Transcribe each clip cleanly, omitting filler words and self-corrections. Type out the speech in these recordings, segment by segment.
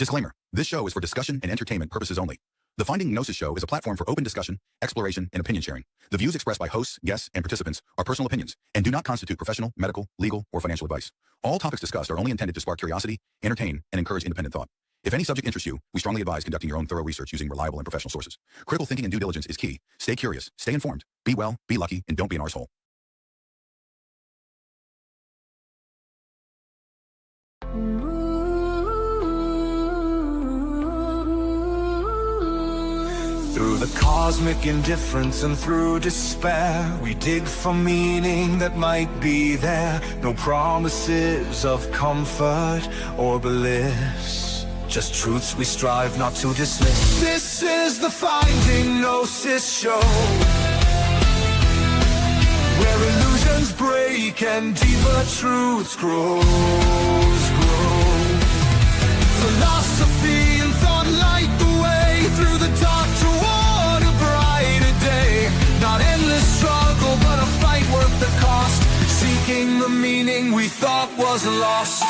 Disclaimer. This show is for discussion and entertainment purposes only. The Finding Gnosis Show is a platform for open discussion, exploration, and opinion sharing. The views expressed by hosts, guests, and participants are personal opinions and do not constitute professional, medical, legal, or financial advice. All topics discussed are only intended to spark curiosity, entertain, and encourage independent thought. If any subject interests you, we strongly advise conducting your own thorough research using reliable and professional sources. Critical thinking and due diligence is key. Stay curious, stay informed, be well, be lucky, and don't be an arsehole. Through the cosmic indifference and through despair, we dig for meaning that might be there. No promises of comfort or bliss, just truths we strive not to dismiss. This is the Finding Gnosis Show, where illusions break and deeper truths grow. Philosophy and thought light the way through the dark toward a brighter day. Not endless struggle, but a fight worth the cost, seeking the meaning we thought was lost.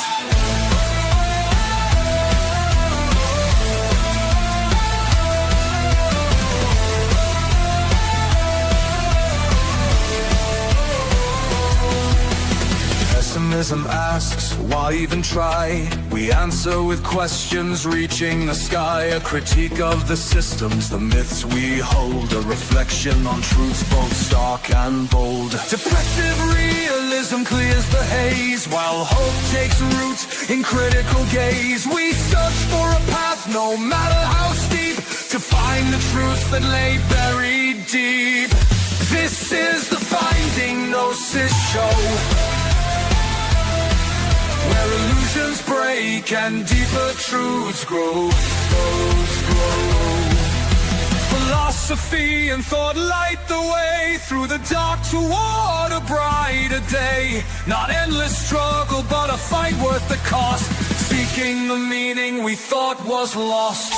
Pessimism asks, why even try? We answer with questions reaching the sky. A critique of the systems, the myths we hold. A reflection on truths both stark and bold. Depressive realism clears the haze, while hope takes root in critical gaze. We search for a path, no matter how steep, to find the truth that lay buried deep. This is the Finding Gnosis Show, where illusions break and deeper truths grow. Philosophy and thought light the way through the dark toward a brighter day. Not endless struggle, but a fight worth the cost, seeking the meaning we thought was lost.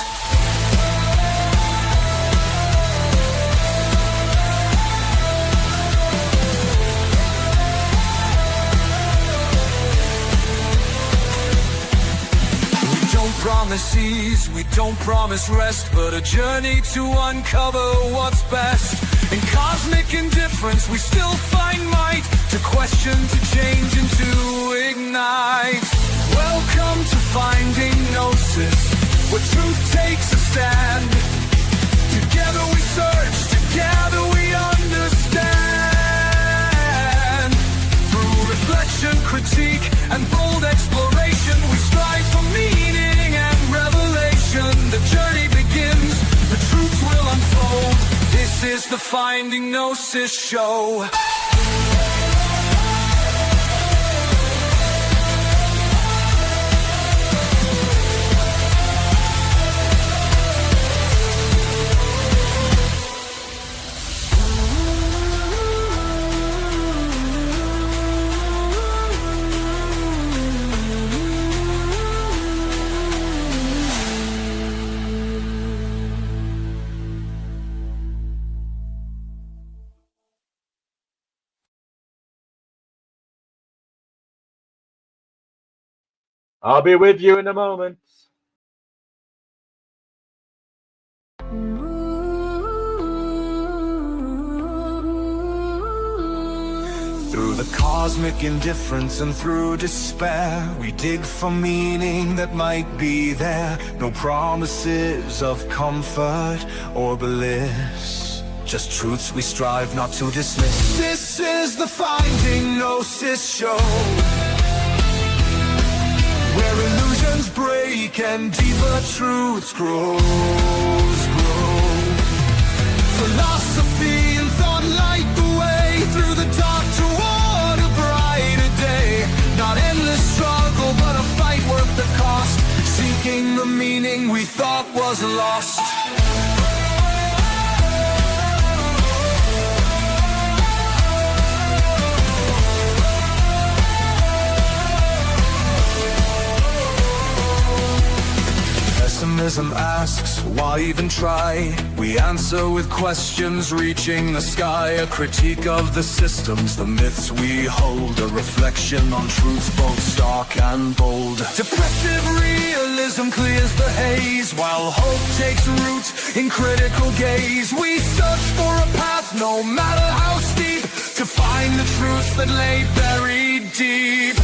Promise ease, we don't promise rest, but a journey to uncover what's best. In cosmic indifference we still find might, to question, to change, and to ignite. Welcome to Finding Gnosis, where truth takes a stand. Together we search, together we understand. Through reflection, critique, and bold exploration, we strive for meaning. The journey begins, the truth will unfold. This is the Finding Gnosis Show. I'll be with you in a moment. Through the cosmic indifference and through despair, we dig for meaning that might be there. No promises of comfort or bliss, just truths we strive not to dismiss. This is the Finding Gnosis Show, where illusions break and deeper truths grow. Philosophy and thought light the way through the dark toward a brighter day. Not endless struggle, but a fight worth the cost, seeking the meaning we thought was lost. Pessimism Pessimism asks, why even try? We answer with questions reaching the sky. A critique of the systems, the myths we hold. A reflection on truths both stark and bold. Depressive realism clears the haze, while hope takes root in critical gaze. We search for a path, no matter how steep, to find the truth that lay buried deep.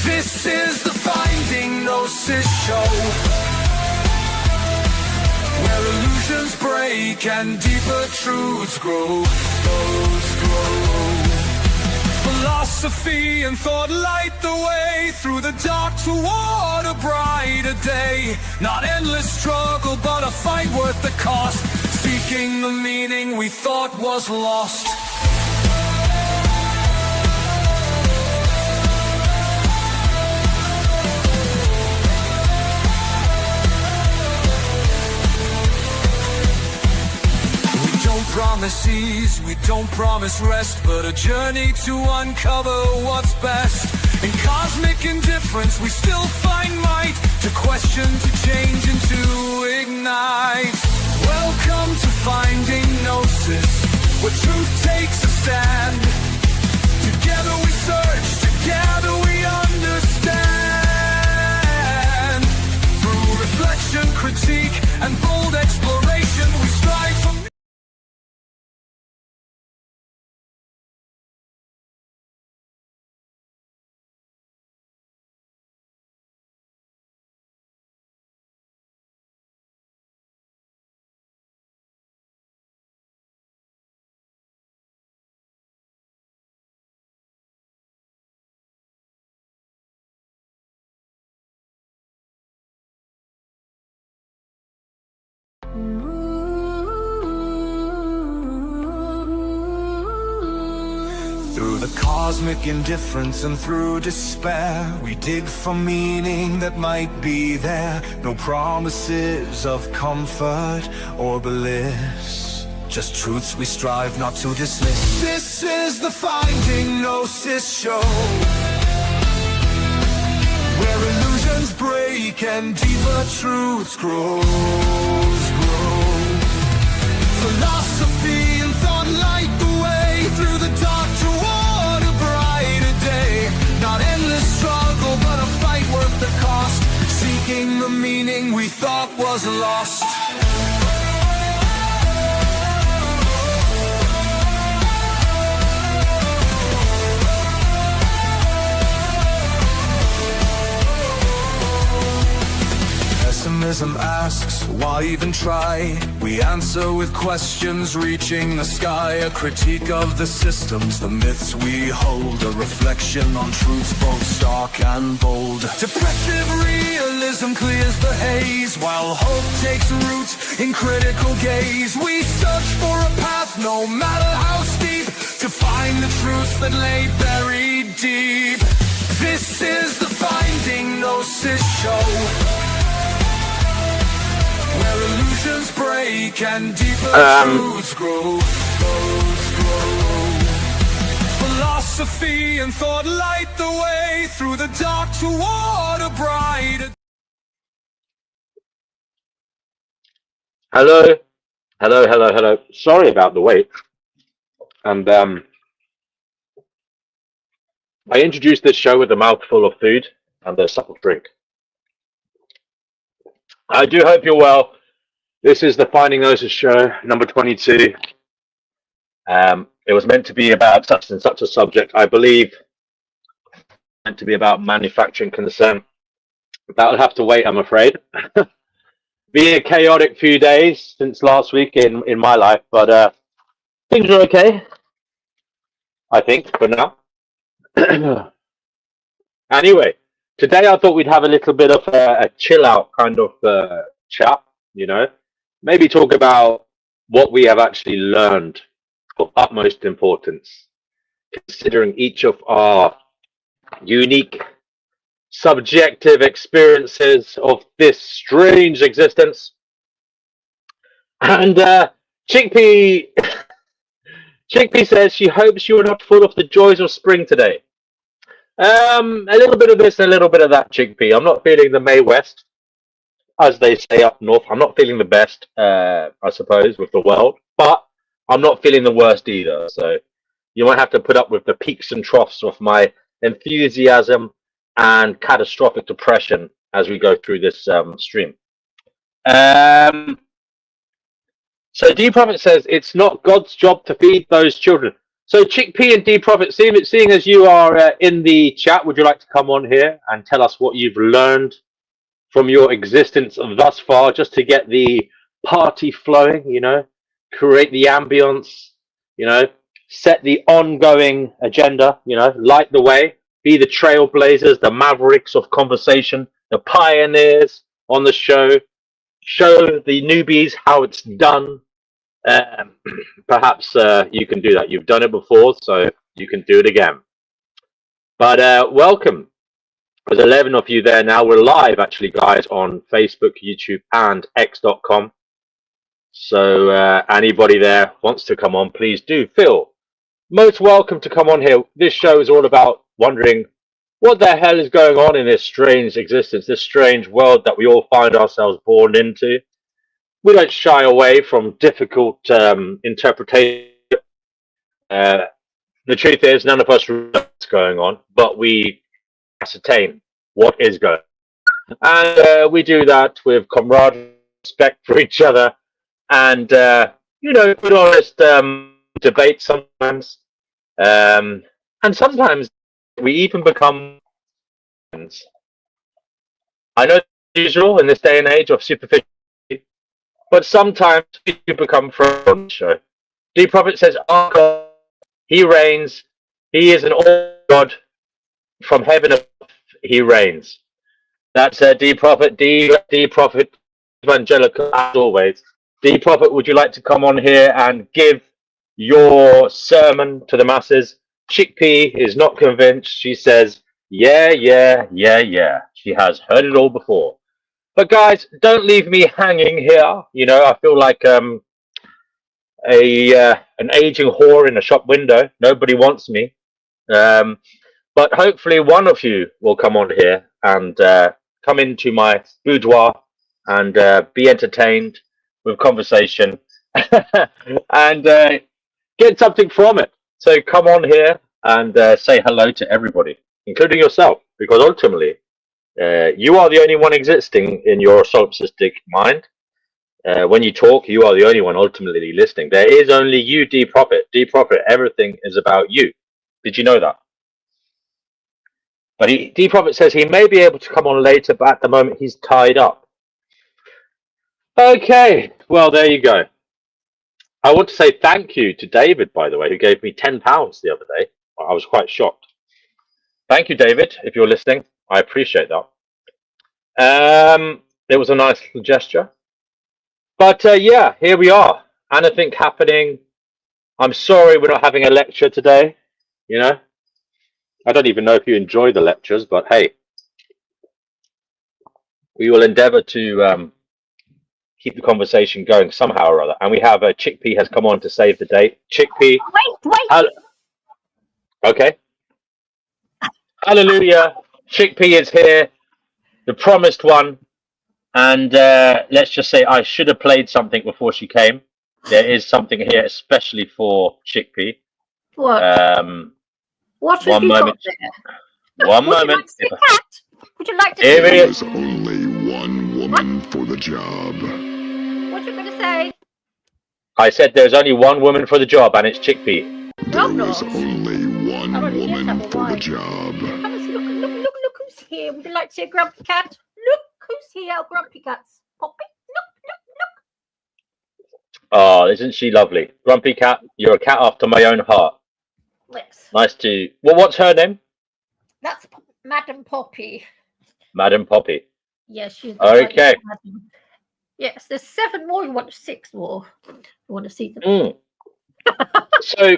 This is the Finding Gnosis Show, where illusions break and deeper truths grow. Philosophy and thought light the way through the dark toward a brighter day. Not endless struggle, but a fight worth the cost, seeking the meaning we thought was lost. Promise ease, we don't promise rest, but a journey to uncover what's best. In cosmic indifference we still find might, to question, to change and to ignite. Welcome to Finding Gnosis, where truth takes a stand. Together we search, together we understand. Through reflection, critique and bold exploration, we strive for through the cosmic indifference and through despair. We dig for meaning that might be there. No promises of comfort or bliss, just truths we strive not to dismiss. This is the Finding Gnosis Show, where illusions break and deeper truths grow. Philosophy and thought light the way through the dark toward a brighter day. Not endless struggle, but a fight worth the cost, seeking the meaning we thought was lost. Pessimism asks, why even try? We answer with questions reaching the sky. A critique of the systems, the myths we hold. A reflection on truths both stark and bold. Depressive realism clears the haze, while hope takes root in critical gaze. We search for a path, no matter how steep, to find the truth that lay buried deep. This is the Finding Gnosis Show, where illusions break and deeper truths grow. Philosophy and thought light the way through the dark toward a brighter. Hello. Sorry about the wait. And I introduced this show with a mouthful of food and a sup of drink. I do hope you're well. This is the Finding Gnosis Show, number 22. It was meant to be about such and such a subject. I believe meant to be about manufacturing concern. That'll have to wait, I'm afraid. Been a chaotic few days since last week in my life, but things are okay, I think, for now. Anyway, today I thought we'd have a little bit of a chill out kind of chat, you know, maybe talk about what we have actually learned of utmost importance, considering each of our unique subjective experiences of this strange existence. And Chickpea says she hopes you are not full of the joys of spring today. A little bit of this and a little bit of that, Chickpea. I'm not feeling the May West. as they say up north, I'm not feeling the best, I suppose, with the world, but I'm not feeling the worst either. So you might have to put up with the peaks and troughs of my enthusiasm and catastrophic depression as we go through this stream. So D Prophet says it's not God's job to feed those children. So Chickpea and D Prophet, seeing as you are in the chat, would you like to come on here and tell us what you've learned from your existence thus far, just to get the party flowing, you know, create the ambience, you know, set the ongoing agenda, you know, light the way, be the trailblazers, the mavericks of conversation, the pioneers on the show, show the newbies how it's done. Perhaps you can do that. You've done it before, so you can do it again. But welcome. There's 11 of you there now. We're live, actually, guys, on Facebook, YouTube, and X.com. So anybody there wants to come on, please do feel most welcome to come on here. This show is all about wondering what the hell is going on in this strange existence, this strange world that we all find ourselves born into. We don't shy away from difficult interpretation. The truth is, none of us know what's going on, but we ascertain what is going on. And we do that with camaraderie, respect for each other, and, you know, good, honest debate sometimes. And sometimes we even become friends. I know it's usual in this day and age of superficial, but sometimes you become friends on the show. D Prophet says, "Our God, He reigns. He is an all God from heaven above. He reigns." That's D Prophet, D Prophet, evangelical as always. D Prophet, would you like to come on here and give your sermon to the masses? Chickpea is not convinced. She says, "Yeah, yeah, yeah, yeah." She has heard it all before. But guys, don't leave me hanging here. You know, I feel like an aging whore in a shop window. Nobody wants me. But hopefully one of you will come on here and come into my boudoir and be entertained with conversation and get something from it. So come on here and say hello to everybody, including yourself, because ultimately you are the only one existing in your solipsistic mind. When you talk, you are the only one ultimately listening. There is only you, D Prophet. D Prophet, everything is about you. Did you know that? But D Prophet says he may be able to come on later, but at the moment he's tied up. Okay, well, there you go. I want to say thank you to David, by the way, who gave me £10 the other day. I was quite shocked. Thank you, David, if you're listening. I appreciate that. It was a nice little gesture. But yeah, here we are. Anything happening. I'm sorry we're not having a lecture today. You know, I don't even know if you enjoy the lectures, but hey, we will endeavor to keep the conversation going somehow or other. And we have Chickpea has come on to save the day. Chickpea. Wait. Okay. Hallelujah. Chickpea is here, the promised one. And let's just say I should have played something before she came. There is something here especially for Chickpea. What? What have one you moment. got there? One Would moment. You like to see a cat? Would you like to Here see it There's only one woman for the job. What you going to say? I said there's only one woman for the job, and it's Chickpea. There is only one I'm only here to have woman a for the wife. job. Come and see, look who's here. Would you like to see a grumpy cat? Look who's here, grumpy cats. Poppy, look. Oh, isn't she lovely? Grumpy cat, you're a cat after my own heart. Yes. Nice to... Well, what's her name? That's Madam Poppy. Madam Poppy. Yes, she's Okay. Madam. Yes, there's 7 more. You want 6 more? You want to see them? So,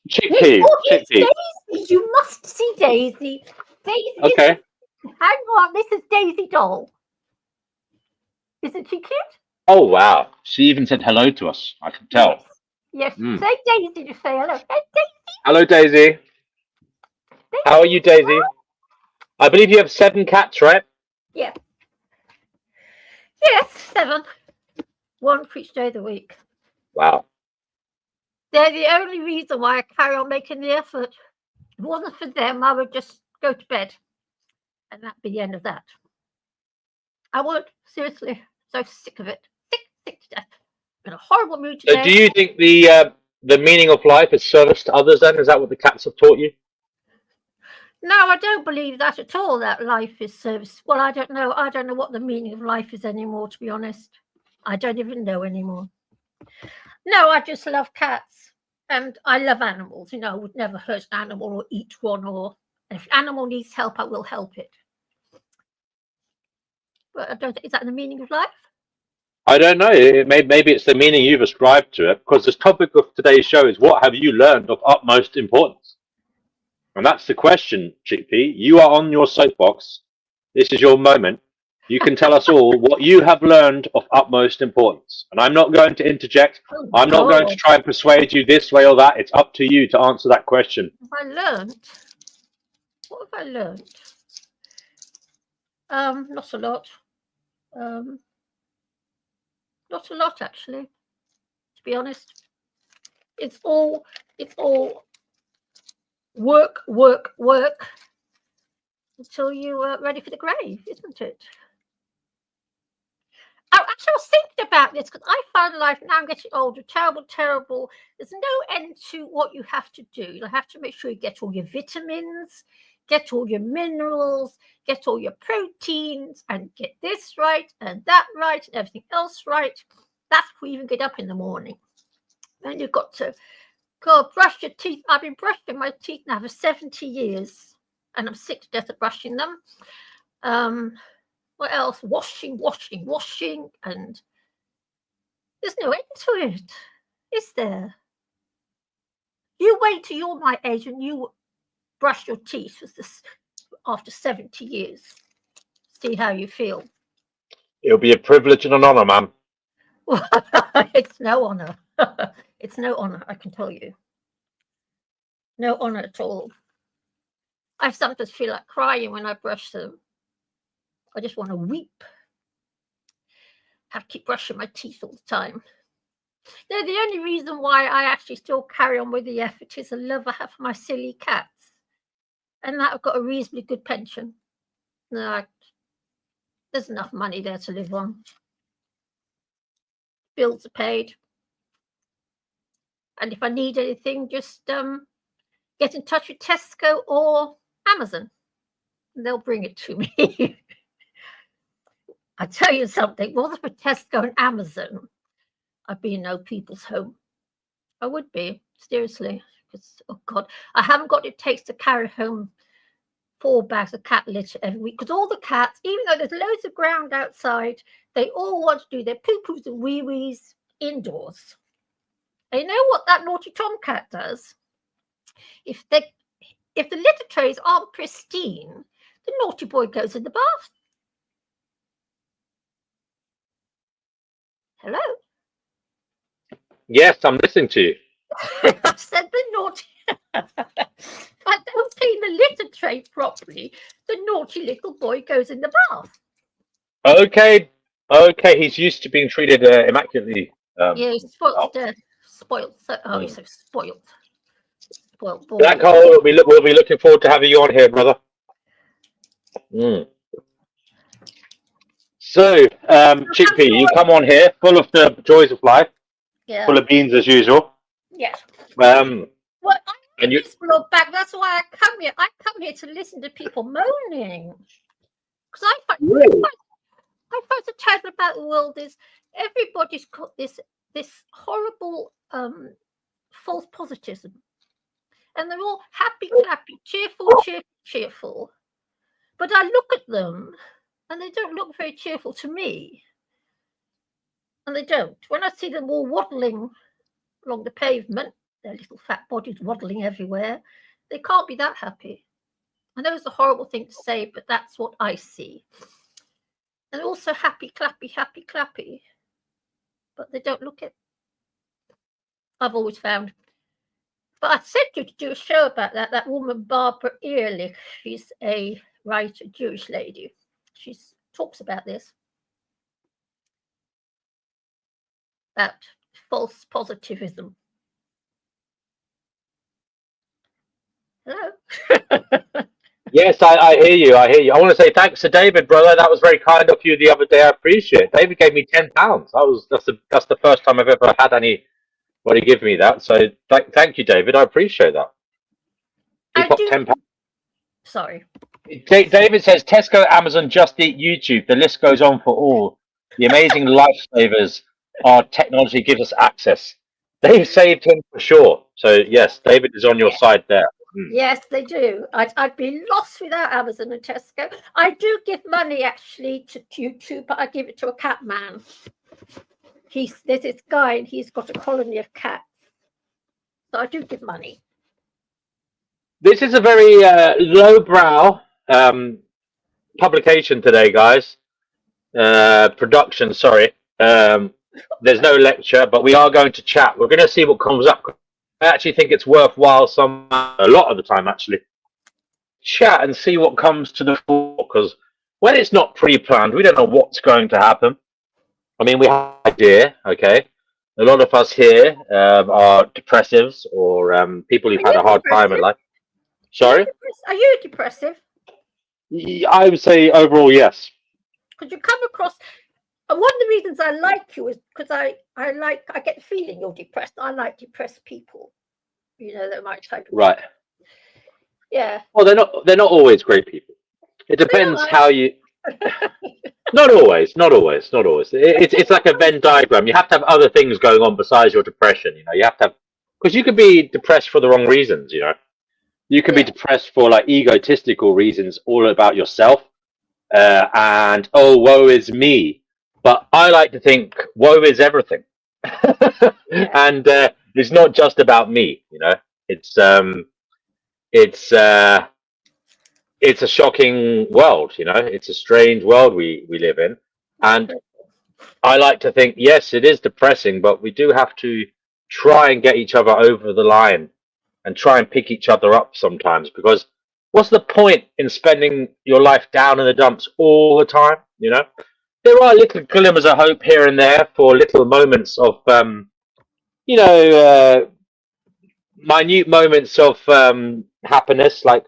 Chickpea. Daisy. You must see Daisy. Daisy. Okay. Hang on, this is Daisy doll. Isn't she cute? Oh, wow. She even said hello to us. I can tell. Yes. Say Daisy. Just say hello. Hey, Daisy. Hello, Daisy. How are you, Daisy? I believe you have 7 cats, right? Yeah. Yes, 7. 1 for each day of the week. Wow. They're the only reason why I carry on making the effort. If it wasn't for them, I would just go to bed. And that'd be the end of that. I would, seriously. So sick of it. Sick to death. In a horrible mood today. So do you think the meaning of life is service to others then? Is that what the cats have taught you? No, I don't believe that at all, that life is service. Well, I don't know. I don't know what the meaning of life is anymore, to be honest. I don't even know anymore. No, I just love cats. And I love animals. You know, I would never hurt an animal or eat one. Or if an animal needs help, I will help it. But I don't. Is that the meaning of life? I don't know. Maybe it's the meaning you've ascribed to it, because the topic of today's show is what have you learned of utmost importance? And that's the question, Chickpea. You are on your soapbox. This is your moment. You can tell us all what you have learned of utmost importance. And I'm not going to interject. I'm not going to try and persuade you this way or that. It's up to you to answer that question. What have I learned? What have I learned? Not a lot. Not a lot, actually, to be honest. It's all work until you're ready for the grave, isn't it? Actually, I was thinking about this because I find life, now I'm getting older, terrible. There's no end to what you have to do. You have to make sure you get all your vitamins, get all your minerals, get all your proteins, and get this right and that right and everything else right. That's before you even get up in the morning. Then you've got to go brush your teeth. I've been brushing my teeth now for 70 years, and I'm sick to death of brushing them. What else? Washing, and there's no end to it, is there? You wait till you're my age and you brush your teeth after 70 years. See how you feel. It'll be a privilege and an honor, ma'am. It's no honor. It's no honor, I can tell you. No honor at all. I sometimes feel like crying when I brush them. I just want to weep. Have to keep brushing my teeth all the time. No, the only reason why I actually still carry on with the effort is the love I have for my silly cats. And that I've got a reasonably good pension. No, there's enough money there to live on. Bills are paid. And if I need anything, just get in touch with Tesco or Amazon. And they'll bring it to me. I tell you something, wasn't for Tesco and Amazon, I'd be in no people's home. I would be, seriously. Because, oh God, I haven't got what it takes to carry home 4 bags of cat litter every week. Because all the cats, even though there's loads of ground outside, they all want to do their poo-poos and wee-wees indoors. And you know what that naughty tomcat does? If the litter trays aren't pristine, the naughty boy goes in the bath. Hello? Yes, I'm listening to you. I said the naughty. If I don't clean the litter tray properly, the naughty little boy goes in the bath. Okay, he's used to being treated immaculately. Yeah, he's spoiled to death. Spoiled. He's so spoiled. Spoiled boy. Black Hole, we'll be looking forward to having you on here, brother. So, Chickpea, you come on here full of the joys of life, full of beans as usual. Yes. Well, and you back. That's why I come here. I come here to listen to people moaning. Because I find the terrible about the world is everybody's got this horrible false positivism, and they're all happy, clappy, cheerful. But I look at them, and they don't look very cheerful to me. And they don't. When I see them all waddling along the pavement, their little fat bodies waddling everywhere, they can't be that happy. I know it's a horrible thing to say, but that's what I see. And also happy, clappy. But they don't look it. I've always found. But I said to do a show about that woman, Barbara Ehrlich. She's a writer, Jewish lady. She talks about this. about false positivism. Hello? Yes, I hear you. I hear you. I want to say thanks to David, brother. That was very kind of you the other day. I appreciate it. David gave me £10. That's the first time I've ever had anybody give me that. So thank you, David. I appreciate that. He I popped do. £10. Sorry. David says Tesco, Amazon, Just Eat, YouTube. The list goes on for all. The amazing lifesavers our technology gives us access. They've saved him for sure. So yes, David is on your side there. Yes, they do. I'd be lost without Amazon and Tesco. I do give money actually to YouTube, but I give it to a cat man. There's this guy and he's got a colony of cats. So I do give money. This is a very lowbrow publication today, guys. Production, sorry. There's no lecture, but we are going to chat. We're going to see what comes up. I actually think it's worthwhile a lot of the time, actually, chat and see what comes to the fore. Because when it's not pre-planned, we don't know what's going to happen. I mean, we have an idea, okay? A lot of us here are depressives or people who've had a hard time in life. Sorry? Are you depressive? I would say overall, yes. Because you come across, and one of the reasons I like you is because I get the feeling you're depressed. I like depressed people. You know, that might try to. Right. Yeah. Well, they're not always great people. It depends how you. Not always. It's like a Venn diagram. You have to have other things going on besides your depression. You know, you have to have, because you could be depressed for the wrong reasons. You know, you can be depressed for like egotistical reasons, all about yourself, and oh, woe is me. But I like to think woe is everything, and it's not just about me. You know, it's a shocking world, you know. It's a strange world we live in, and I like to think, yes, it is depressing, but we do have to try and get each other over the line and try and pick each other up sometimes, because what's the point in spending your life down in the dumps all the time? You know, there are little glimmers of hope here and there for little moments of minute moments of happiness, like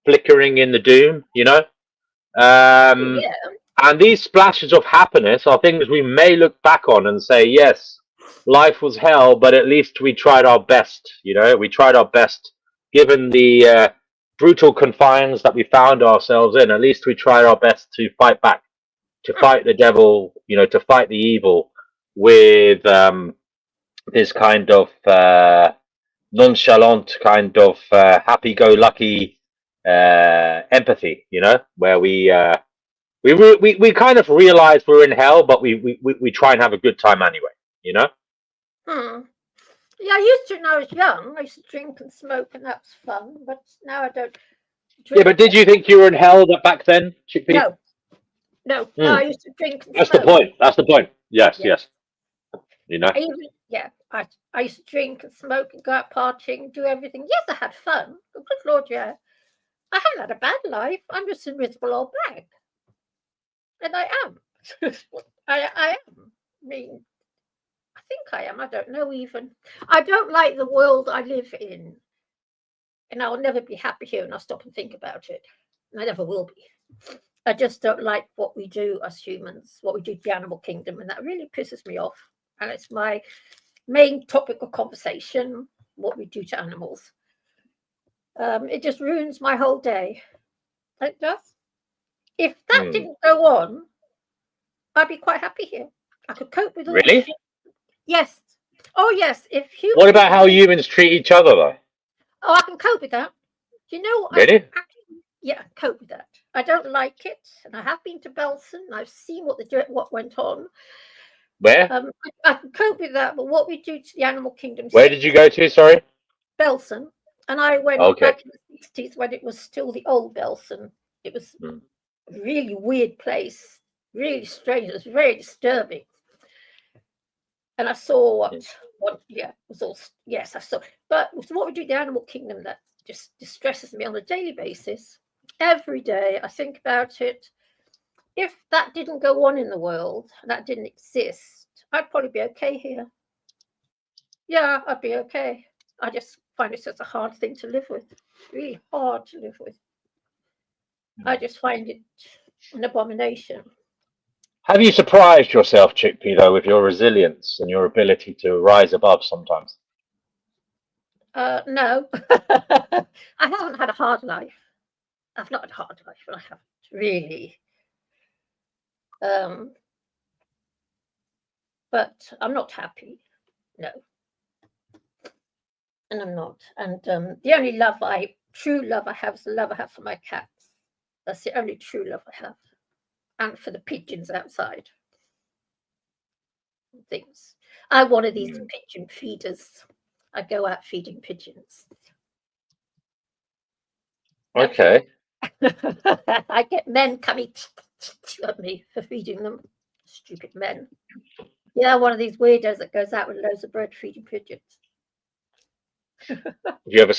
flickering in the doom, you know. And these splashes of happiness are things we may look back on and say, yes, life was hell, but at least we tried our best. You know, we tried our best given the brutal confines that we found ourselves in. At least we tried our best to fight back, to fight the devil, you know, to fight the evil with this kind of nonchalant, kind of happy-go-lucky empathy, you know, where we kind of realize we're in hell, but we try and have a good time anyway, you know. Yeah, I used to when I was young. I used to drink and smoke, and that was fun. But now I don't. Drink. Yeah, but did you think you were in hell back then, Chickpea? No. I used to drink and That's smoke. the point. That's the point. Yes. You know. I used to drink and smoke and go out partying, do everything. Yes, I had fun. Good Lord, yeah. I haven't had a bad life. I'm just a miserable old bag. And I am. I am. I mean, I think I am. I don't know even. I don't like the world I live in. And I'll never be happy here, and I'll stop and think about it. And I never will be. I just don't like what we do as humans, what we do to the animal kingdom. And that really pisses me off. And it's my main topic of conversation, what we do to animals. It just ruins my whole day. It does. If that didn't go on, I'd be quite happy here. I could cope with all Really? this shit. Yes. Oh, yes. If humans... What about how humans treat each other, though? Oh, I can cope with that. Do you know? Really? Yeah, cope with that. I don't like it, and I have been to Belsen. I've seen what went on. Where? I can cope with that, but what we do to the animal kingdom... Where did you go to, sorry? Belsen. And I went back in the 60s when it was still the old Belsen. It was a really weird place, really strange. It was very disturbing. And I saw it was all, yes, I saw. But what we do to the animal kingdom, that just distresses me on a daily basis. Every day I think about it. If that didn't go on in the world, that didn't exist, I'd probably be okay here. Yeah, I'd be okay. I just find it such a hard thing to live with. Really hard to live with. I just find it an abomination. Have you surprised yourself, Chickpea, though, with your resilience and your ability to rise above sometimes? No, I haven't had a hard life. I've not had a hard life, but I haven't really. But I'm not happy. No. And I'm not. And the only true love I have is the love I have for my cats. That's the only true love I have. And for the pigeons outside. Things. I'm one of these pigeon feeders. I go out feeding pigeons. Okay. I get men coming at me for feeding them. Stupid men. Yeah, one of these weirdos that goes out with loads of bread feeding pigeons. Do you have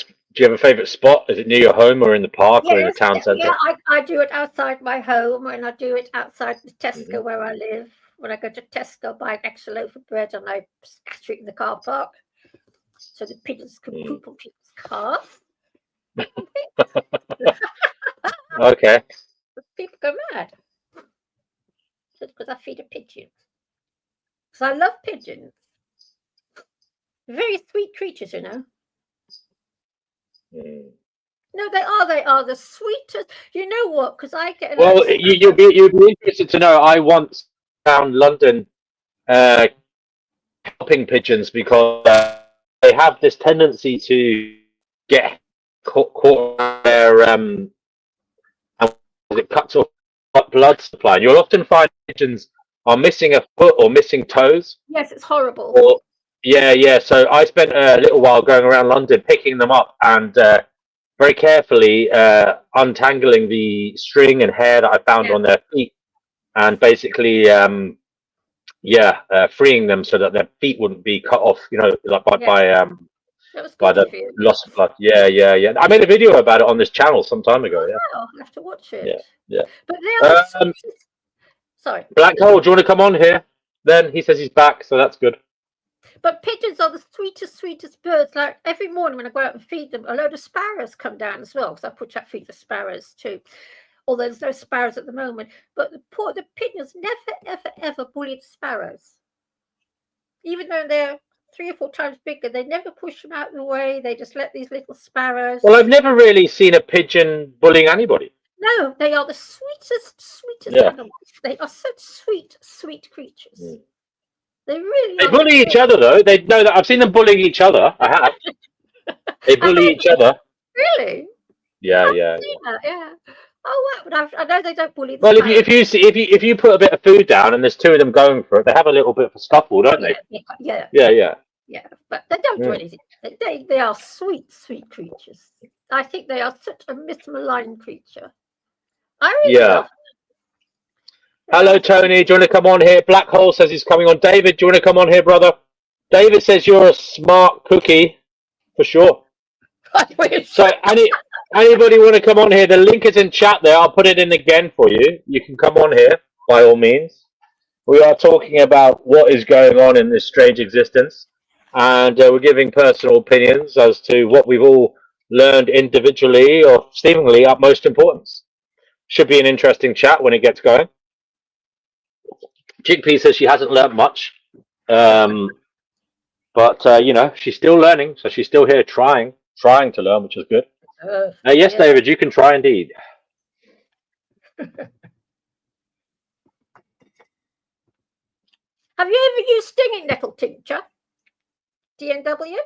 a favourite spot? Is it near your home or in the park or in the town centre? Yeah, I do it outside my home, and I do it outside the Tesco where I live. When I go to Tesco, buy an extra loaf of bread and I scatter it in the car park so the pigeons can poop on people's cars. Okay. People go mad. Just because I feed a pigeon. Because I love pigeons. Very sweet creatures, you know. No, they are the sweetest. You know what? Because I get. Well, you'll be interested to know. I once found London helping pigeons because they have this tendency to get caught their and it cuts off blood supply. And you'll often find pigeons are missing a foot or missing toes. Yes, it's horrible. Or, yeah. So I spent a little while going around London picking them up and very carefully untangling the string and hair that I found on their feet, and basically, freeing them so that their feet wouldn't be cut off. You know, like by the loss of blood. Yeah. I made a video about it on this channel some time ago. Oh, I'll have to watch it. Yeah. But they are sorry. Black Hole, do you want to come on here? Then he says he's back, so that's good. But pigeons are the sweetest birds. Like every morning when I go out and feed them, a load of sparrows come down as well, because I put out feed the sparrows too. Although there's no sparrows at the moment, but the pigeons never ever bully the sparrows. Even though they're 3 or 4 times bigger, they never push them out of the way. They just let these little sparrows. Well, I've never really seen a pigeon bullying anybody. No, they are the sweetest animals. They are such sweet creatures. They really They bully each other, though. They know that I've seen them bullying each other. I have. They bully each other. Really? Yeah. Yeah. Oh wow! But I know they don't bully. Well, if you put a bit of food down and there's 2 of them going for it, they have a little bit of a scuffle, don't they? Yeah. But they don't do anything. They are sweet creatures. I think they are such a mismaligned creature. I really love them. Hello, Tony. Do you want to come on here? Black Hole says he's coming on. David, do you want to come on here, brother? David says you're a smart cookie, for sure. So, anybody want to come on here? The link is in chat there. I'll put it in again for you. You can come on here, by all means. We are talking about what is going on in this strange existence, and we're giving personal opinions as to what we've all learned individually or seemingly of most importance. Should be an interesting chat when it gets going. Chickpea says she hasn't learned much, but she's still learning, so she's still here trying to learn, which is good. Yes, David, you can try indeed. Have you ever used stinging nettle tincture? DNW?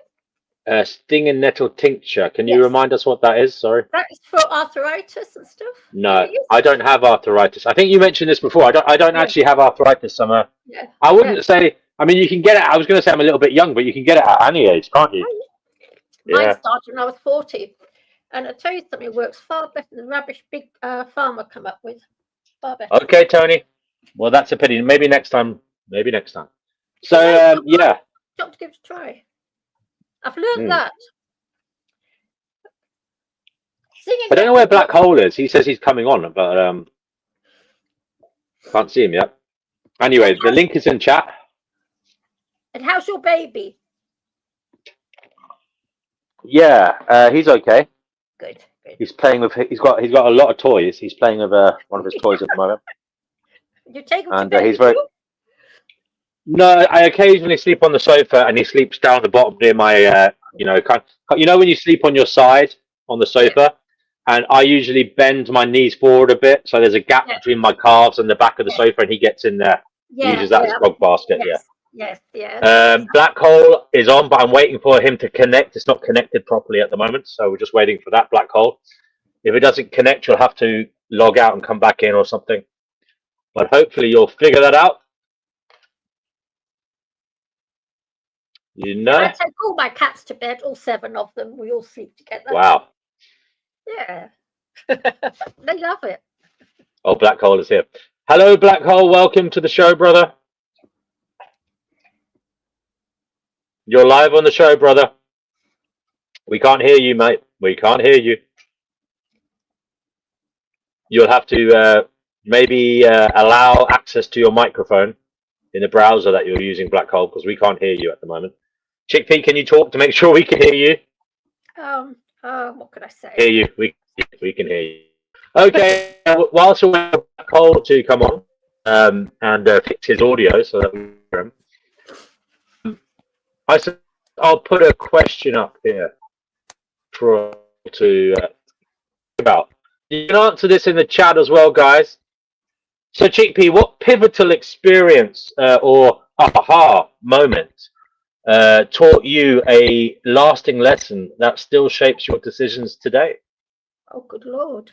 Stinging nettle tincture. Can you remind us what that is? Sorry. That is for arthritis and stuff. No, I don't have arthritis. I think you mentioned this before. I don't actually have arthritis. I wouldn't say. I mean, you can get it. I was going to say I'm a little bit young, but you can get it at any age, can't you? Mine started when I was 40, and I tell you something, it works far better than the rubbish big farmer come up with. Far better. Okay, Tony. Well, that's a pity. Maybe next time. So Got to give it a try. I've learned that. I don't know where Black Hole is. He says he's coming on, but can't see him yet. Anyway, the link is in chat. And how's your baby? Yeah, he's okay. Good. He's playing with. He's got a lot of toys. He's playing with one of his toys at the moment. You take him And to bed? he's very. No, I occasionally sleep on the sofa, and he sleeps down the bottom near my. When you sleep on your side on the sofa, and I usually bend my knees forward a bit, so there's a gap between my calves and the back of the sofa, and he gets in there. He uses that as a dog basket. Yes. Black hole is on, but I'm waiting for him to connect. It's not connected properly at the moment, so we're just waiting for that black hole. If it doesn't connect, you'll have to log out and come back in or something. But hopefully you'll figure that out. You know? I take all my cats to bed, all 7 of them. We all sleep together. Wow. Yeah. They love it. Oh, Black Hole is here. Hello, Black Hole. Welcome to the show, brother. You're live on the show, brother. We can't hear you, mate. We can't hear you. You'll have to maybe allow access to your microphone in the browser that you're using, Black Hole, because we can't hear you at the moment. Chickpea, can you talk to make sure we can hear you? What could I say? Hear you. We can hear you. Okay. Whilst we're waiting for Black Hole to come on and fix his audio so that we can hear him, I'll put a question up here for to think about. You can answer this in the chat as well, guys. So, Chickpea, what pivotal experience or aha moment taught you a lasting lesson that still shapes your decisions today? Oh, good Lord.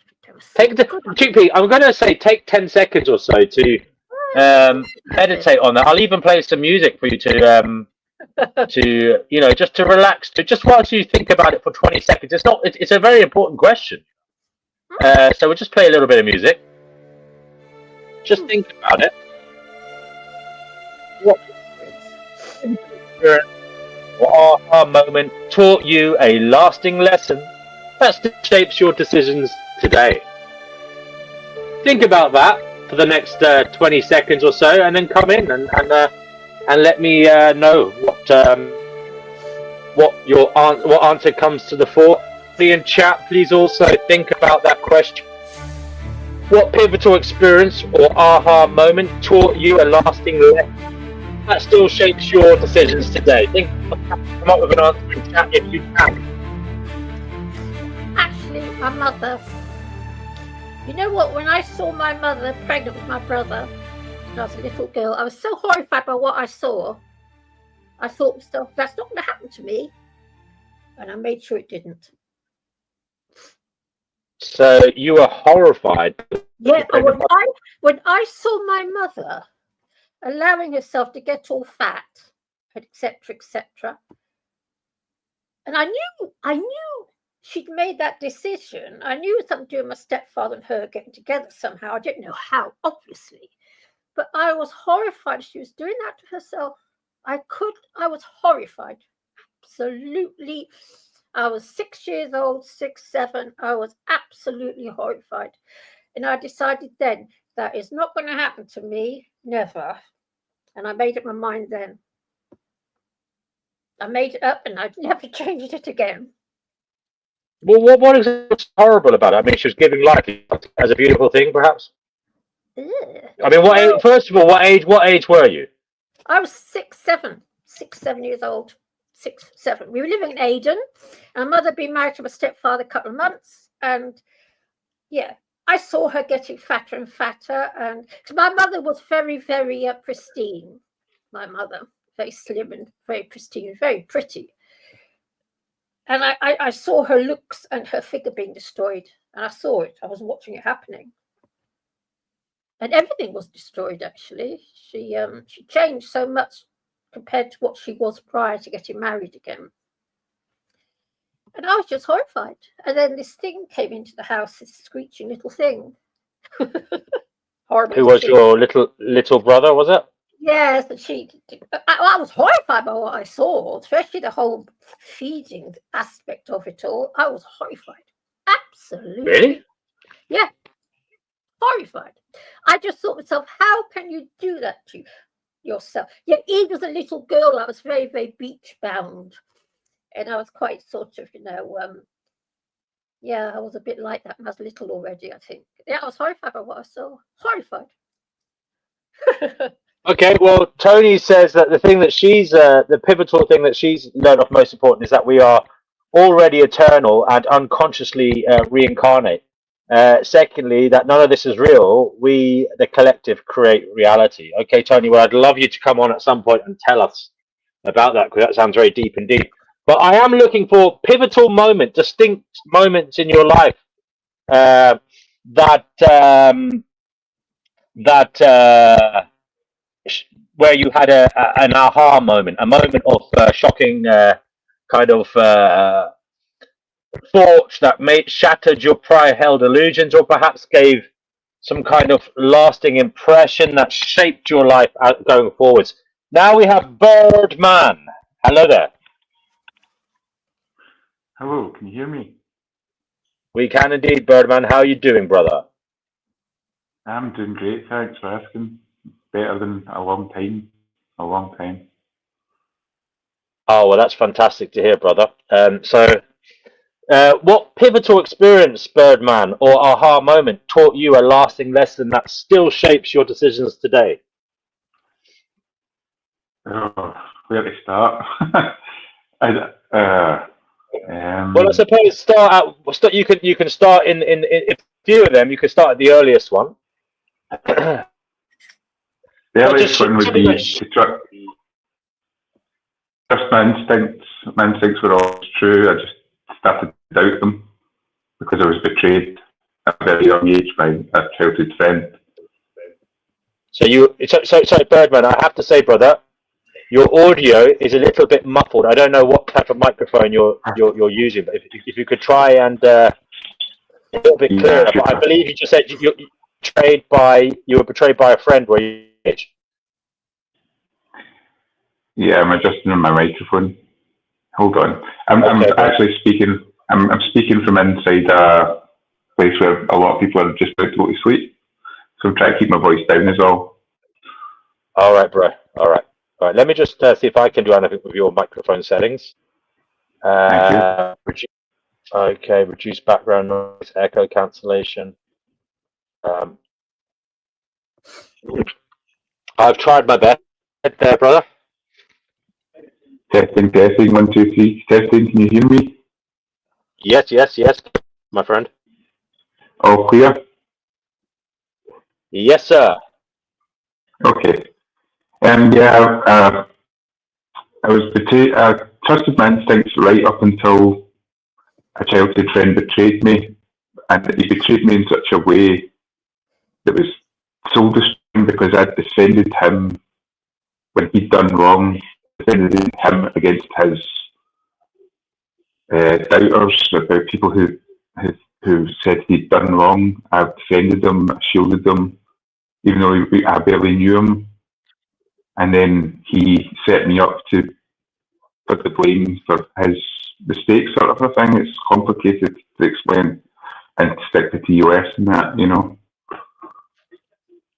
Chickpea, I'm going to say take 10 seconds or so to meditate on that. I'll even play some music for you to just to relax, just whilst you think about it for 20 seconds. It's a very important question. So we'll just play a little bit of music. Just think about it. What aha moment taught you a lasting lesson that still shapes your decisions today? Think about that for the next 20 seconds or so, and then come in and let me know what answer comes to the fore. In chat, please also think about that question. What pivotal experience or aha moment taught you a lasting lesson that still shapes your decisions today? Come up with an answer in chat if you can. Actually, my mother. You know what? When I saw my mother pregnant with my brother when I was a little girl, I was so horrified by what I saw. I thought to myself, that's not going to happen to me. And I made sure it didn't. So you were horrified. Yeah, when I saw my mother allowing herself to get all fat, etc., and I knew she'd made that decision. I knew it was something to do with my stepfather and her getting together somehow. I didn't know how, obviously, but I was horrified she was doing that to herself. I was horrified, absolutely. I was 6 years old, 6, 7. I was absolutely horrified. And I decided then that is not going to happen to me, never. And I made up my mind then. I made it up and I've never changed it again. Well, what is horrible about it? I mean, she was giving life as a beautiful thing, perhaps? Ugh. I mean, first of all, what age were you? I was 6, 7 years old. 6, 7. We were living in Aden. My mother had been married to my stepfather a couple of months. And yeah, I saw her getting fatter and fatter. And my mother was very, very pristine. My mother, very slim and very pristine, very pretty. And I saw her looks and her figure being destroyed. And I saw it. I was watching it happening. And everything was destroyed, actually. She changed so much compared to what she was prior to getting married again. And I was just horrified. And then this thing came into the house, this screeching little thing. Horrible. Who was your little brother, was it? Yes, I was horrified by what I saw, especially the whole feeding aspect of it all. I was horrified. Absolutely. Really? Yeah. Horrified. I just thought to myself, how can you do that to yourself. Yeah, even as a little girl, I was very, very beach bound. And I was quite sort of, yeah, I was a bit like that when I was little already, I think. Yeah, I was horrified by what I saw. Horrified. Okay, well, Tony says that the thing that the pivotal thing that she's learned of most important is that we are already eternal and unconsciously reincarnate. Secondly, that none of this is real. We, the collective, create reality. Okay, Tony, well, I'd love you to come on at some point and tell us about that, because that sounds very deep indeed. But I am looking for pivotal distinct moments in your life where you had an aha moment, a moment of shocking kind of thoughts that shattered your prior held illusions, or perhaps gave some kind of lasting impression that shaped your life going forwards. Now we have Birdman. Hello there. Hello, can you hear me? We can indeed, Birdman. How are you doing, brother? I'm doing great, thanks for asking. Better than a long time. Oh, well, that's fantastic to hear, brother. What pivotal experience, Birdman, or aha moment taught you a lasting lesson that still shapes your decisions today? Oh, where to start? Well, I suppose you can start in a few of them. You can start at the earliest one. The earliest one would be to trust my instincts. My instincts were always true. I just started to doubt them because I was betrayed at a very young age by a childhood friend. So Birdman, I have to say, brother, your audio is a little bit muffled. I don't know what type of microphone you're using, but if you could try and a little bit clearer. Yeah, But I believe you just said you were betrayed by a friend. Were you? Yeah, I'm adjusting on my microphone. Hold on. I'm actually speaking. I'm speaking from inside a place where a lot of people are just about to go to sleep. So I'm trying to keep my voice down as well. All right, bro. All right. Let me just see if I can do anything with your microphone settings. Thank you. Reduce background noise, echo cancellation. I've tried my best there, brother. Testing, 1, 2, 3. Testing, can you hear me? Yes, my friend. All clear? Yes, sir. Okay. I was betrayed. I trusted my instincts right up until a childhood friend betrayed me, and he betrayed me in such a way that was soul destroying because I'd defended him when he'd done wrong, defended him against his doubters, about people who said he'd done wrong. I've defended them, shielded them, even though I barely knew him. And then he set me up to put the blame for his mistakes, sort of a thing. It's complicated to explain and stick to TOS and that,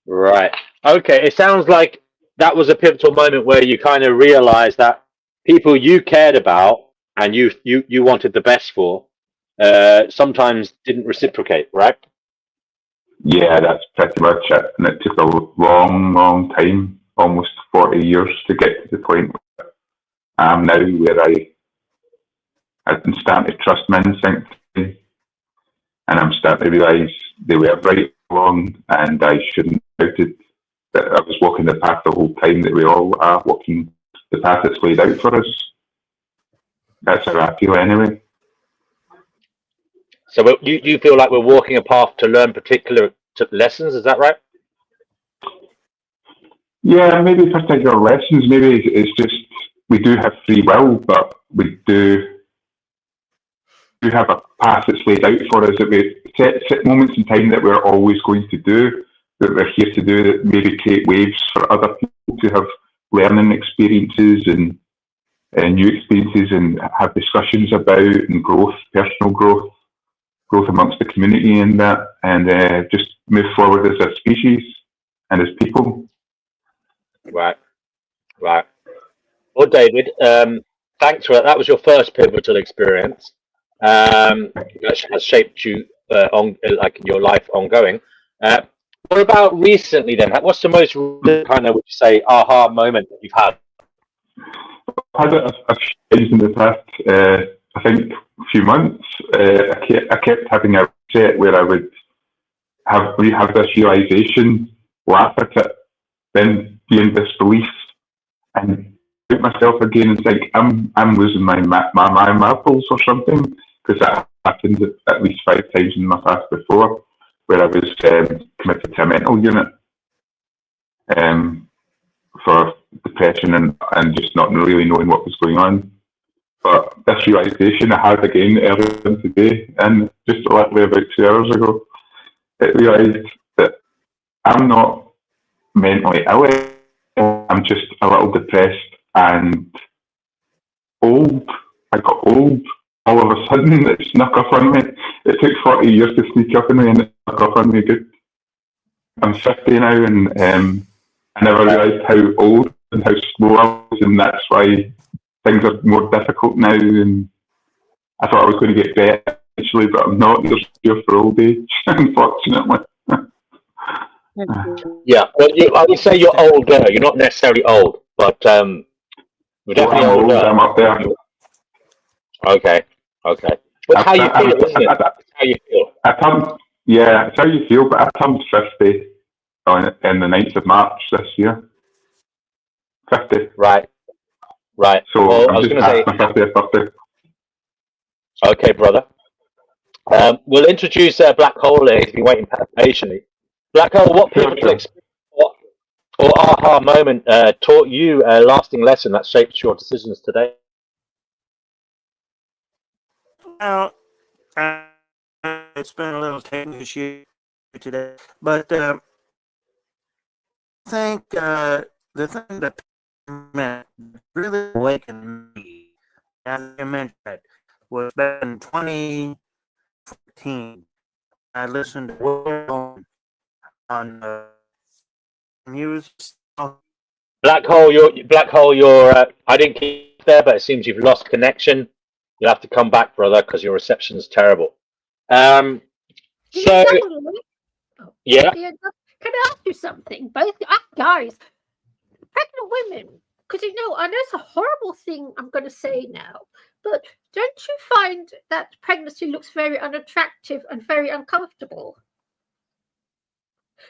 Right. Okay. It sounds like that was a pivotal moment where you kind of realized that people you cared about and you wanted the best for sometimes didn't reciprocate, right? Yeah, that's pretty much it. And it took a long, long time, almost 40 years to get to the point where I am now, where I'm starting to trust my instincts, and I'm starting to realise they were right along, and I shouldn't have doubted that I was walking the path the whole time, that we all are walking the path that's laid out for us. That's how I feel anyway. So you feel like we're walking a path to learn particular lessons, is that right? Yeah, maybe particular lessons. Maybe it's just we do have free will, but we do have a path that's laid out for us, that we set moments in time that we're always going to do, that we're here to do, that maybe create waves for other people to have learning experiences and new experiences and have discussions about, and growth, personal growth amongst the community and that, and just move forward as a species and as people. Right. Right. Well, David, thanks for that. That was your first pivotal experience. That has shaped you on like your life ongoing. Uh, what about recently then? What's the most kind of, would you say, aha moment that you've had? I've had it a few times in the past, I think, few months. I kept having a set where I would have this realization, laugh at it, then be in disbelief, and put myself again and think I'm losing my marbles or something, because that happened at least 5 times in my past before, where I was committed to a mental unit for depression and just not really knowing what was going on. But this realization I had again earlier today, and just literally about 2 hours ago, it realised that I'm not mentally ill. I'm just a little depressed and old. I got old all of a sudden. It snuck up on me. It took 40 years to sneak up on me, and it snuck up on me good. I'm 50 now, and I never realised how old and how slow I was, and that's why things are more difficult now. And I thought I was going to get better eventually, but I'm not. You're here for old age, unfortunately. Yeah, well, I would say you're older. You're not necessarily old, but you're definitely older. I'm up there. Okay. But how you feel, isn't it? That's how you feel. It's how you feel, but I turned 50 in the 9th of March this year. 50. Right. So well, I'm I was just going to say, past my 50th birthday. okay, brother. We'll introduce Black Hole here. He's been waiting patiently. Black Hole, what pivotal experience or aha moment taught you a lasting lesson that shapes your decisions today? Well, it's been a little technical issue today, but I think the thing that really awakened me, as you mentioned, was back in 2014. I listened to on music. Black Hole, I didn't keep there, but it seems you've lost connection. You'll have to come back, brother, because your reception's terrible. So, yeah. Can I ask you something? Both guys, pregnant women, because I know it's a horrible thing I'm going to say now, but don't you find that pregnancy looks very unattractive and very uncomfortable?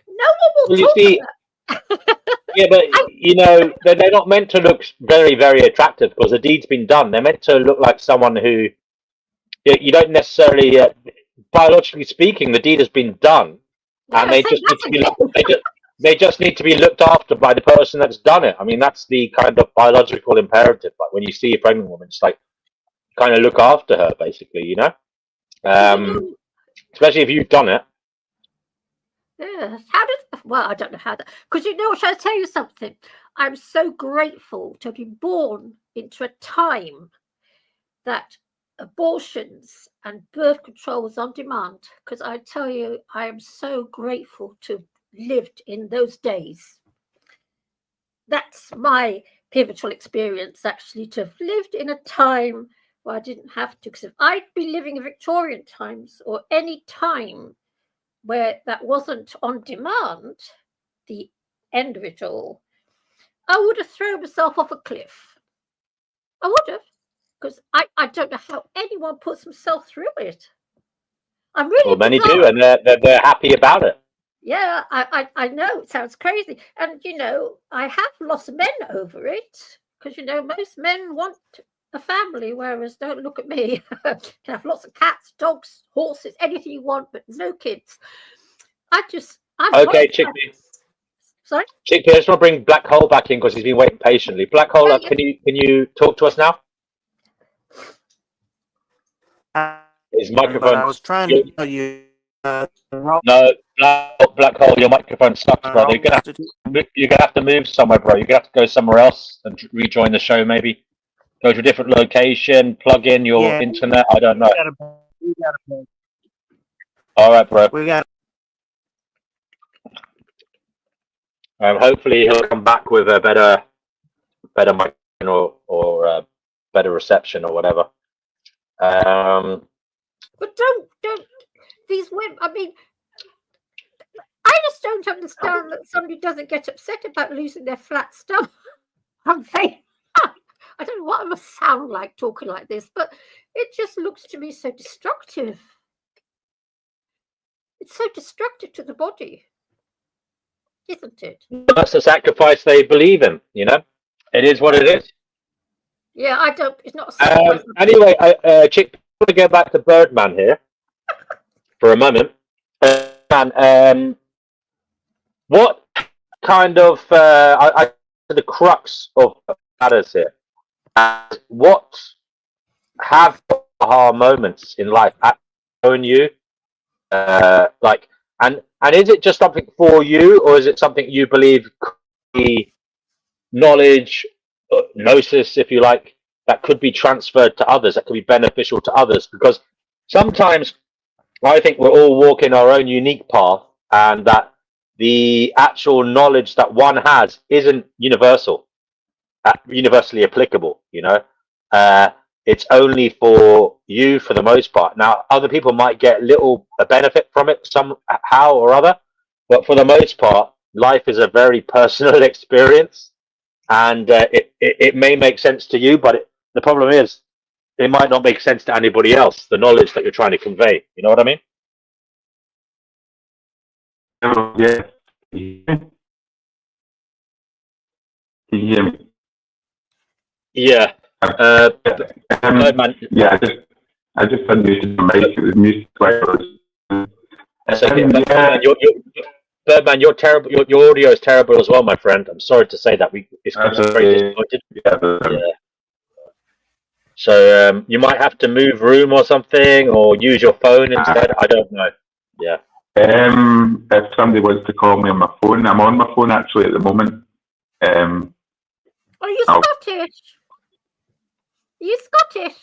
No one will talk about. Yeah, but they're not meant to look very, very attractive because the deed's been done. They're meant to look like someone who you don't necessarily, biologically speaking, the deed has been done, and they just need to be looked after by the person that's done it. I mean, that's the kind of biological imperative. Like when you see a pregnant woman, it's like kind of look after her, basically. Especially if you've done it. Yeah. I don't know how that, because shall I tell you something? I'm so grateful to be born into a time that abortions and birth control was on demand, because I tell you, I am so grateful to have lived in those days. That's my pivotal experience, actually, to have lived in a time where I didn't have to, because if I'd be living in Victorian times or any time where that wasn't on demand, the end of it all, I would have thrown myself off a cliff. I would have, because I don't know how anyone puts himself through it. I'm really many do, and they're happy about it. Yeah, I know it sounds crazy, and I have lost men over it, because most men want a family, whereas don't look at me. Can have lots of cats, dogs, horses, anything you want, but no kids. Okay, Chickpea. Sorry? Chickpea, I just want to bring Black Hole back in because he's been waiting patiently. Black Hole, can you talk to us now? His microphone. I was trying to tell you. No, Black Hole, your microphone sucks, brother. You're gonna have to move somewhere, bro. You're gonna have to go somewhere else and rejoin the show, maybe. Go to a different location, plug in your internet. I don't know. All right, bro. We got. Hopefully he'll come back with a better better microphone or better reception or whatever. But don't these women. I mean, I just don't understand that somebody doesn't get upset about losing their flat stomach. I don't know what I must sound like talking like this, but it just looks to me so destructive. It's so destructive to the body, isn't it? That's the sacrifice they believe in, you know? It is what it is. Yeah, I don't. It's not a sacrifice. Anyway, Chick, I want to go back to Birdman here for a moment. What kind of I the crux of matters here? What have aha moments in life shown you? Like, and is it just something for you, or is it something you believe could be knowledge, gnosis, if you like, that could be transferred to others, that could be beneficial to others? Because sometimes I think we're all walking our own unique path, and that the actual knowledge that one has isn't universally applicable, you know. It's only for you for the most part. Now, other people might get a benefit from it somehow or other, but for the most part, life is a very personal experience, and it may make sense to you, but the problem is it might not make sense to anybody else, the knowledge that you're trying to convey. You know what I mean? Oh, yeah. Can you hear me? Yeah. Birdman. Yeah, I just unmuted the mic. It was muted twice. Birdman, you're terrible. Your audio is terrible as well, my friend. I'm sorry to say that. It's very disappointed. Yeah. So you might have to move room or something, or use your phone instead. I don't know. Yeah. If somebody wants to call me on my phone, I'm on my phone actually at the moment. Are you Scottish? Are you Scottish?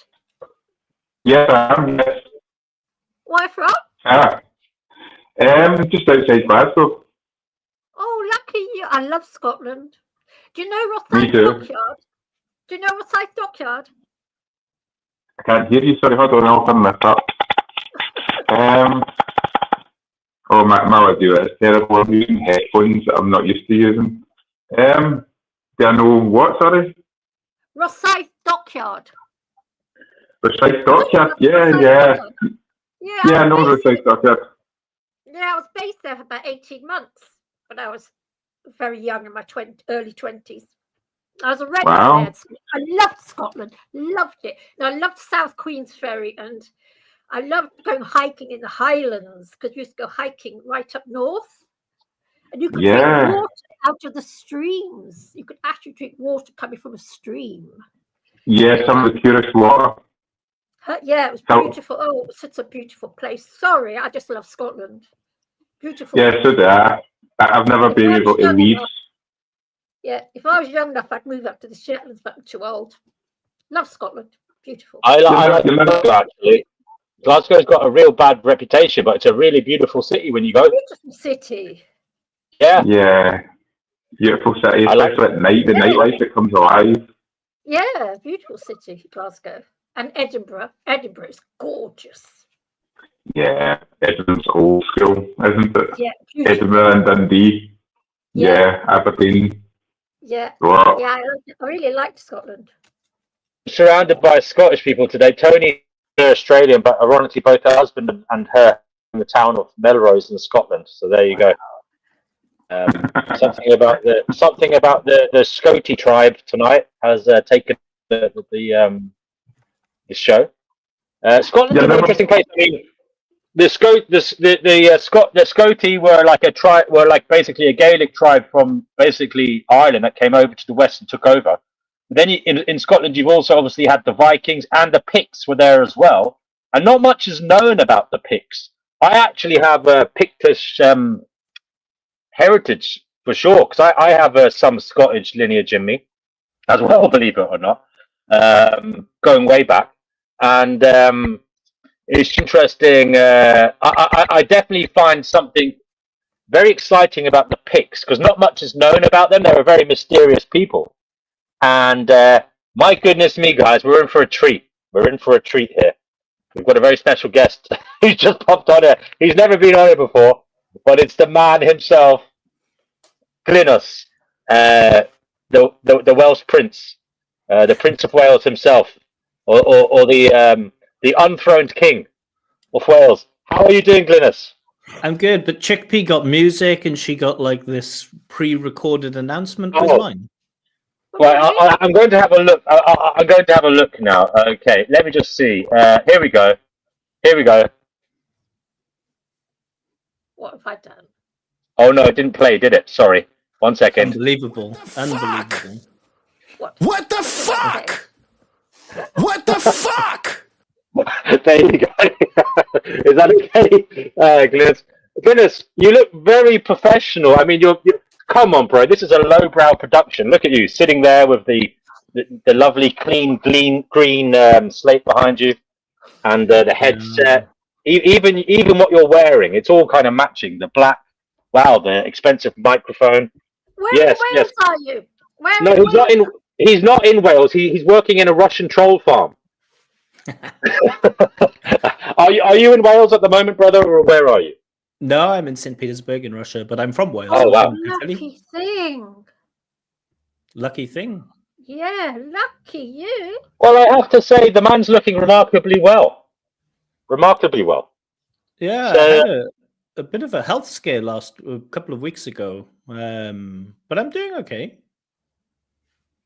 Yes, I am. Yes. Where from? Just outside Glasgow. Oh, lucky you! I love Scotland. Do you know Me Rosyth too. Dockyard? Do you know Rosyth Dockyard? I can't hear you. Sorry, hold on. I'll turn this up. Oh, my audio is terrible. I'm using headphones that I'm not used to using. Do I know what? Sorry. Rosyth Dockyard. Rosyth Dockyard. Yeah. Yeah, I know Rosyth Dockyard. Yeah, I was based there for about 18 months when I was very young, in my early 20s. I was a regular there. I loved Scotland, loved it. And I loved South Queen's Ferry, and I loved going hiking in the Highlands, because we used to go hiking right up north. And you could drink water out of the streams. You could actually drink water coming from a stream. Yeah, some of the purest water. Yeah, it was beautiful. Oh, it was such a beautiful place. Sorry, I just love Scotland. Beautiful. Yeah, so do I. I've never been able to leave. Yeah, if I was young enough, I'd move up to the Shetlands, but I'm too old. Love Scotland. Beautiful. I like Glasgow, actually. Glasgow's got a real bad reputation, but it's a really beautiful city when you go. Beautiful city. Yeah. Yeah. Beautiful city, especially at night. The nightlife, it comes alive. Yeah, beautiful city, Glasgow. And Edinburgh. Edinburgh is gorgeous. Yeah, Edinburgh's old school, isn't it? Yeah, beautiful. Edinburgh and Dundee. Yeah, Aberdeen. Yeah, wow. I really liked Scotland. Surrounded by Scottish people today. Tony is Australian, but ironically, both her husband and her in the town of Melrose in Scotland. So there you go. Something about the Scotty tribe tonight has taken the show. Scotland's an interesting place. I mean, the Scoti were like a tribe, basically a Gaelic tribe from basically Ireland that came over to the west and took over. Then in Scotland, you've also obviously had the Vikings, and the Picts were there as well. And not much is known about the Picts. I actually have a Pictish heritage for sure, because I have some Scottish lineage in me as well, believe it or not, going way back. And it's interesting. I definitely find something very exciting about the Picts, because not much is known about them. They're a very mysterious people. And my goodness me, guys, we're in for a treat. We're in for a treat here. We've got a very special guest who's just popped on here. He's never been on here before, but it's the man himself, Glynos, the Welsh prince, the Prince of Wales himself, or the unthroned king of Wales. How are you doing, Glynos? I'm good, but Chickpea got music and she got like this pre-recorded announcement. Where's Oh. mine? Well, I'm going to have a look. I'm going to have a look now. Okay, let me just see. Here we go. Here we go. What have I done? Oh no, it didn't play, did it? Sorry. 1 second. Unbelievable. Unbelievable. What the fuck? What the fuck? There you go. Is that okay, Glynis, you look very professional. I mean, you're come on, bro. This is a lowbrow production. Look at you sitting there with the lovely, clean, green slate behind you, and the headset. Even what you're wearing, it's all kind of matching. The black. Wow, the expensive microphone. Where in Wales are you? No, he's not in. He's not in Wales. He's working in a Russian troll farm. Are you in Wales at the moment, brother, or where are you? No, I'm in St. Petersburg in Russia, but I'm from Wales. Oh, wow. Lucky thing. Lucky thing. Yeah, lucky you. Well, I have to say, the man's looking remarkably well. Remarkably well. Yeah, So, I had a bit of a health scare a couple of weeks ago, but I'm doing okay.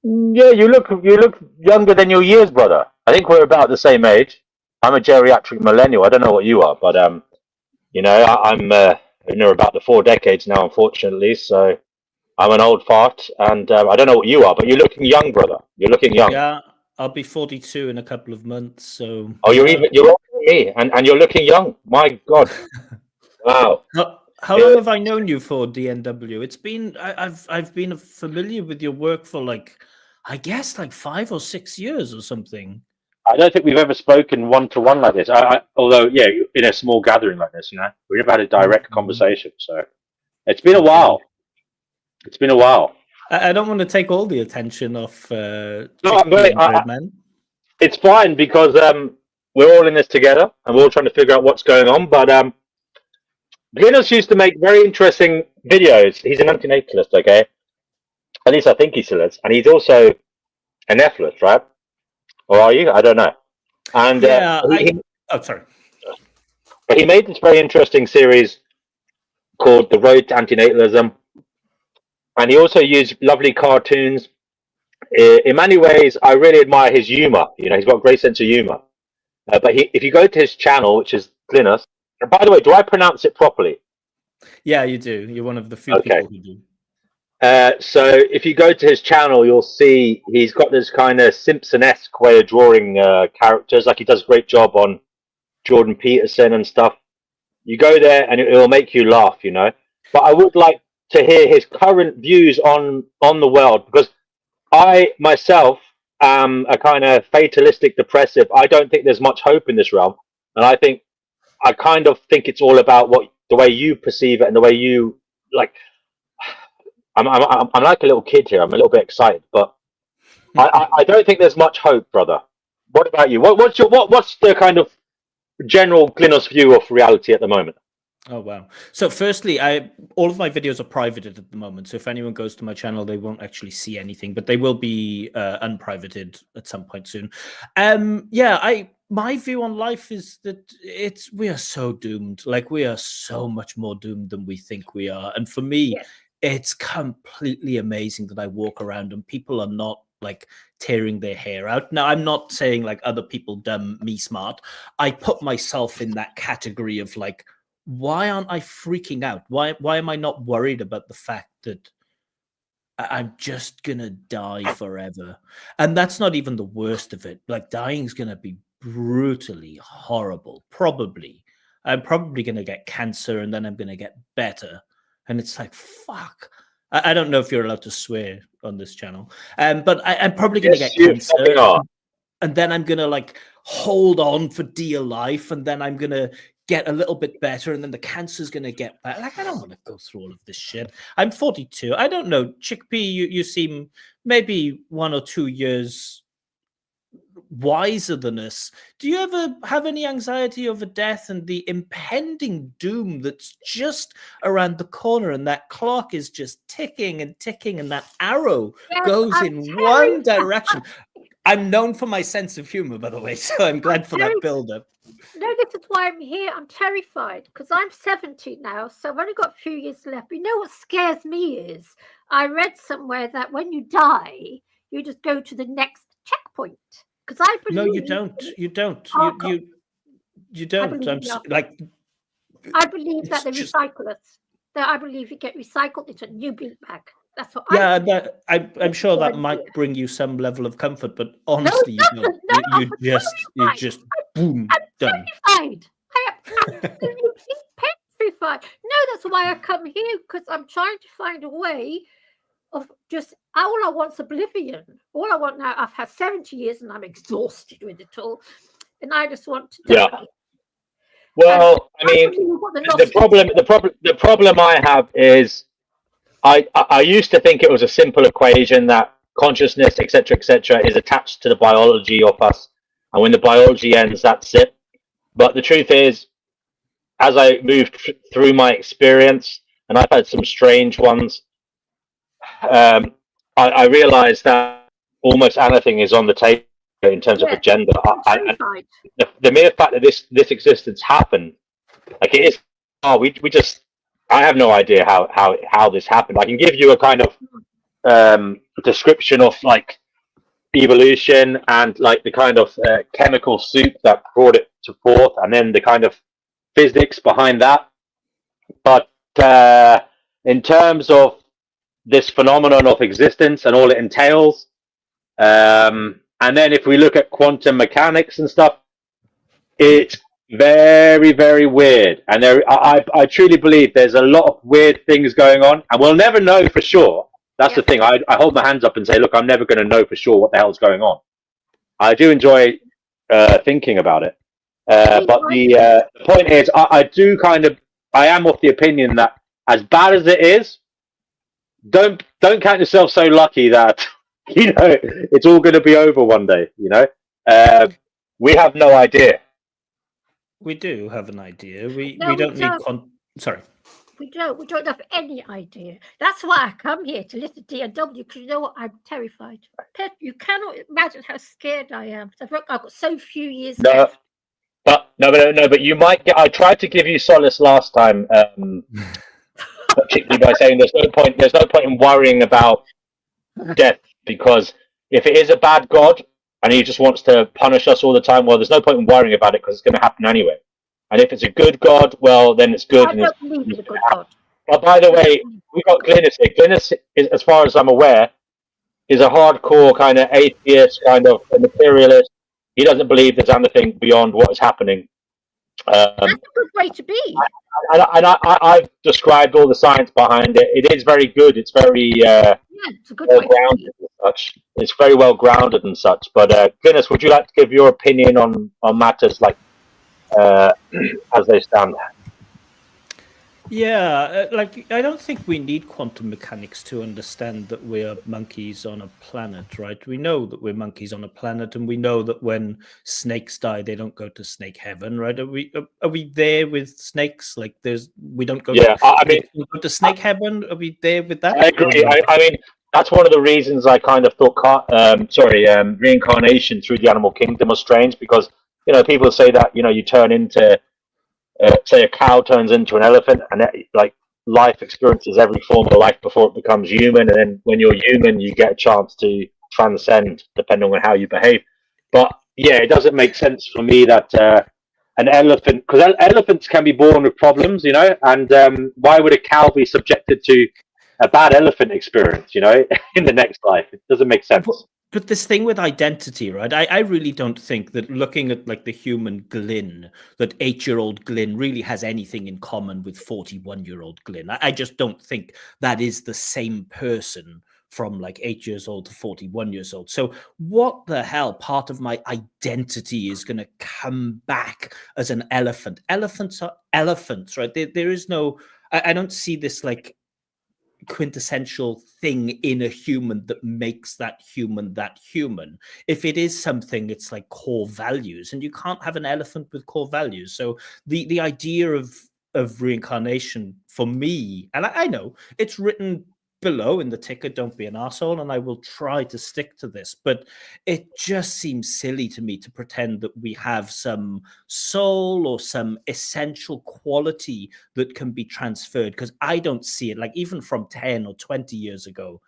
yeah, you look younger than your years, brother. I think we're about the same age. I'm a geriatric millennial. I don't know what you are, but you know, I'm about the 4 decades now, unfortunately. So I'm an old fart, and I don't know what you are, but you're looking young, brother. You're looking young. Yeah, I'll be 42 in a couple of months. So you're older than me, and you're looking young. My God, wow. How long have I known you for, DNW? It's been I've been familiar with your work for I guess 5 or 6 years or something. I don't think we've ever spoken one-to-one like this. Although, yeah, in a small gathering like this, we never had a direct conversation. So it's been a while. It's been a while. I don't want to take all the attention off. No, but it's fine because we're all in this together and we're all trying to figure out what's going on. But Glynos used to make very interesting videos. He's an antinatalist, okay? At least I think he still is. And he's also an ethicist, right? Or are you? I don't know. And sorry. But he made this very interesting series called The Road to Antinatalism. And he also used lovely cartoons. In many ways, I really admire his humor. He's got a great sense of humor. But if you go to his channel, which is Glynos, and by the way, do I pronounce it properly? Yeah, you do. You're one of the few people who do. So if you go to his channel, you'll see he's got this kind of Simpson-esque way of drawing characters. Like he does a great job on Jordan Peterson and stuff. You go there and it'll make you laugh, But I would like to hear his current views on the world, because I myself am a kind of fatalistic depressive. I don't think there's much hope in this realm, and I kind of think it's all about the way you perceive it and the way you like. I'm like a little kid here. I'm a little bit excited, but I don't think there's much hope, brother. What about you? What's the kind of general Glynos view of reality at the moment? Oh wow! So firstly, all of my videos are privated at the moment. So if anyone goes to my channel, they won't actually see anything, but they will be unprivated at some point soon. My view on life is that we are so doomed. We are so much more doomed than we think we are. And for me, it's completely amazing that I walk around and people are not tearing their hair out. Now, I'm not saying other people dumb, me smart. I put myself in that category of why aren't I freaking out? Why am I not worried about the fact that I'm just gonna die forever? And that's not even the worst of it. Dying's gonna be brutally horrible. Probably. I'm probably gonna get cancer and then I'm gonna get better. And it's fuck. I don't know if you're allowed to swear on this channel. But I'm probably gonna get cancer. And then I'm gonna hold on for dear life, and then I'm gonna get a little bit better, and then the cancer's going to get better. Like, I don't want to go through all of this shit. I'm 42. I don't know. Chickpea, you seem maybe 1 or 2 years wiser than us. Do you ever have any anxiety over death and the impending doom that's just around the corner, and that clock is just ticking and ticking, and that arrow goes in one direction? I'm known for my sense of humor, by the way, so I'm glad for that build-up. No, this is why I'm here. I'm terrified because I'm 70 now, so I've only got a few years left. You know what scares me is I read somewhere that when you die, you just go to the next checkpoint. Because I believe. No, you don't. You don't. You don't. I believe that they recycle us. That I believe you get recycled into a new beat bag. That's what. I'm sure that might bring you some level of comfort, but honestly, you don't. You just boom, done. Terrified. I am absolutely petrified. No, that's why I come here, because I'm trying to find a way of just all I want is oblivion. All I want now, I've had 70 years and I'm exhausted with it all, and I just want to die. Yeah. Well, I mean, the problem I have is I used to think it was a simple equation that consciousness, etc., is attached to the biology of us, and when the biology ends, that's it. But the truth is, as I moved through my experience, and I've had some strange ones, I realized that almost anything is on the table in terms of agenda. The mere fact that this existence happened, like it is, I have no idea how this happened. I can give you a kind of description of like evolution and like the kind of chemical soup that brought it to forth, and then the kind of physics behind that. But in terms of this phenomenon of existence and all it entails, and then if we look at quantum mechanics and stuff, it's very, very weird. And I truly believe there's a lot of weird things going on, and we'll never know for sure. That's the thing. I hold my hands up and say, look, I'm never going to know for sure what the hell's going on. I do enjoy thinking about it. But the point is, I am of the opinion that as bad as it is, don't count yourself so lucky that it's all going to be over one day. We have no idea. We do have an idea. We don't need. Sorry. We don't have any idea. That's why I come here to listen to DW, because you know what? I'm terrified. You cannot imagine how scared I am. I've got so few years left. But you might get. I tried to give you solace last time, particularly by saying there's no point in worrying about death, because if it is a bad God and he just wants to punish us all the time, well, there's no point in worrying about it because it's going to happen anyway. And if it's a good God, well, then it's good. I don't believe in a good God. But by the way, we've got Glynis here. Glynis, as far as I'm aware, is a hardcore kind of atheist, kind of a materialist. He doesn't believe there's anything beyond what is happening. That's a good way to be. And I've described all the science behind it. It is very good. It's very it's a good way grounded and such. It's very well grounded and such. But Glynis, would you like to give your opinion on matters like as they stand? Yeah, I don't think we need quantum mechanics to understand that we're monkeys on a planet, right? We know that we're monkeys on a planet, and we know that when snakes die, they don't go to snake heaven, right? Are we there with snakes? Like, we don't go. Yeah, go to snake heaven. Are we there with that? I agree. I mean, that's one of the reasons I kind of thought, reincarnation through the animal kingdom was strange, because people say that you turn into. Say a cow turns into an elephant, and life experiences every form of life before it becomes human, and then when you're human, you get a chance to transcend depending on how you behave. But yeah, it doesn't make sense for me that an elephant, because elephants can be born with problems, and why would a cow be subjected to a bad elephant experience, in the next life? It doesn't make sense. But this thing with identity, right? I really don't think that looking at like the human Glyn, that 8-year-old Glyn really has anything in common with 41-year-old Glyn. I just don't think that is the same person from like 8 years old to 41 years old. So what the hell? Part of my identity is going to come back as an elephant. Elephants are elephants, right? There is no, I don't see this like quintessential thing in a human that makes that human that human. If it is something, it's like core values, and you can't have an elephant with core values. So the idea of reincarnation for me, and I know it's written below in the ticket, don't be an arsehole, and I will try to stick to this, but it just seems silly to me to pretend that we have some soul or some essential quality that can be transferred, because I don't see it. Like even from 10 or 20 years ago,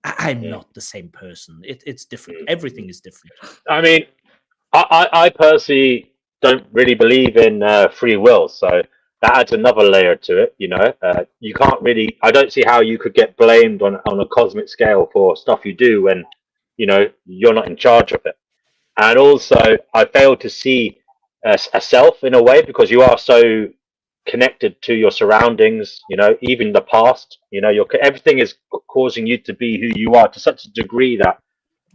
I'm not the same person. It's different. Everything is different. I mean, I personally don't really believe in free will, so that adds another layer to it. You know, you can't really. I don't see how you could get blamed on a cosmic scale for stuff you do when, you know, you're not in charge of it. And also, I fail to see a self in a way, because you are so connected to your surroundings. You know, even the past. You know, everything is causing you to be who you are to such a degree that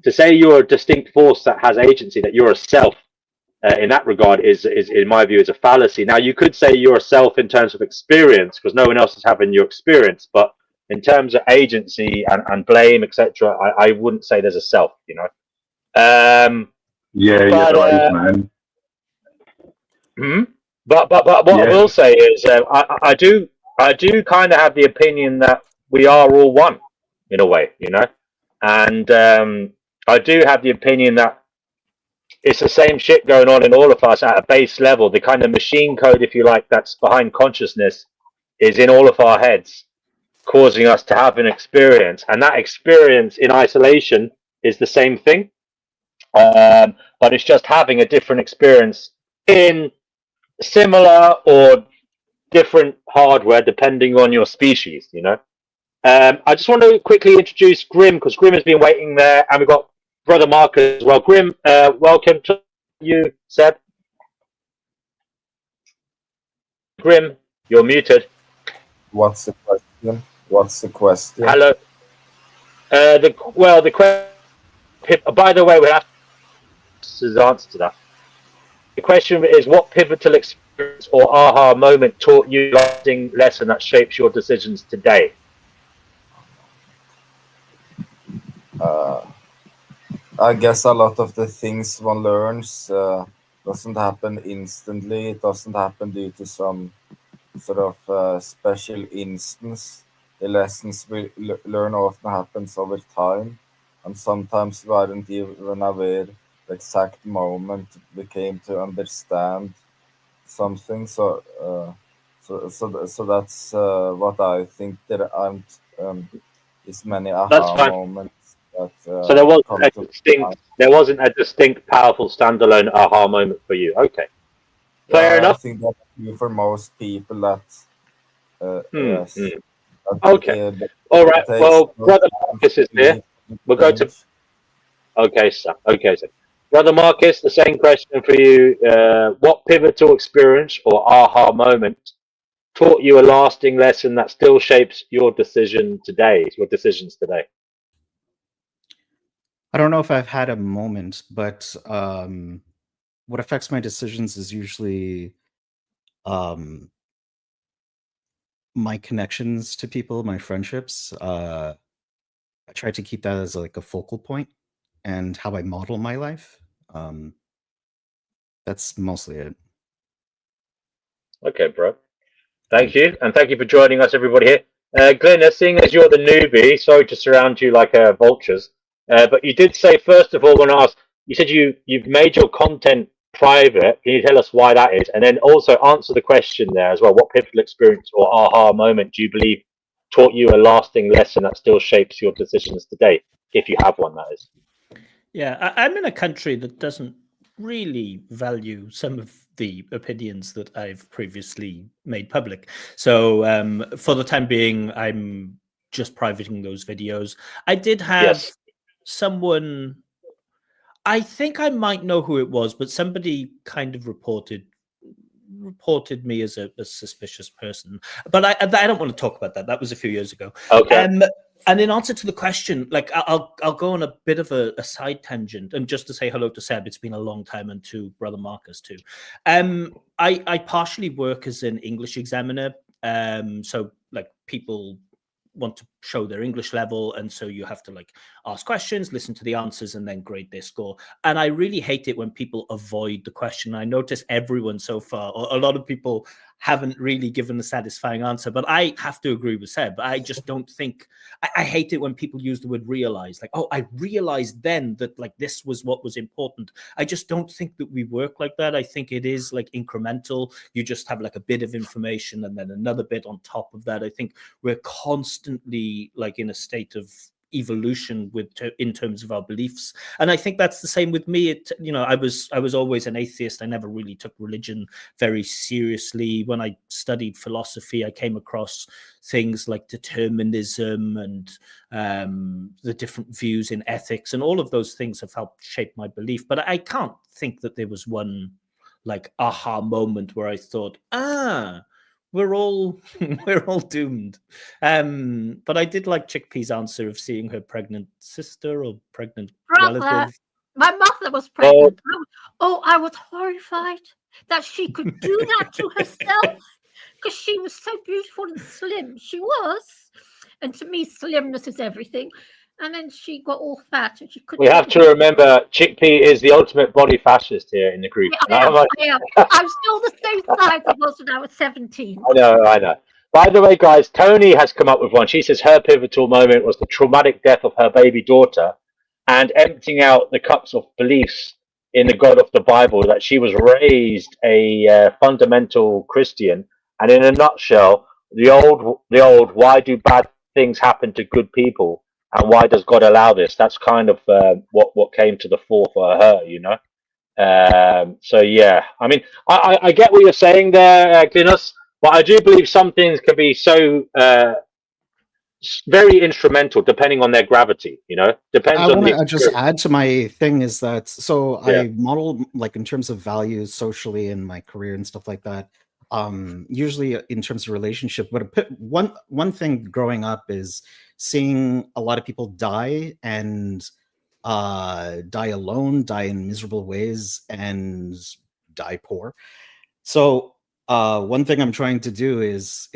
to say you're a distinct force that has agency, that you're a self in that regard is in my view is a fallacy. Now you could say you're a self in terms of experience, because no one else is having your experience, but in terms of agency and blame, etc., I wouldn't say there's a self, you know. Yeah, you're right, man. But what I will say is I do kind of have the opinion that we are all one in a way, you know, and I do have the opinion that it's the same shit going on in all of us at a base level. The kind of machine code, if you like, that's behind consciousness is in all of our heads, causing us to have an experience. And that experience in isolation is the same thing. But it's just having a different experience in similar or different hardware, depending on your species, you know. I just want to quickly introduce Grim, because Grim has been waiting there, and we've got Brother Marcus as well. Grim, welcome to you, Seb. Grim, you're muted. What's the question? What's the question? Hello. The question. By the way, we have to answer to that. The question is, what pivotal experience or aha moment taught you a lasting lesson that shapes your decisions today? I guess a lot of the things one learns doesn't happen instantly. It doesn't happen due to some sort of special instance. The lessons we learn often happens over time, and sometimes we aren't even aware the exact moment we came to understand something. So that's what I think. There aren't as many aha moments. So there wasn't a distinct, powerful standalone aha moment for you. Okay, fair enough. I think that's true for most people. That yes. Okay. All right. Well, Brother Marcus is here. We'll go to. Okay, sir. Brother Marcus, the same question for you. What pivotal experience or aha moment taught you a lasting lesson that still shapes your decisions today? I don't know if I've had a moment, but what affects my decisions is usually my connections to people, my friendships. I try to keep that as like a focal point, and how I model my life. That's mostly it. Okay, bro. Thank you, and thank you for joining us, everybody here. Glenn, seeing as you're the newbie, sorry to surround you like vultures. But you did say, first of all, when I asked, you said you've made your content private. Can you tell us why that is? And then also answer the question there as well. What pivotal experience or aha moment do you believe taught you a lasting lesson that still shapes your decisions today? If you have one, that is. Yeah, I'm in a country that doesn't really value some of the opinions that I've previously made public. So for the time being, I'm just privating those videos. I did have someone, I think I might know who it was, but somebody kind of reported me as a suspicious person. But I don't want to talk about that. That was a few years ago. Okay. And in answer to the question, like I'll go on a bit of a side tangent, and just to say hello to Seb, it's been a long time, and to Brother Marcus too. I partially work as an English examiner, so like people want to show their English level, and so you have to like ask questions, listen to the answers, and then grade their score. And I really hate it when people avoid the question. I notice everyone so far, or a lot of people, haven't really given a satisfying answer. But I have to agree with Seb. I just don't think, I hate it when people use the word realize, like, oh, I realized then that like this was what was important. I just don't think that we work like that. I think it is like incremental. You just have like a bit of information and then another bit on top of that. I think we're constantly like in a state of evolution in terms of our beliefs, and I think that's the same with me. I was always an atheist. I never really took religion very seriously. When I studied philosophy, I came across things like determinism and the different views in ethics, and all of those things have helped shape my belief. But I can't think that there was one like aha moment where I thought, we're all doomed. But I did like Chickpea's answer of seeing her pregnant sister or pregnant relative. My mother was pregnant. I was horrified that she could do that to herself, because she was so beautiful and slim. She was, and to me, slimness is everything. And then she got all fat, and she couldn't. We have to remember, Chickpea is the ultimate body fascist here in the group. I am. I'm still the same size I was when I was 17. I know. By the way, guys, Tony has come up with one. She says her pivotal moment was the traumatic death of her baby daughter and emptying out the cups of beliefs in the God of the Bible, that she was raised a fundamental Christian. And in a nutshell, the old, why do bad things happen to good people? And why does God allow this? That's kind of what came to the fore for her, So yeah, I mean, I get what you're saying there, Glynis, but I do believe some things can be so very instrumental depending on their gravity. Depends I on. want to just add to my thing is that I model like in terms of values socially in my career and stuff like that. Usually in terms of relationship, but one thing growing up is seeing a lot of people die and die alone, die in miserable ways, and die poor. So one thing I'm trying to do is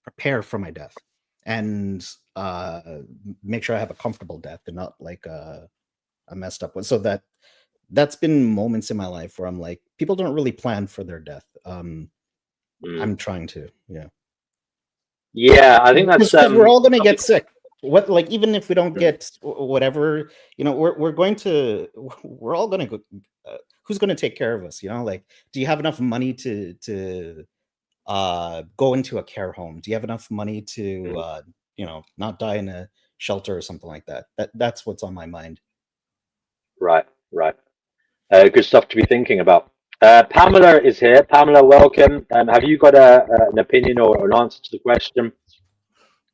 prepare for my death and make sure I have a comfortable death and not like a messed up one. So that's been moments in my life where I'm like, people don't really plan for their death. I'm trying to, Yeah, I think that's because we're all going to get sick. What, like, even if we don't get whatever, we're all going to go. Who's going to take care of us? Like, do you have enough money to go into a care home? Do you have enough money to not die in a shelter or something like that? That's what's on my mind. Right. Good stuff to be thinking about. Pamela is here. Pamela, welcome. Have you got an opinion or an answer to the question?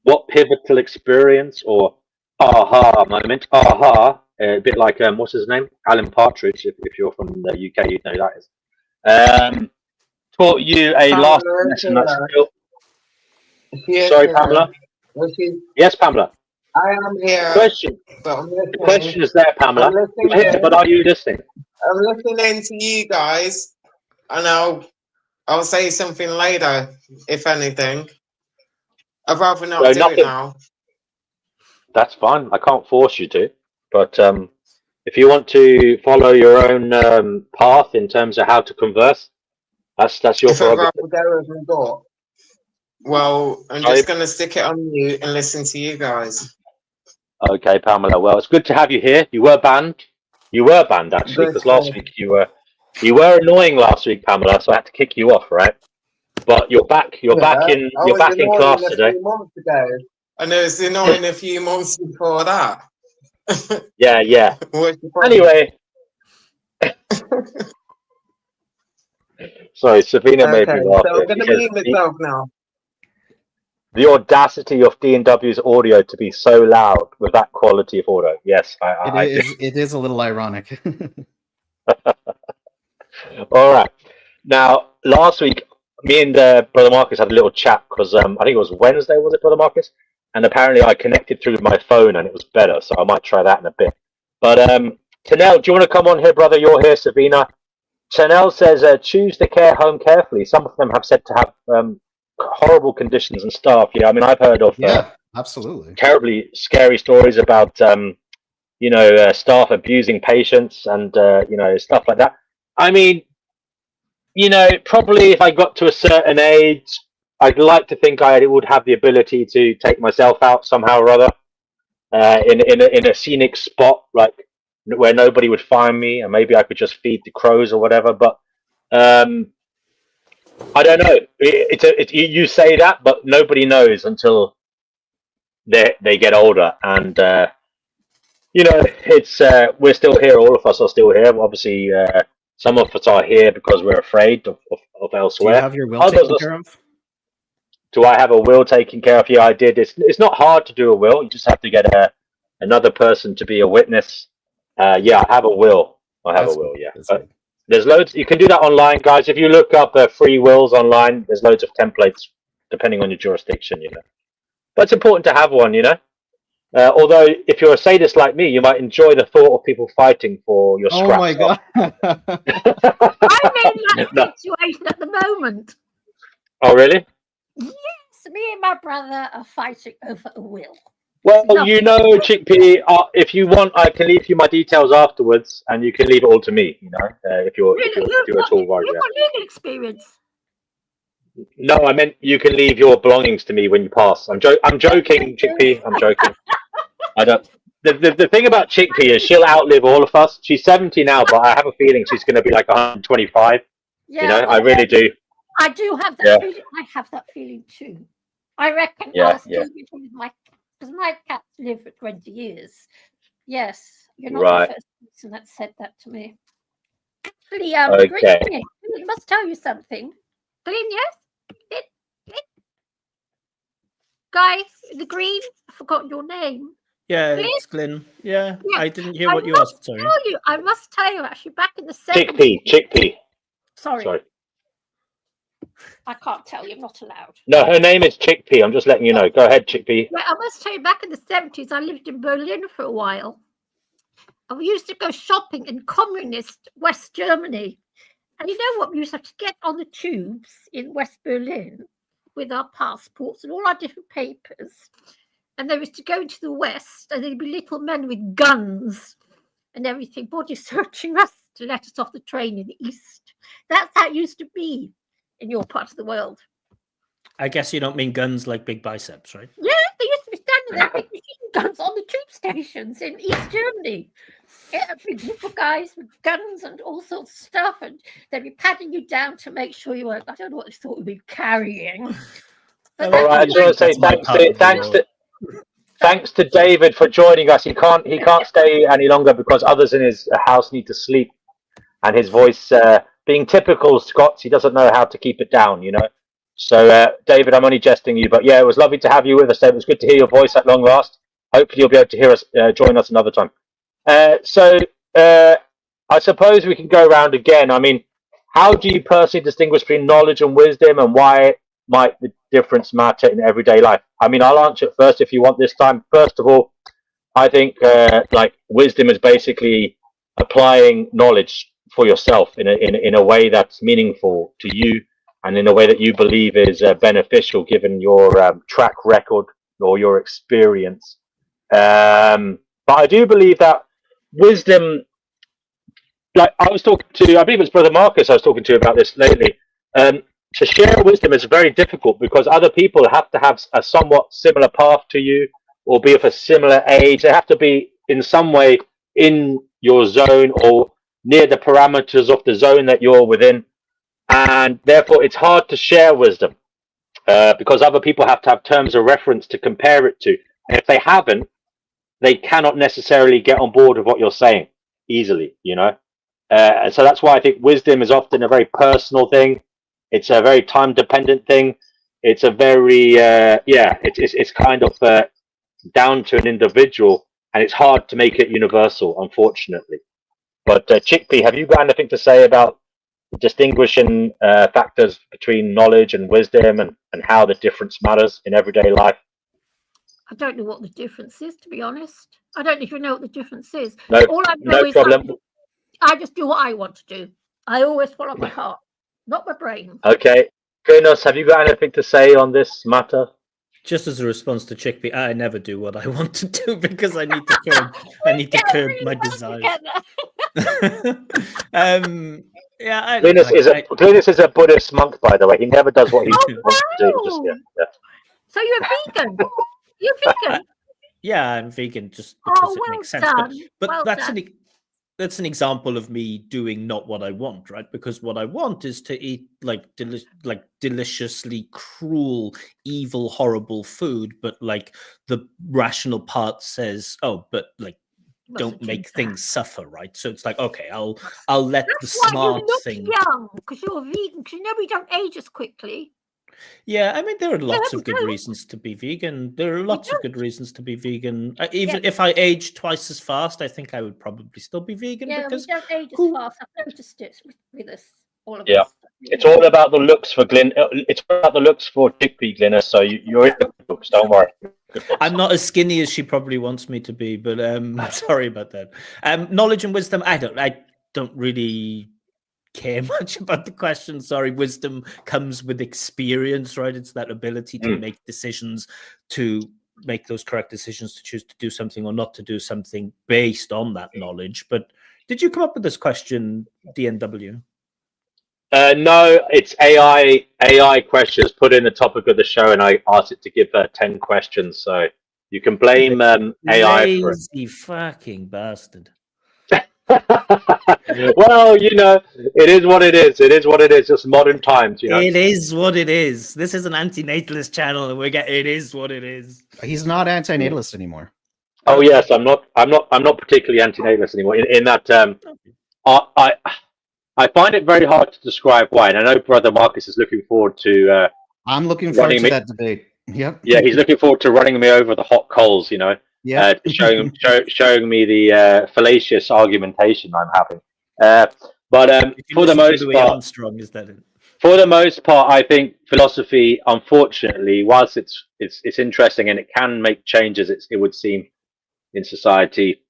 What pivotal experience or aha moment, a bit like, what's his name? Alan Partridge, if you're from the UK, you know who that is. Taught you a last lesson that's still... Sorry, Pamela? Yes, Pamela. I am here. The question is there, Pamela. But are you listening? I'm listening to you guys, and I'll say something later, if anything. I'd rather not do it now. That's fine. I can't force you to. But if you want to follow your own path in terms of how to converse, that's your prerogative. Well, I'm just going to stick it on mute and listen to you guys. Okay, Pamela. Well, it's good to have you here. You were banned. Actually, because last week you were annoying last week, Pamela. So I had to kick you off, right? But you're back. You're back in class today. I know it's annoying a few months before that. Yeah. Anyway. Sorry, Savina made me laugh. So I'm going to mute myself now. The audacity of D&W's audio to be so loud with that quality of audio. Yes, it is a little ironic. All right. Now, last week, me and Brother Marcus had a little chat because I think it was Wednesday, was it, Brother Marcus? and apparently I connected through my phone and it was better. So I might try that in a bit. But Tanel, do you want to come on here, brother? You're here, Savina. Tanel says, choose the care home carefully. Some of them have said to have horrible conditions and stuff. Yeah, I mean, I've heard of absolutely terribly scary stories about staff abusing patients and stuff like that. I mean, probably if I got to a certain age, I'd like to think I would have the ability to take myself out somehow or other, in a scenic spot, like where nobody would find me, and maybe I could just feed the crows or whatever. But I don't know. You say that, but nobody knows until they get older, and it's we're still here. All of us are still here. Obviously, some of us are here because we're afraid of elsewhere. Do you have your will taken care of? Do I have a will taken care of? Yeah, I did. It's not hard to do a will. You just have to get another person to be a witness. Yeah, I have a will. That's a will. good. Yeah. There's loads. You can do that online, guys. If you look up free wills online, there's loads of templates depending on your jurisdiction. But it's important to have one. Although if you're a sadist like me, you might enjoy the thought of people fighting for your scraps. Oh my god! I'm in that situation at the moment. Oh really? Yes, me and my brother are fighting over a will. Well, Chickpea, if you want, I can leave you my details afterwards, and you can leave it all to me. If you're at all worried. You've got legal experience. No, I meant you can leave your belongings to me when you pass. I'm joking, Chickpea. I'm joking. I don't. The thing about Chickpea is she'll outlive all of us. She's 70 now, but I have a feeling she's going to be like 125. Yeah, I really do. I do have that feeling. I have that feeling too. I reckon I'll still be with because my cats live for 20 years. Yes, you're not the first person that said that to me. Actually, Green, I must tell you something. Green, yes? Guys, the Green, I forgot your name. Yeah, Glyn? it's Glyn. Yeah, I didn't hear what you asked. Sorry. I must tell you, actually, back in the 70s. Chickpea. Sorry. I can't tell you, I'm not allowed. No, her name is Chickpea. I'm just letting you know. Go ahead, Chickpea. Well, I must tell you, back in the 70s, I lived in Berlin for a while. And we used to go shopping in communist West Germany. And you know what? We used to have to get on the tubes in West Berlin with our passports and all our different papers. And there was to go to the West, and there'd be little men with guns and everything, body searching us to let us off the train in the East. That's how it used to be in your part of the world. I guess you don't mean guns like big biceps, right? Yeah, they used to be standing there with machine guns on the tube stations in East Germany. Yeah, a big group of guys with guns and all sorts of stuff, and they'd be patting you down to make sure you weren't. I don't know what they thought we'd be carrying. But all right, I just want to say thanks to David for joining us. He can't stay any longer because others in his house need to sleep, and his voice, being typical Scots, he doesn't know how to keep it down. So, David, I'm only jesting you, but yeah, it was lovely to have you with us. It was good to hear your voice at long last. Hopefully, you'll be able to hear us, join us another time. So, I suppose we can go around again. I mean, how do you personally distinguish between knowledge and wisdom, and why might the difference matter in everyday life? I mean, I'll answer it first if you want this time. First of all, I think wisdom is basically applying knowledge for yourself in a way that's meaningful to you, and in a way that you believe is beneficial given your track record or your experience. But I do believe that wisdom, like I was talking to, I believe it's Brother Marcus I was talking to about this lately. To share wisdom is very difficult because other people have to have a somewhat similar path to you or be of a similar age. They have to be in some way in your zone or near the parameters of the zone that you're within. And therefore, it's hard to share wisdom because other people have to have terms of reference to compare it to. And if they haven't, they cannot necessarily get on board with what you're saying easily, So that's why I think wisdom is often a very personal thing. It's a very time-dependent thing. It's a very, it's kind of down to an individual, and it's hard to make it universal, unfortunately. But Chickpea, have you got anything to say about distinguishing factors between knowledge and wisdom, and how the difference matters in everyday life? I don't know what the difference is, to be honest. I don't even know what the difference is. No, All I know no is problem. I just do what I want to do. I always follow my heart, not my brain. Okay. Gnosis, have you got anything to say on this matter? Just as a response to Chickpea, I never do what I want to do because I need to curb. I need to curb my desires. Yeah, Gnosis is a Buddhist monk, by the way. He never does what he wants to do. Just, yeah. So you're vegan? You're vegan? Yeah, I'm vegan just because it well makes sense. done. But well that's done. that's an example of me doing not what I want, right? Because what I want is to eat like deliciously cruel, evil, horrible food, but like the rational part says, oh, but like don't make things suffer, right? So it's like, okay, I'll let the smart thing. Young because you're vegan. Because we don't age as quickly. Yeah, I mean, there are lots of good reasons to be vegan. There are lots of good reasons to be vegan. Even if I age twice as fast, I think I would probably still be vegan. Yeah, because we don't age as fast. I've noticed it with us, all of us. It's all about the looks for Glyn. It's all about the looks for Chickpea, Glynis. So you're in the books. Don't worry. I'm not as skinny as she probably wants me to be, but sorry about that. Knowledge and wisdom. I don't really care much about the question. Sorry, wisdom comes with experience, right? It's that ability to make decisions, to make those correct decisions, to choose to do something or not to do something based on that knowledge. But did you come up with this question, DNW? No, it's AI questions put in the topic of the show, and I asked it to give 10 questions. So you can blame AI for it. Lazy fucking bastard. Well, it is what it is. It is what it is. Just modern times, It is what it is. This is an anti-natalist channel, and it is what it is. He's not anti-natalist anymore. Oh yes, I'm not particularly anti-natalist anymore. In that, I find it very hard to describe why. And I know Brother Marcus is looking forward to. I'm looking forward to that debate. Yep. Yeah, he's looking forward to running me over the hot coals. Yeah. Showing me the fallacious argumentation I'm having. But for the most part, Armstrong, is that it? For the most part, I think philosophy, unfortunately, whilst it's interesting and it can make changes, it would seem, in society,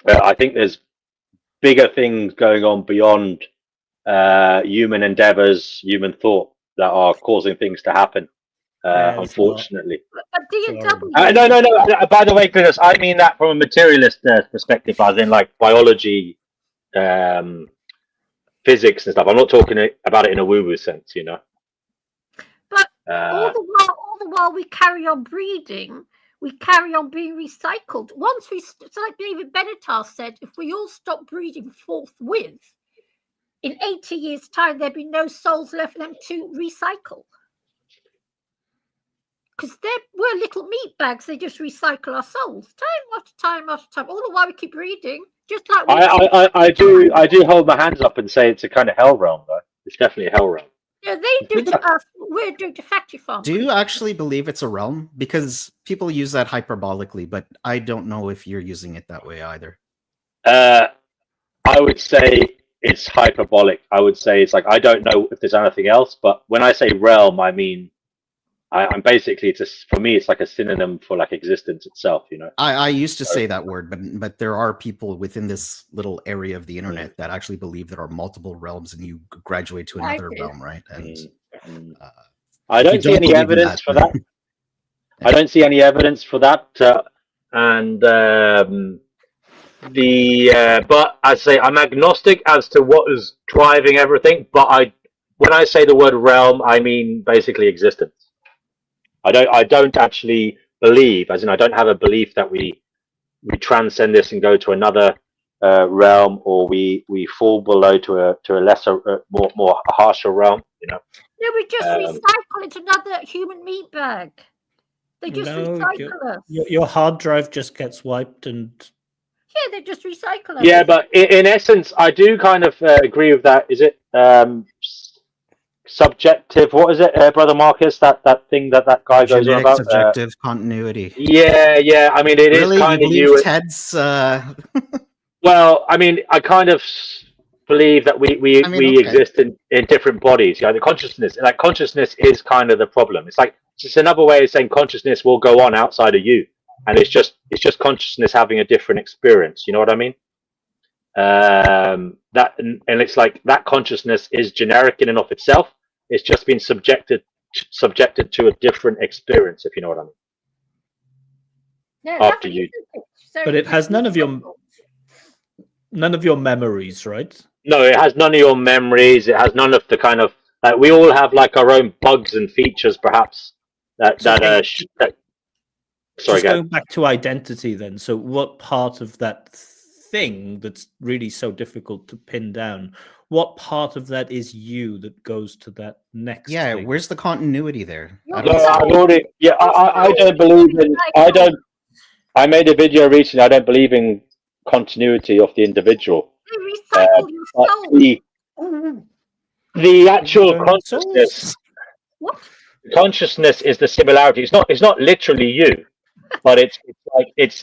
I think there's bigger things going on beyond human endeavors, human thought that are causing things to happen. Unfortunately. No. By the way, Glynis, I mean that from a materialist perspective, as in like biology, physics and stuff. I'm not talking about it in a woo-woo sense, But all the while we carry on breeding, we carry on being recycled. Once it's like David Benatar said, if we all stop breeding forthwith, in 80 years' time, there'd be no souls left for them to recycle. Because we're little meat bags, they just recycle our souls time after time after time. All the while we keep breeding, just like I do hold my hands up and say it's a kind of hell realm, though. It's definitely a hell realm. Yeah, they do to us. We're doing to factory farms. Do you actually believe it's a realm? Because people use that hyperbolically, but I don't know if you're using it that way either. I would say it's hyperbolic. I would say it's like I don't know if there's anything else, but when I say realm, I mean. I'm basically for me it's like a synonym for like existence itself, I used to say that word, but there are people within this little area of the internet that actually believe there are multiple realms and you graduate to another realm, right? And I don't see any evidence for that. I don't see any evidence for that, and but I say I'm agnostic as to what is driving everything, but when I say the word realm, I mean basically existence. I don't actually believe, as in I don't have a belief that we transcend this and go to another realm, or we fall below to a lesser, more harsher realm. No, we just recycle into another human meat bag. They just recycle us. Your hard drive just gets wiped and. Yeah, they just recycle us. Yeah, but in essence, I do kind of agree with that. Is it? Subjective, what is it, Brother Marcus? That thing that guy goes on about? Subjective continuity. Yeah. I mean, it really? is kind of you. Ted's. Well, I mean, I kind of believe that we exist in different bodies. The consciousness is kind of the problem. It's like it's another way of saying consciousness will go on outside of you, and it's just consciousness having a different experience. You know what I mean? That and it's like that consciousness is generic in and of itself. It's just been subjected to a different experience, if you know what I mean. No, After that you, isn't it. So But it has it's none of your difficult. memories, right? no, it has none of your memories. It has none of the kind of like we all have like our own bugs and features, perhaps that So that. Sorry, just go. going back to identity then. So what part of that thing that's really so difficult to pin down, what part of that is you that goes to that next Yeah, thing? where's the continuity there? Your I don't No, see I've it. soul, already. Yeah, your I soul don't is believe the in. I cycle. don't. I made a video recently. I don't believe in continuity of the individual. You recycle your But soul. Ooh. the actual Souls? What? consciousness is the similarity. It's not literally you, but it's like it's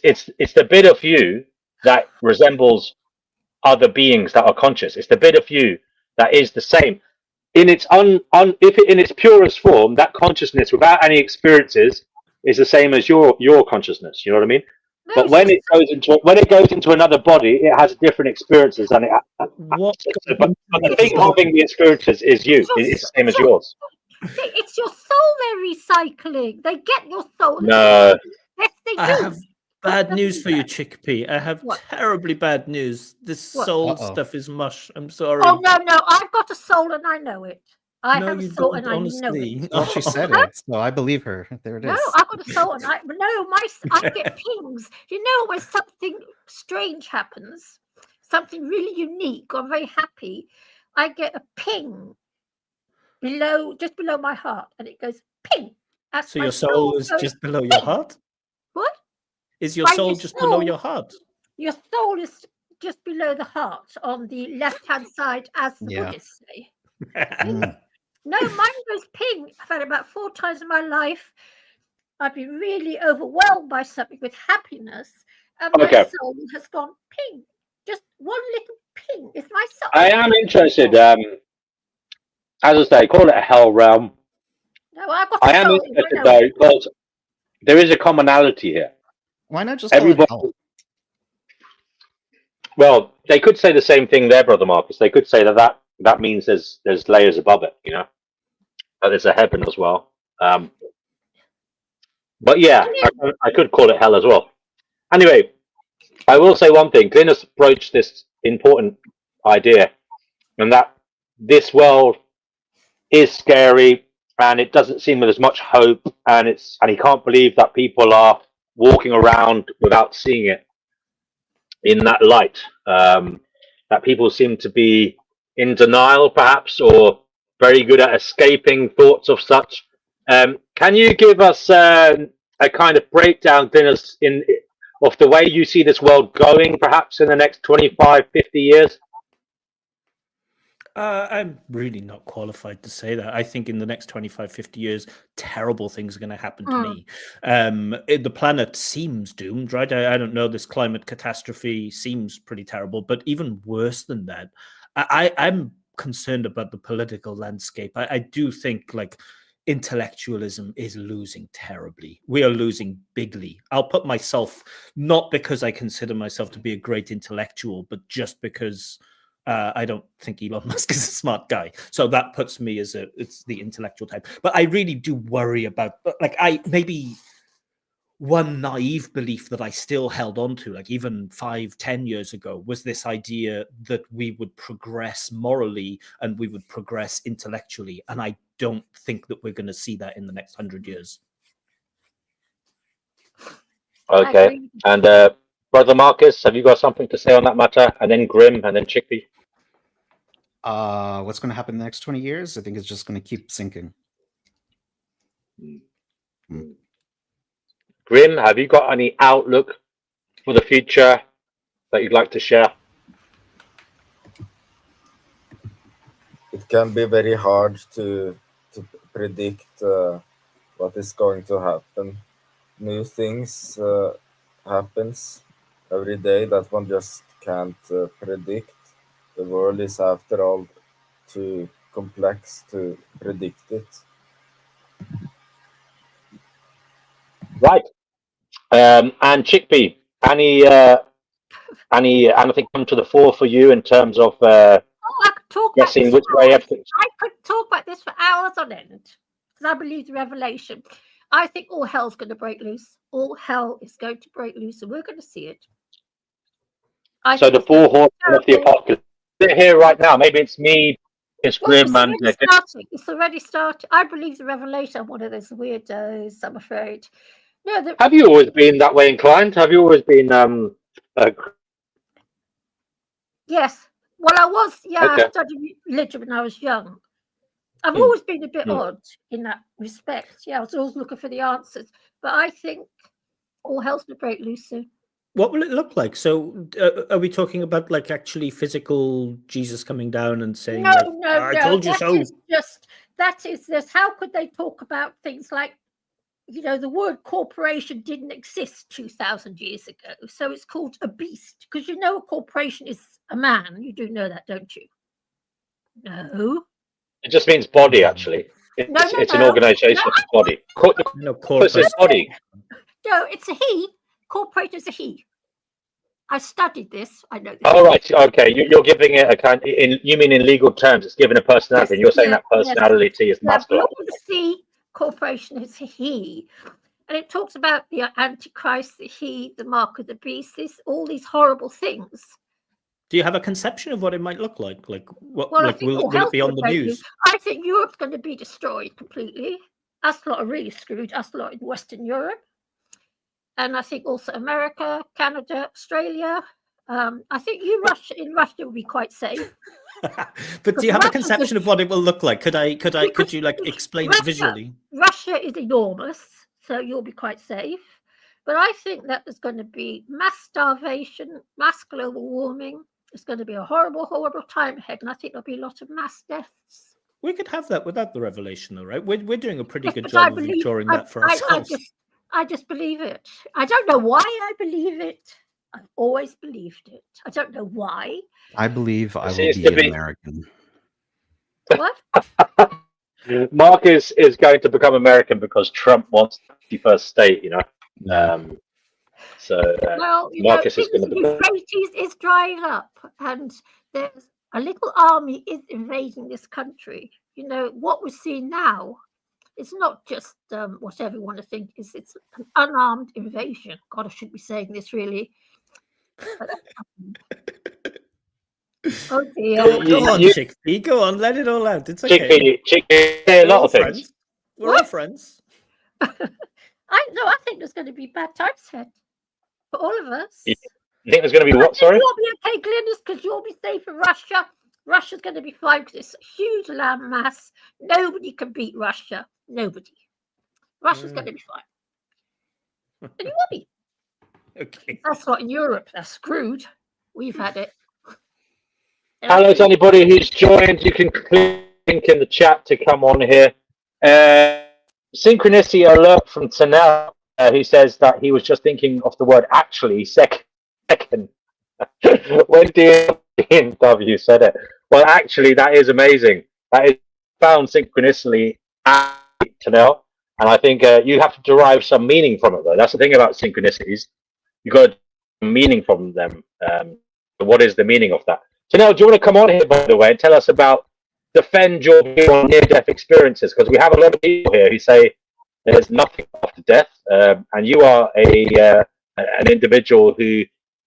the bit of you that resembles other beings that are conscious. It's the bit of you that is the same in its in its purest form. That consciousness without any experiences is the same as your consciousness. You know what I mean? No, But it's your when it goes into another body, it has different experiences, and What? but the thing having the experiences is you. It's the same as yours. It's your soul they're recycling. They get your soul. No. Yes, they I do. have bad news for you, Chickpea. I have What? terribly bad news. This What? soul Uh-oh. stuff is mush. I'm sorry. Oh no, I've got a soul and I know it. I No, have a you soul don't, and I know honestly. it. Well, she said it, so I believe her. There it No, is. I've got a soul and I get pings. You know, when something strange happens, something really unique, or I'm very happy, I get a ping just below my heart, and it goes ping. That's So my your soul is goes just below your ping. heart? What? Is your Right, soul your just below soul- your heart? Your soul is just below the heart on the left-hand side, as the Yeah. Buddhists say. Mm. No, mine goes ping. I've had it about 4 times in my life. I've been really overwhelmed by something with happiness, and my Okay. soul has gone ping. Just one little ping. It's my soul. I am interested. As I say, call it a hell realm. No, I've got I a am soul. interested though, because there is a commonality here. Why not just call it Everybody. hell? Well, they could say the same thing there, brother Marcus. They could say that means there's layers above it. You know, that there's a heaven as well. But yeah, I could call it hell as well. Anyway, I will say one thing. Glyn has broached this important idea, and that this world is scary, and it doesn't seem there's much hope, and he can't believe that people are walking around without seeing it in that light. That people seem to be in denial, perhaps, or very good at escaping thoughts of such. Can you give us a kind of breakdown, Dennis, of the way you see this world going, perhaps in the next 25, 50 years? I'm really not qualified to say that. I think in the next 25, 50 years, terrible things are going to happen to me. The planet seems doomed, right? I don't know. This climate catastrophe seems pretty terrible, but even worse than that, I'm concerned about the political landscape. I do think like intellectualism is losing terribly. We are losing bigly. I'll put myself, not because I consider myself to be a great intellectual, but just because I don't think Elon Musk is a smart guy. So that puts me as it's the intellectual type. But I really do worry about, like, maybe one naive belief that I still held on to, like even 5-10 years ago, was this idea that we would progress morally and we would progress intellectually. And I don't think that we're going to see that in the next 100 years. Okay. And Brother Marcus, have you got something to say on that matter? And then Grim, and then Chickpea. What's going to happen in the next 20 years? I think it's just going to keep sinking. Grim, have you got any outlook for the future that you'd like to share? It can be very hard to predict what is going to happen. New things happens every day that one just can't predict. The world is, after all, too complex to predict it. Right. And chickpea, anything come to the fore for you in terms of I could talk about guessing this which for way hours. everything? I could talk about this for hours on end because I believe the revelation. I think all hell's going to break loose. All hell is going to break loose, and we're going to see it. So the four horsemen of the apocalypse. They're here right now. Maybe it's me, it's Grim, and It's already started. I believe the revelation. I'm one of those weirdos, I'm afraid. No, have you always been that way inclined? Have you always been yes. Well, I was. Yeah, Okay. I studied religion when I was young. I've always been a bit odd in that respect. Yeah, I was always looking for the answers. But I think all hell's going to break loose soon. What will it look like? So, are we talking about like actually physical Jesus coming down and saying, No, like, no, "I no. told you so"? That is this. How could they talk about things like, you know, the word corporation didn't exist 2,000 years ago, so it's called a beast because you know a corporation is a man. You do know that, don't you? No. It just means body, actually. It's an organization of body. No, corporate body. No, it's a he. Corporate is a he. I studied this. I know this. Oh, right. Okay. You're giving it a kind. You mean in legal terms, it's given a personality. And you're saying that personality is masculine. The C corporation is a he, and it talks about the Antichrist, the he, the mark of the beast. All these horrible things. Do you have a conception of what it might look like? Like, what? Well, like, will it be on the news? I think Europe's going to be destroyed completely. Us lot are really screwed. Us lot in Western Europe. And I think also America, Canada, Australia. I think in Russia will be quite safe. But do you have a conception of what it will look like? Could you like explain it visually? Russia is enormous, so you'll be quite safe. But I think that there's going to be mass starvation, mass global warming. It's going to be a horrible, horrible time ahead, and I think there'll be a lot of mass deaths. We could have that without the revelation, though, right? We're doing a pretty good job of ensuring that for ourselves. I just believe it. I don't know why I believe it. I've always believed it. I don't know why. I believe I will be an American. What? Mark is going to become American because Trump wants the first state, you know. Marcus is going to become. Euphrates is drying up, and there's a little army is invading this country. You know what we're seeing now. It's not just what everyone thinks. It's an unarmed invasion. God, I shouldn't be saying this really. Oh dear. Go on, Chickpea. Go on, let it all out. It's okay. Chickpea, a lot of things. We're all friends. I think there's going to be bad times ahead for all of us. You think there's going to be what? Sorry. You'll be okay, Glynis, because you'll be safe in Russia. Russia's going to be fine because it's a huge land mass. Nobody can beat Russia. Nobody. Russia's going to be fine. And you will be. Okay. That's not in Europe. That's screwed. We've had it. Hello to anybody who's joined. You can click in the chat to come on here. Synchronicity alert from Tanel, who says that he was just thinking of the word actually second. When DW said it. Well, actually, that is amazing. That is found synchronicity at Tanel. And I think you have to derive some meaning from it, though. That's the thing about synchronicities. You've got meaning from them. What is the meaning of that? Tanel, do you want to come on here, by the way, and tell us about defend your view on near-death experiences? Because we have a lot of people here who say there's nothing after death. And you are an individual who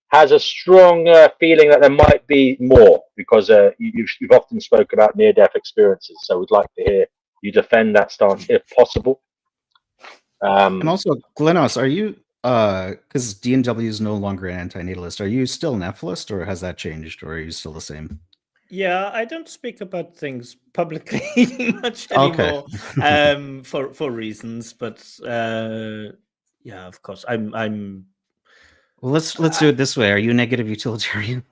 has a strong feeling that there might be more, because you've often spoke about near-death experiences. So we'd like to hear you defend that stance if possible. And also, Glenos, are you, because DNW is no longer an anti-natalist, are you still an Ephalist, or has that changed, or are you still the same? Yeah, I don't speak about things publicly much anymore, for reasons. But yeah, of course, I'm. Well, let's do it this way. Are you a negative utilitarian?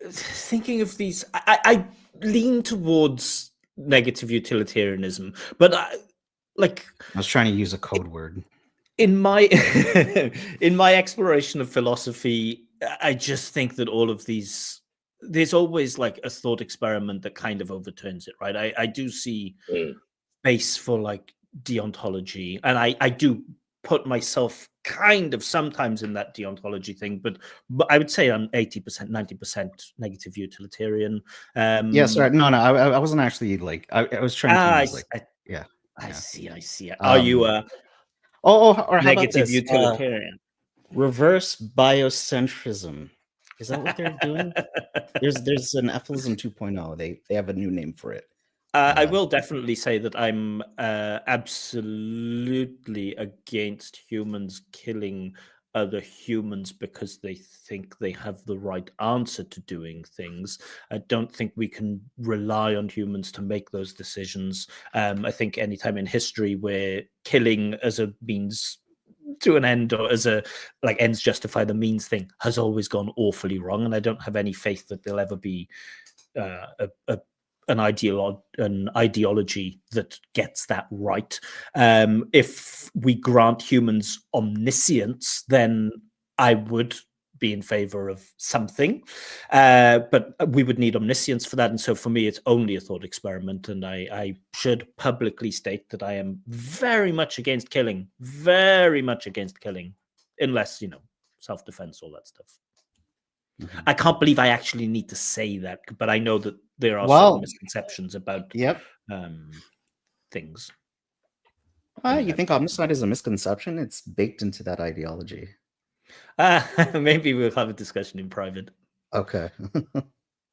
Thinking of these. I lean towards negative utilitarianism, but I was trying to use a code word. In my in my exploration of philosophy, I just think that all of these, there's always like a thought experiment that kind of overturns it, right? I do see space for like deontology, and I do put myself kind of sometimes in that deontology thing, but I would say I'm 80%, 90% negative utilitarian. Yeah, sorry. No, I wasn't actually like, I was trying to use like, yeah. I yeah. see. Are you a or how about negative this? utilitarian? Reverse biocentrism. Is that what they're doing? There's an Ephilism 2.0. They have a new name for it. I will definitely say that I'm absolutely against humans killing other humans because they think they have the right answer to doing things. I don't think we can rely on humans to make those decisions. I think anytime in history where killing as a means to an end, or as a like ends justify the means thing, has always gone awfully wrong, and I don't have any faith that there'll ever be an ideology that gets that right. If we grant humans omniscience, then I would be in favor of something, but we would need omniscience for that. And so for me, it's only a thought experiment, and I should publicly state that I am very much against killing, unless, self-defense, all that stuff. I can't believe I actually need to say that, but I know that there are certain misconceptions about things. You think omnicide is a misconception? It's baked into that ideology. Maybe we'll have a discussion in private. Okay.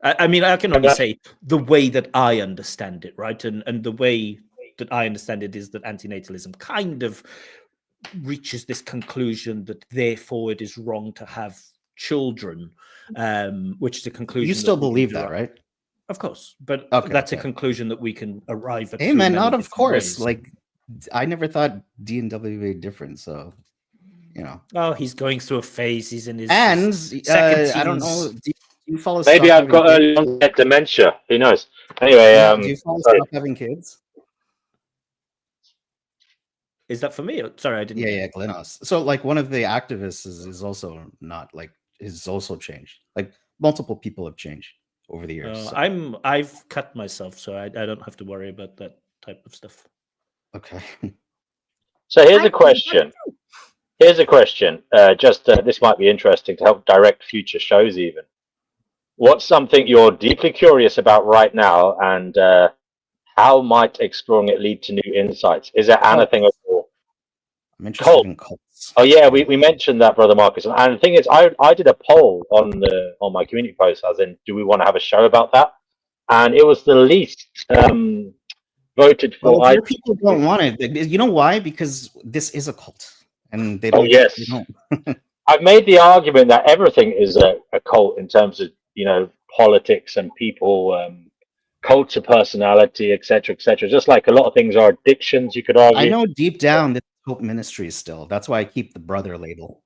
I mean, I can only say the way that I understand it, right? And the way that I understand it is that antinatalism kind of reaches this conclusion that therefore it is wrong to have children, which is a conclusion. You still believe that, right? Of course, but that's a conclusion that we can arrive at. Hey man, not of course. Like, I never thought D and W made different, so Oh, he's going through a phase. He's in his second. I don't know. Do you follow? Maybe I've got early onset dementia. Who knows? Anyway, do you follow stop having kids? Is that for me? Sorry, I didn't. Yeah, Glenos. So, like, one of the activists is also not like is also changed. Like, multiple people have changed over the years. So. I've cut myself, so I don't have to worry about that type of stuff. Okay. So here's a question. This might be interesting to help direct future shows. Even, what's something you're deeply curious about right now, and how might exploring it lead to new insights? Is there anything at all? I'm interested in cults. Oh yeah, we mentioned that, Brother Marcus. And the thing is, I did a poll on my community post, as in, do we want to have a show about that? And it was the least voted for. Well, people don't want it. You know why? Because this is a cult, and they don't. Oh yes. I've made the argument that everything is a cult in terms of politics and people. Cults of personality, etc., etc. Just like a lot of things are addictions, you could argue. I know deep down this is Hope Ministries still. That's why I keep the brother label.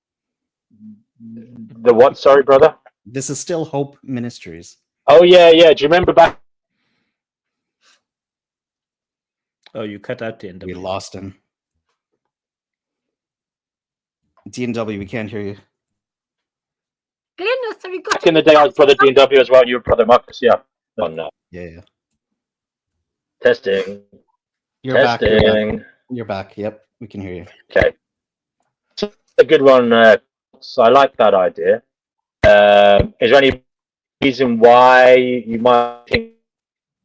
The what? Sorry, brother. This is still Hope Ministries. Oh yeah. Do you remember back? Oh, you cut out the end. We lost him. D&W, we can't hear you. Glennis, have you got? Back in the day, I was brother D&W as well. You were brother Marcus, yeah. Oh no. Yeah. Testing. You're back. You're back. Yep, we can hear you. Okay. So a good one. So I like that idea. Is there any reason why you might think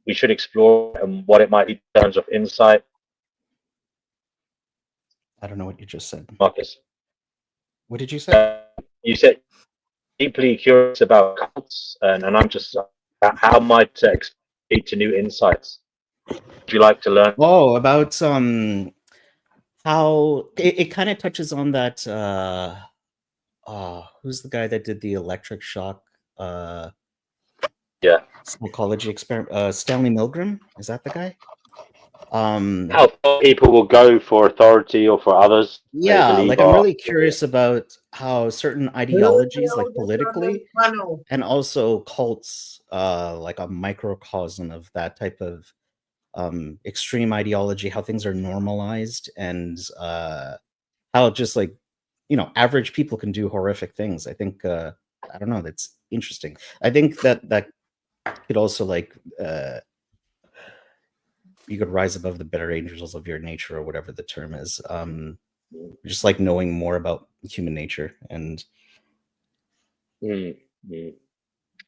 we should explore and what it might be in terms of insight? I don't know what you just said. Marcus. What did you say? You said deeply curious about cults, and I'm just how might lead to new insights? Would you like to learn? Oh, about how it kind of touches on that. Who's the guy that did the electric shock? Psychology experiment. Stanley Milgram, is that the guy? How far people will go for authority or for others. Yeah, like I'm really curious about how certain ideologies, like politically, and also cults, like a microcosm of that type of extreme ideology, how things are normalized, and how just like average people can do horrific things. I think I don't know, that's interesting. I think that could also like you could rise above the better angels of your nature, or whatever the term is. Just like knowing more about human nature. And no,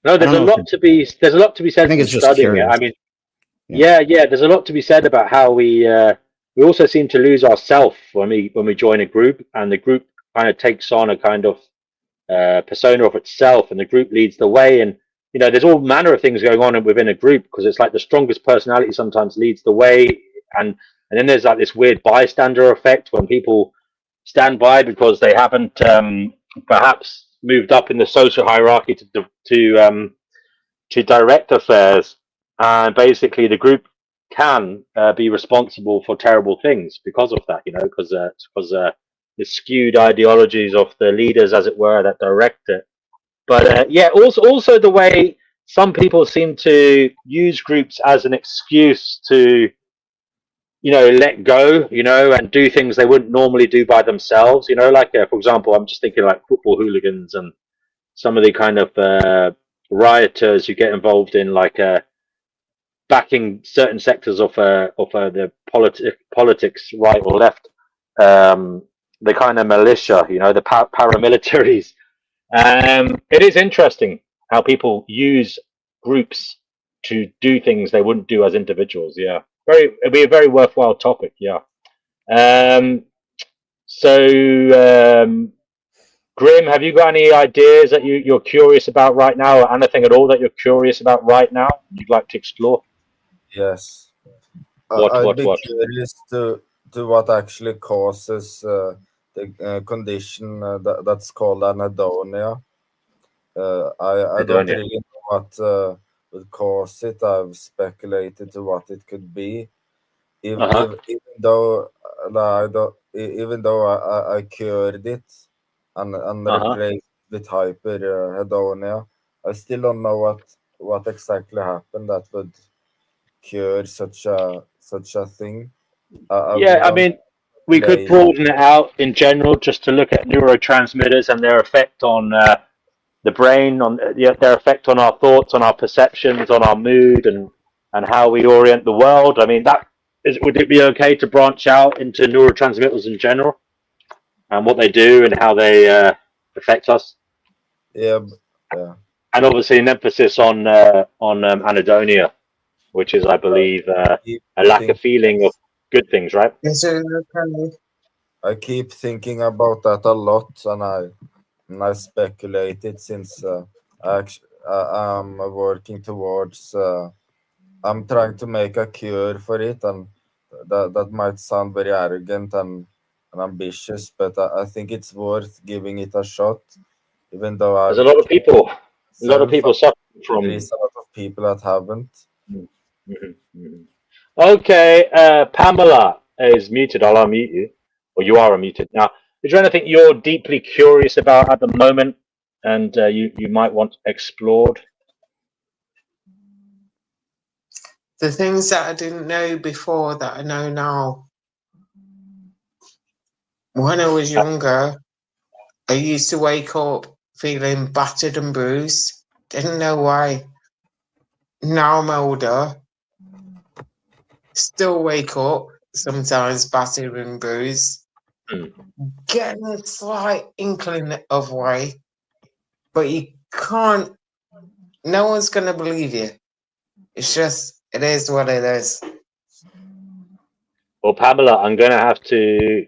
there's a lot to be said think from it's just studying it. curious. I mean, yeah, there's a lot to be said about how we also seem to lose ourself when we join a group, and the group kind of takes on a kind of persona of itself, and the group leads the way. And there's all manner of things going on within a group, because it's like the strongest personality sometimes leads the way, and then there's like this weird bystander effect when people stand by because they haven't perhaps moved up in the social hierarchy to direct affairs, and basically the group can be responsible for terrible things because of that, because the skewed ideologies of the leaders, as it were, that direct it. But also the way some people seem to use groups as an excuse to let go, and do things they wouldn't normally do by themselves. Like for example, I'm just thinking like football hooligans and some of the kind of rioters who get involved in like backing certain sectors of the politics, right or left. The kind of militia, the paramilitaries. It is interesting how people use groups to do things they wouldn't do as individuals. Yeah, it'd be a very worthwhile topic. Yeah. Grim, have you got any ideas that you're curious about right now, or anything at all that you're curious about right now you'd like to explore? Yes. What? Curious to what actually causes the condition that's called anhedonia. I don't really know what would cause it. I've speculated to what it could be, even though I cured it and replaced with hyperhedonia. I still don't know what exactly happened that would cure such a thing. I mean, we could broaden it out in general just to look at neurotransmitters and their effect on the brain, on their effect on our thoughts, on our perceptions, on our mood, and how we orient the world. I mean, would it be okay to branch out into neurotransmitters in general and what they do and how they affect us? Yeah. And obviously an emphasis on anhedonia, which is, I believe, a lack of feeling of good things, right? I keep thinking about that a lot, and I speculated since I'm working towards. I'm trying to make a cure for it, and that might sound very arrogant and ambitious, but I think it's worth giving it a shot, even though there's a lot of people suffering from. There is a lot of people that haven't. Okay, Pamela is muted. I'll unmute you, or you are unmuted now. Is there anything you're deeply curious about at the moment, and you might want explored? The things that I didn't know before that I know now. When I was younger, I used to wake up feeling battered and bruised. Didn't know why. Now I'm older. Still wake up, sometimes battered and bruised. Getting a slight inkling of why. But you can't, no one's going to believe you. It's just, it is what it is. Well, Pamela, I'm going to have to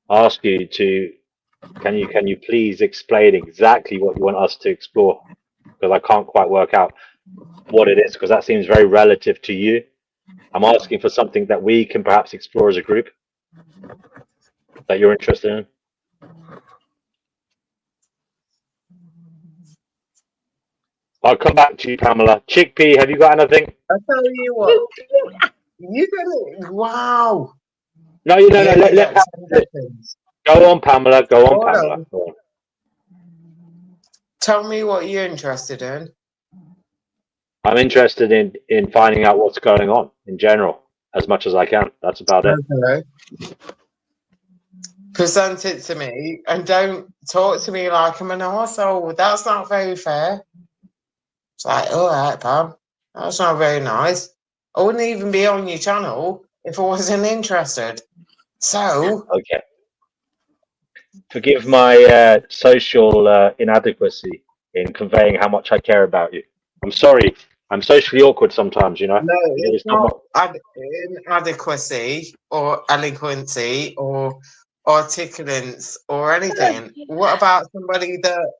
ask you to, can you please explain exactly what you want us to explore? Because I can't quite work out what it is, because that seems very relative to you. I'm asking for something that we can perhaps explore as a group that you're interested in. I'll come back to you, Pamela. Chickpea, have you got anything? I'll tell you what. You did it. Wow. No, let go on, Pamela. Go on, Pamela. Go on. Tell me what you're interested in. I'm interested in finding out what's going on in general, as much as I can. That's about it. Okay. Present it to me, and don't talk to me like I'm an arsehole. That's not very fair. It's like, all right, Pam, that's not very nice. I wouldn't even be on your channel if I wasn't interested. So, Okay. Forgive my social inadequacy in conveying how much I care about you. I'm sorry. I'm socially awkward sometimes, you know. no, it's It's not not inadequacy or eloquency or articulence or anything. What about somebody that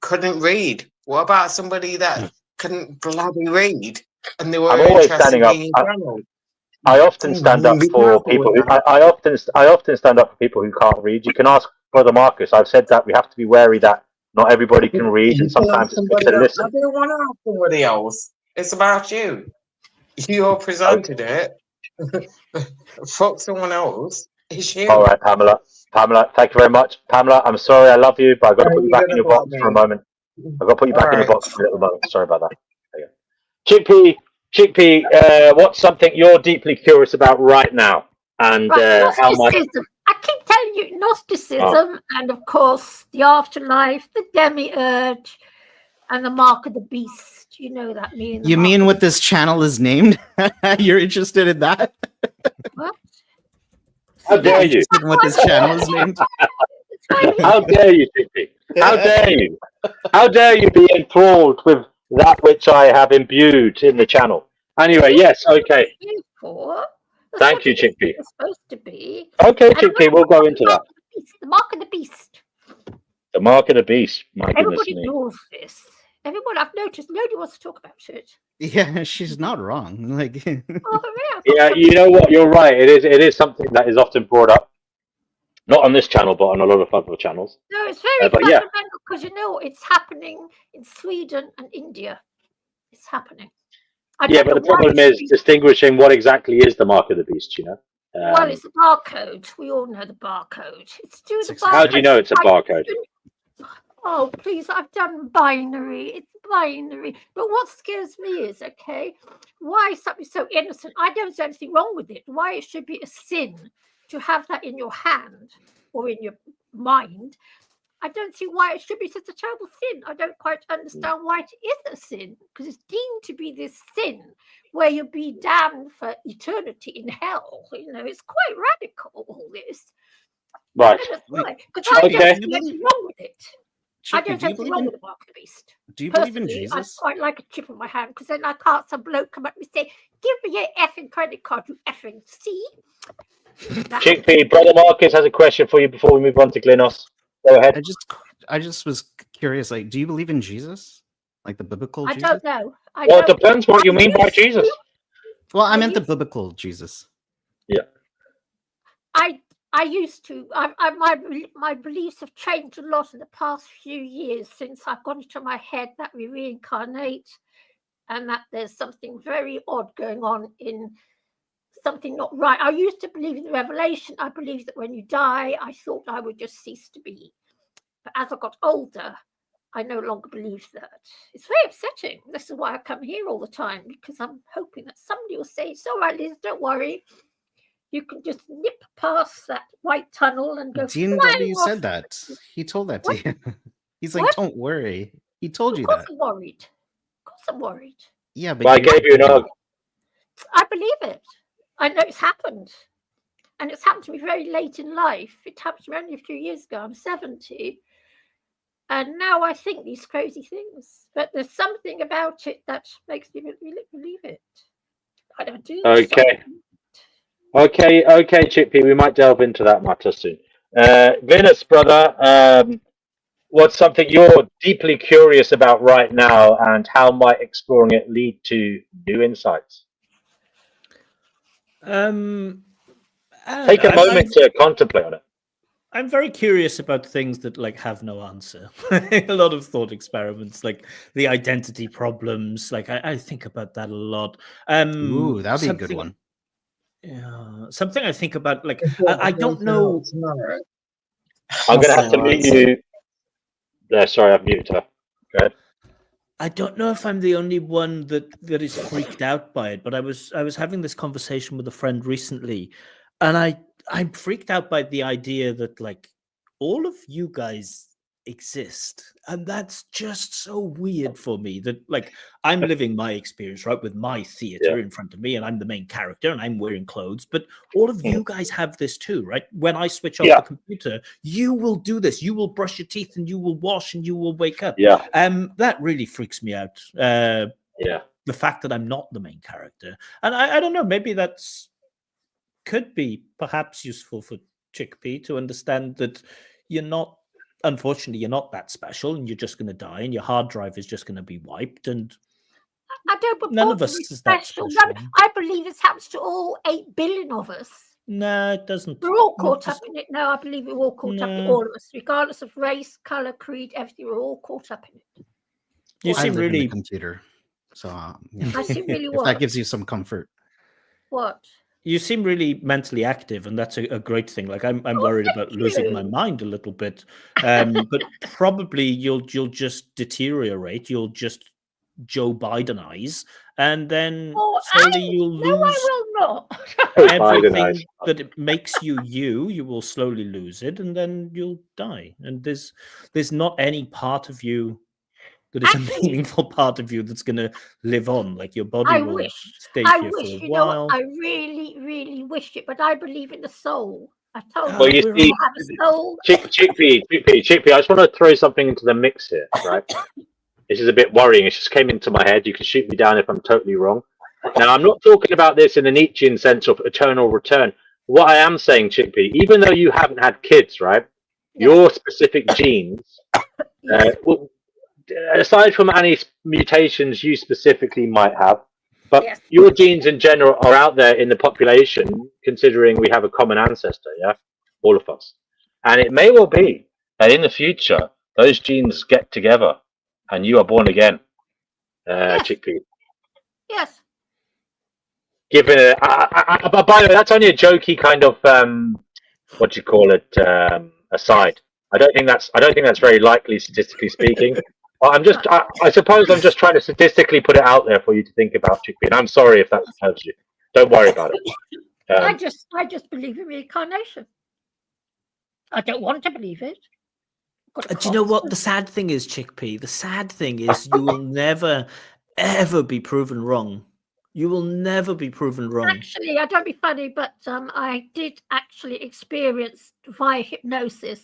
couldn't read? What about somebody that couldn't bloody read and they were I'm always interested standing in up. your channel? I often stand up Be for careful people with who that. I often stand up for people who can't read. You can ask Brother Marcus. I've said that we have to be wary that not everybody can read, and You can ask sometimes it's good somebody to else. I listen. don't want to ask somebody else. It's about you. You all presented it. Fuck someone else. It's you. All right, Pamela. Pamela, thank you very much. Pamela, I'm sorry, I love you, but I've got to put you You're back in gonna your block box for a me. moment. I've got to put you All back in the right. box for a little moment. Sorry about that. There you go. Chickpea, what's something you're deeply curious about right now, and Right, how much? Gnosticism. I keep telling you, Oh, Gnosticism, and of course, the afterlife, the demiurge, and the mark of the beast. You know that meaning. The You mark mean of what this channel is named? You're interested in that? what? how dare you? Interested in what this channel is named? How dare you, Chickpea? How dare you? How dare you be enthralled with that which I have imbued in the channel? Anyway, yes, okay. For. That's Thank what you, it Chickpea. is supposed to be. Okay, And Chickpea, we'll go into that. the mark of the beast. The mark of the beast. My goodness Everybody me. knows this. Everyone I've noticed, nobody wants to talk about it. Yeah, she's not wrong. Like, Oh, yeah, Yeah, you know what? You're right. It is something that is often brought up, not on this channel, but on a lot of other channels. no, it's very But yeah, fundamental because you know it's happening in Sweden and India. It's happening. I yeah. don't But know the why problem it should is be. distinguishing what exactly is the mark of the beast. You know. Well, it's the barcode. We all know the barcode. It's through the barcode. How do you know it's a barcode? Oh, please, I've done binary. It's binary. But what scares me is, okay, why something so innocent? I don't see anything wrong with it. Why it should be a sin to have that in your hand or in your mind. I don't see why it should be such a terrible sin. I don't quite understand why it is a sin, because it's deemed to be this sin where you'll be damned for eternity in hell. You know, it's quite radical, all this. Right. Because I don't see anything wrong with it. I Chickpea, don't do you see anything believe wrong in- with the mark of the beast. do you believe in Personally, I Jesus? quite like a chip on my hand because then I can't some bloke come up and say, "Give me your effing credit card, you effing see." Chickpea, Brother Marcus has a question for you before we move on to Glynos. Go ahead. I just was curious. Like, do you believe in Jesus? Like the biblical I Jesus? don't know. Well, it depends what you mean by Jesus. Well, I meant the biblical Jesus. Yeah. I used to. My beliefs have changed a lot in the past few years since I've gone into my head that we reincarnate, and that there's something very odd going on in something not right. I used to believe in the revelation. I believed that when you die, I thought I would just cease to be. But as I got older, I no longer believe that. It's very upsetting. This is why I come here all the time, because I'm hoping that somebody will say, "It's all right, Liz, don't worry. You can just nip past that white tunnel and go Dean flying W off." said that. He told that to you. He's like, What? don't worry. He told you Of course that. I'm worried. Of course I'm worried. Yeah, but Well, I gave you an hug. I believe it. I know it's happened. And it's happened to me very late in life. It happened to me only a few years ago. I'm 70. And now I think these crazy things. But there's something about it that makes me really believe it. I don't do Okay. Okay, Chickpea, we might delve into that matter soon. Venus, brother, what's something you're deeply curious about right now, and how might exploring it lead to new insights? Take a moment to contemplate on it. I'm very curious about things that like have no answer. A lot of thought experiments, like the identity problems. Like I think about that a lot. Ooh, that'd be a good something- one. Yeah, something I think about. Like I don't know. I'm going to have to mute you. Sorry, I've muted her. Go ahead. I don't know if I'm the only one that is freaked out by it, but I was having this conversation with a friend recently, and I'm freaked out by the idea that like all of you guys exist. And that's just so weird for me that, like, I'm living my experience, right, with my theater in front of me, and I'm the main character and I'm wearing clothes, but all of you guys have this too, right? When I switch off the computer, you will do this. You will brush your teeth and you will wash and you will wake up. That really freaks me out. The fact that I'm not the main character. And I don't know, maybe that's could be perhaps useful for Chickpea to understand that unfortunately, you're not that special, and you're just going to die, and your hard drive is just going to be wiped, and I don't none of us is that special. special. No, I believe this happens to all 8 billion of us. No, it doesn't. We're all caught up in it. No, I believe we're all caught up in all of us, regardless of race, color, creed, everything. We're all caught up in it. You seem really computer, so I seem really if that gives you some comfort. What? You seem really mentally active, and that's a great thing. Like I'm worried about losing my mind a little bit, but probably you'll just deteriorate. You'll just Joe Bidenize, and then slowly you'll lose. No, I will not. Everything that it makes you. You will slowly lose it, and then you'll die. And there's not any part of you that is a meaningful part of you that's going to live on. Like your body will stay here for a while. I really, really wish it, but I believe in the soul. I told Well, you, you see, have a soul. Chickpea, I just want to throw something into the mix here, right? This is a bit worrying. It just came into my head. You can shoot me down if I'm totally wrong. Now, I'm not talking about this in the Nietzschean sense of eternal return. What I am saying, Chickpea, even though you haven't had kids, right? Your specific genes, aside from any mutations you specifically might have, but your genes in general are out there in the population, considering we have a common ancestor, all of us. And it may well be that in the future, those genes get together and you are born again, Chickpea. Yes. Given but by the way, that's only a jokey kind of what do you call it? Aside. I don't think that's very likely, statistically speaking. I suppose I'm just trying to statistically put it out there for you to think about, Chickpea. And I'm sorry if that hurts you. Don't worry about it. I just believe in reincarnation. I don't want to believe it. Do you know what the sad thing is, Chickpea? The sad thing is you will never, ever be proven wrong. You will never be proven wrong. Actually, I don't be funny, but I did actually experience via hypnosis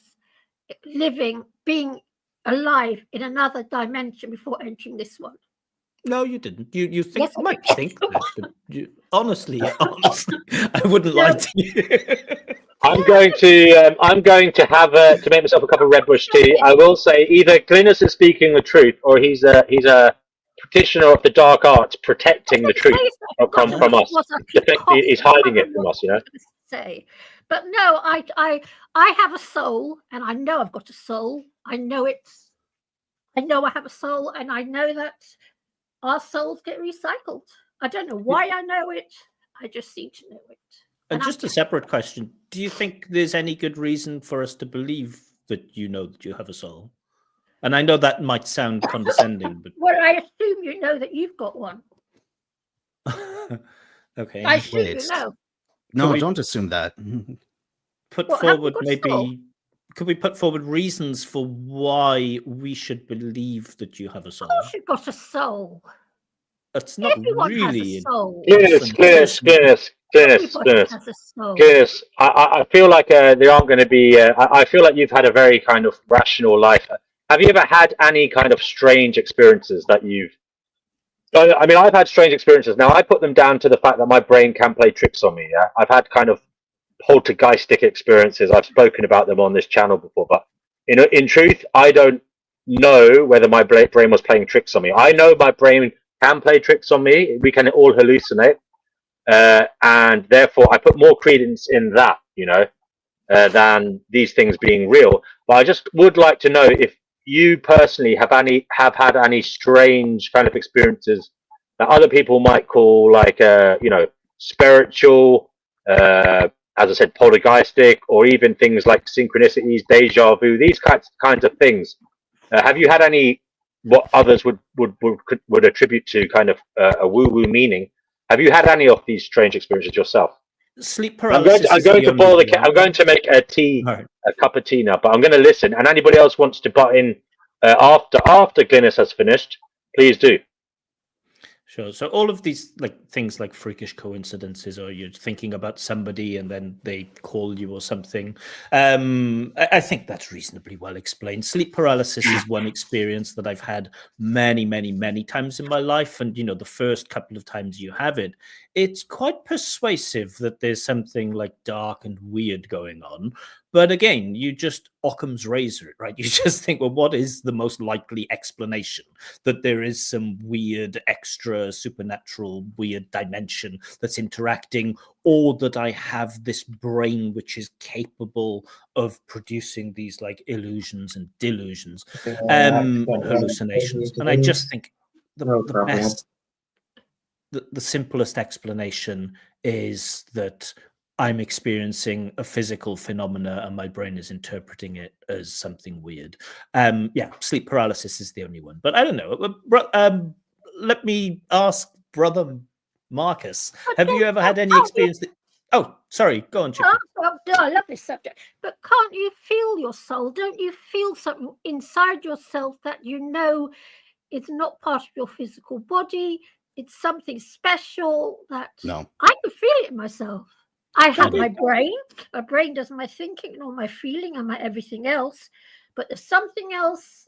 being alive in another dimension before entering this one. No, you didn't. You think? Yes, you might think that, but honestly, I wouldn't lie to you. I'm going to have to make myself a cup of Red Bush tea. I will say either Glynis is speaking the truth, or he's a practitioner of the dark arts protecting the truth from us. He's hiding it from us, Say, but no, I have a soul, and I know I've got a soul. I know I have a soul, and I know that our souls get recycled. I don't know why I know it. I just seem to know it. And just a separate question: do you think there's any good reason for us to believe that you know that you have a soul? And I know that might sound condescending, but well, I assume you know that you've got one. Okay. I assume you know. No, don't assume that. Could we put forward reasons for why we should believe that you have a soul? Of course, you've got a soul. That's not Everyone really. Has a soul. Glynis. I feel like there aren't going to be. I feel like you've had a very kind of rational life. Have you ever had any kind of strange experiences that you've? I mean, I've had strange experiences. Now, I put them down to the fact that my brain can play tricks on me. Yeah, I've had kind of poltergeistic experiences. I've spoken about them on this channel before, but in truth, I don't know whether my brain was playing tricks on me. I know my brain can play tricks on me. We can all hallucinate, and therefore, I put more credence in that, than these things being real. But I just would like to know if you personally have had any strange kind of experiences that other people might call like spiritual, as I said, poltergeistic, or even things like synchronicities, deja vu, these kinds of things. Have you had any what others would attribute to kind of a woo-woo meaning? Have you had any of these strange experiences yourself? Sleep I'm paralysis. going to boil the. I'm going to make a tea, a cup of tea now. But I'm going to listen. And anybody else wants to butt in after Glynis has finished, please do. Sure. So all of these things like freakish coincidences, or you're thinking about somebody and then they call you or something. I think that's reasonably well explained. Sleep paralysis is one experience that I've had many, many, many times in my life. And, the first couple of times you have it, it's quite persuasive that there's something like dark and weird going on. But again, you just Occam's razor it, right? You just think, well, what is the most likely explanation? That there is some weird, extra, supernatural, weird dimension that's interacting, or that I have this brain which is capable of producing these illusions and delusions and hallucinations. And I just think the best, the simplest explanation is that I'm experiencing a physical phenomena and my brain is interpreting it as something weird. Sleep paralysis is the only one. But I don't know. Let me ask Brother Marcus, have you ever had any experience that... Oh, sorry. Go on, Chippy. I love this subject. But can't you feel your soul? Don't you feel something inside yourself that it's not part of your physical body? It's something special that... No. I can feel it in myself. I have my brain. My brain does my thinking and all my feeling and my everything else. But there's something else.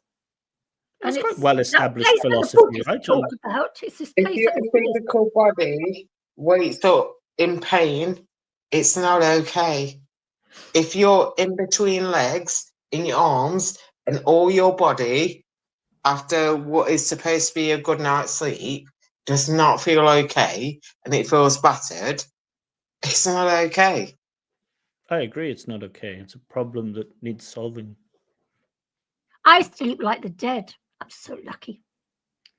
And it's quite well-established philosophy, right? If your physical body wakes up in pain, it's not okay. If you're in between legs, in your arms, and all your body, after what is supposed to be a good night's sleep, does not feel okay, and it feels battered, it's not okay. I agree, it's not okay. It's a problem that needs solving. I sleep like the dead. I'm so lucky.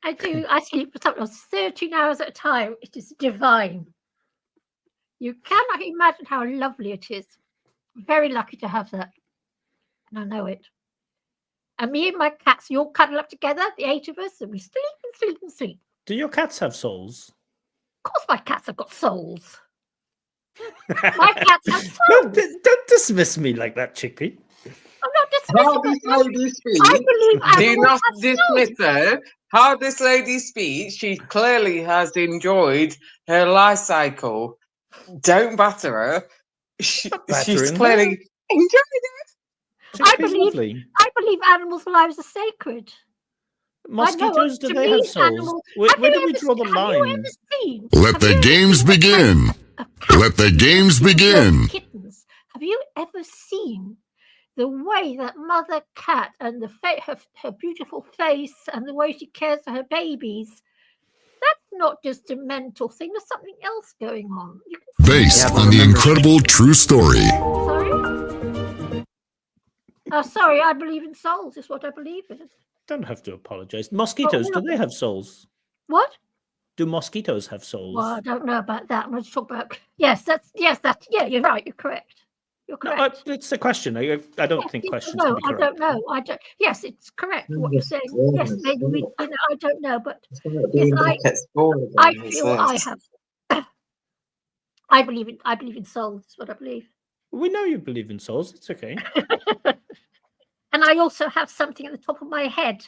I do. I sleep for sometimes 13 hours at a time. It is divine. You cannot imagine how lovely it is. I'm very lucky to have that. And I know it. And me and my cats, we all cuddle up together, the 8 of us, and we sleep and sleep and sleep. Do your cats have souls? Of course my cats have got souls. My cats have souls. Don't dismiss me like that, Chippy. I'm not dismissing How this lady speaks, I believe do not have dismiss souls. her. How this lady speaks, she clearly has enjoyed her life cycle. Don't batter her. She's clearly enjoyed it. I believe animals' lives are sacred. Mosquitoes, do they have souls? Where do we draw the line? Let the games begin. Let the games begin. Kittens. Have you ever seen the way that mother cat and her beautiful face and the way she cares for her babies? That's not just a mental thing. There's something else going on. Based on the incredible true story. Sorry? Oh, sorry. I believe in souls. Is what I believe in. Don't have to apologize. Mosquitoes, do they have souls? What? Do mosquitoes have souls? Well, I don't know about that. I'm going to talk about. Yeah, you're right. You're correct. You're correct. No, it's a question. I don't think questions can be correct. I don't know. Yes, it's correct what you're saying. Yes, maybe we. I don't know, but yes, I feel I have. I believe in souls. Is what I believe. We know you believe in souls. It's okay. And I also have something at the top of my head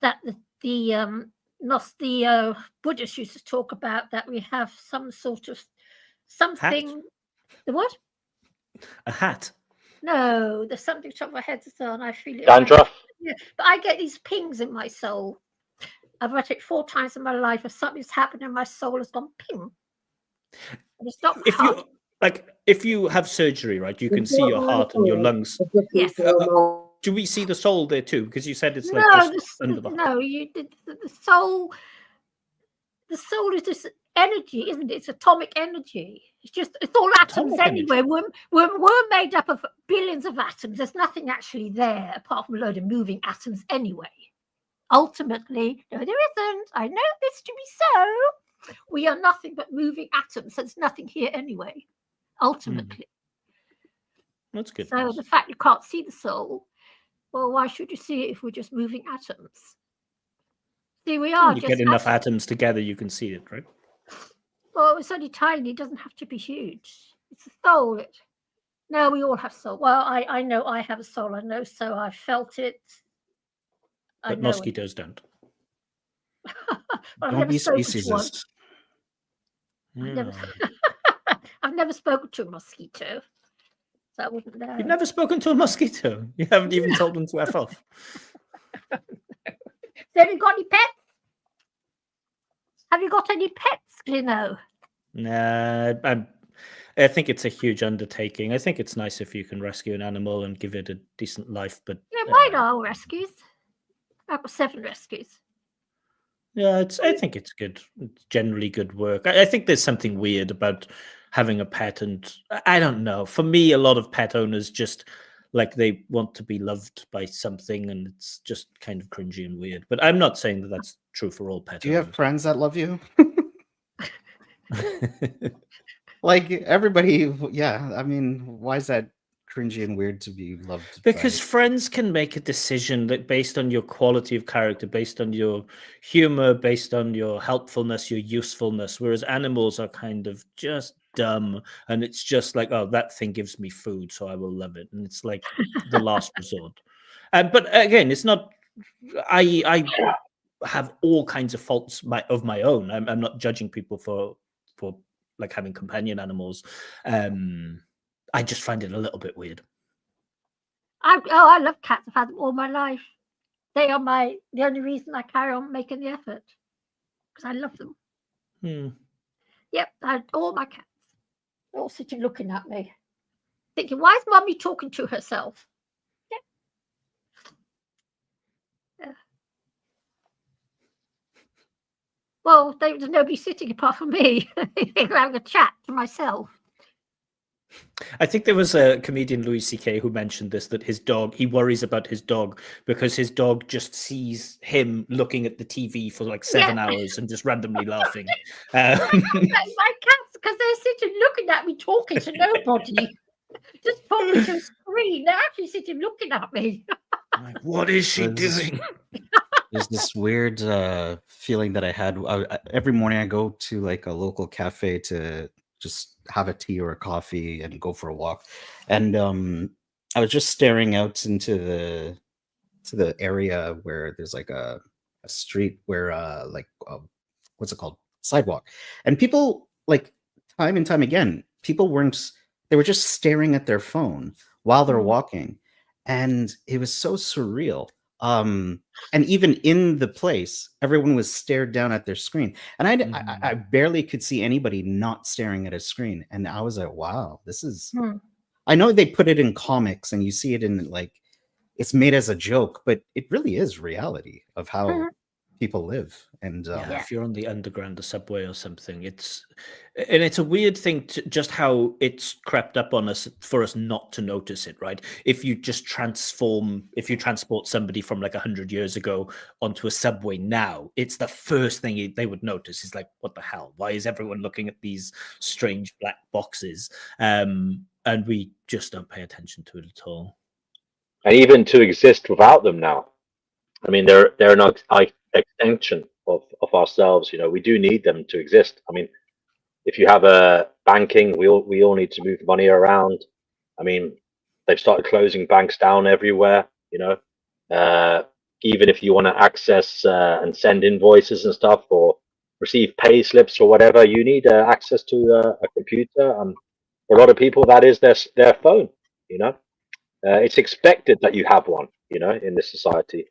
that the Buddhists used to talk about, that we have some sort of something. Hat? The what? A hat? No, there's something top of my head and I feel it. Dandruff? Yeah, but I get these pings in my soul. I've had it 4 times in my life. If something's happened and my soul has gone ping. And it's not hard. If you have surgery, right, you can see your heart and your lungs. Yes. Do we see the soul there too? Because you said it's like under the heart. No, the soul. The soul is just energy, isn't it? It's atomic energy. It's all atoms anyway. We're made up of billions of atoms. There's nothing actually there apart from a load of moving atoms anyway. Ultimately, no, there isn't. I know this to be so. We are nothing but moving atoms. There's nothing here anyway. Ultimately. That's good. So the fact you can't see the soul, well, why should you see it if we're just moving atoms? See, we are. You get enough atoms together, you can see it, right? Well, it's only tiny. It doesn't have to be huge. It's a soul. No, we all have soul. Well, I know I have a soul. I know, so I felt it. But mosquitoes don't. Well, Don't be speciesist. I've never spoken to a mosquito, so I wouldn't know. You've never spoken to a mosquito. You haven't even told them to F off. Have you got any pets? Have you got any pets, Glino? Nah, I think it's a huge undertaking. I think it's nice if you can rescue an animal and give it a decent life, but Yeah, mine are rescues. I've got 7 rescues. yeah, I think it's good. It's generally good work. I think there's something weird about having a pet, and I don't know. For me, a lot of pet owners just like they want to be loved by something, and it's just kind of cringy and weird. But I'm not saying that that's true for all pet Do you owners. have friends that love you? Like everybody, yeah. I mean, why is that cringy and weird to be loved? Because friends can make a decision that based on your quality of character, based on your humor, based on your helpfulness, your usefulness, whereas animals are kind of just dumb, and it's just like, oh, that thing gives me food, so I will love it, and it's like the last resort. But again, it's not. I have all kinds of faults of my own. I'm not judging people for like having companion animals. I just find it a little bit weird. I love cats. I've had them all my life. They are the only reason I carry on making the effort, because I love them. Yep, I had all my cats. They're all sitting looking at me, thinking, why is Mummy talking to herself? Yep. Yeah. Well, there's nobody sitting apart from me. They're having a chat to myself. I think there was a comedian, Louis C.K., who mentioned this, that his dog, he worries about his dog because his dog just sees him looking at the TV for like 7 hours and just randomly laughing. My cats, because they're sitting looking at me, talking to nobody. Just talking to a screen. They're actually sitting looking at me. Like, what is she doing? There's this weird feeling that I had. Every morning I go to like a local cafe to just have a tea or a coffee and go for a walk. And I was just staring out into the area where there's like a street where what's it called? Sidewalk. And people, like, time and time again, they were just staring at their phone while they're walking. And it was so surreal. And even in the place, everyone was stared down at their screen, and I barely could see anybody not staring at a screen. And I was like, wow, this is. I know they put it in comics, and you see it in like it's made as a joke, but it really is reality of how people live. And if you're on the underground, the subway or something, it's a weird thing to just how it's crept up on us for us not to notice it, right? If you transport somebody from like 100 years ago onto a subway now, it's the first thing they would notice is like, what the hell? Why is everyone looking at these strange black boxes? And we just don't pay attention to it at all. And even to exist without them now, I mean, they're an extension of ourselves. You know, we do need them to exist. I mean, if you have a banking, we all need to move money around. I mean, they've started closing banks down everywhere. You know, even if you want to access and send invoices and stuff, or receive pay slips or whatever, you need access to a computer. For a lot of people, that is their phone. You know, it's expected that you have one. You know, in this society.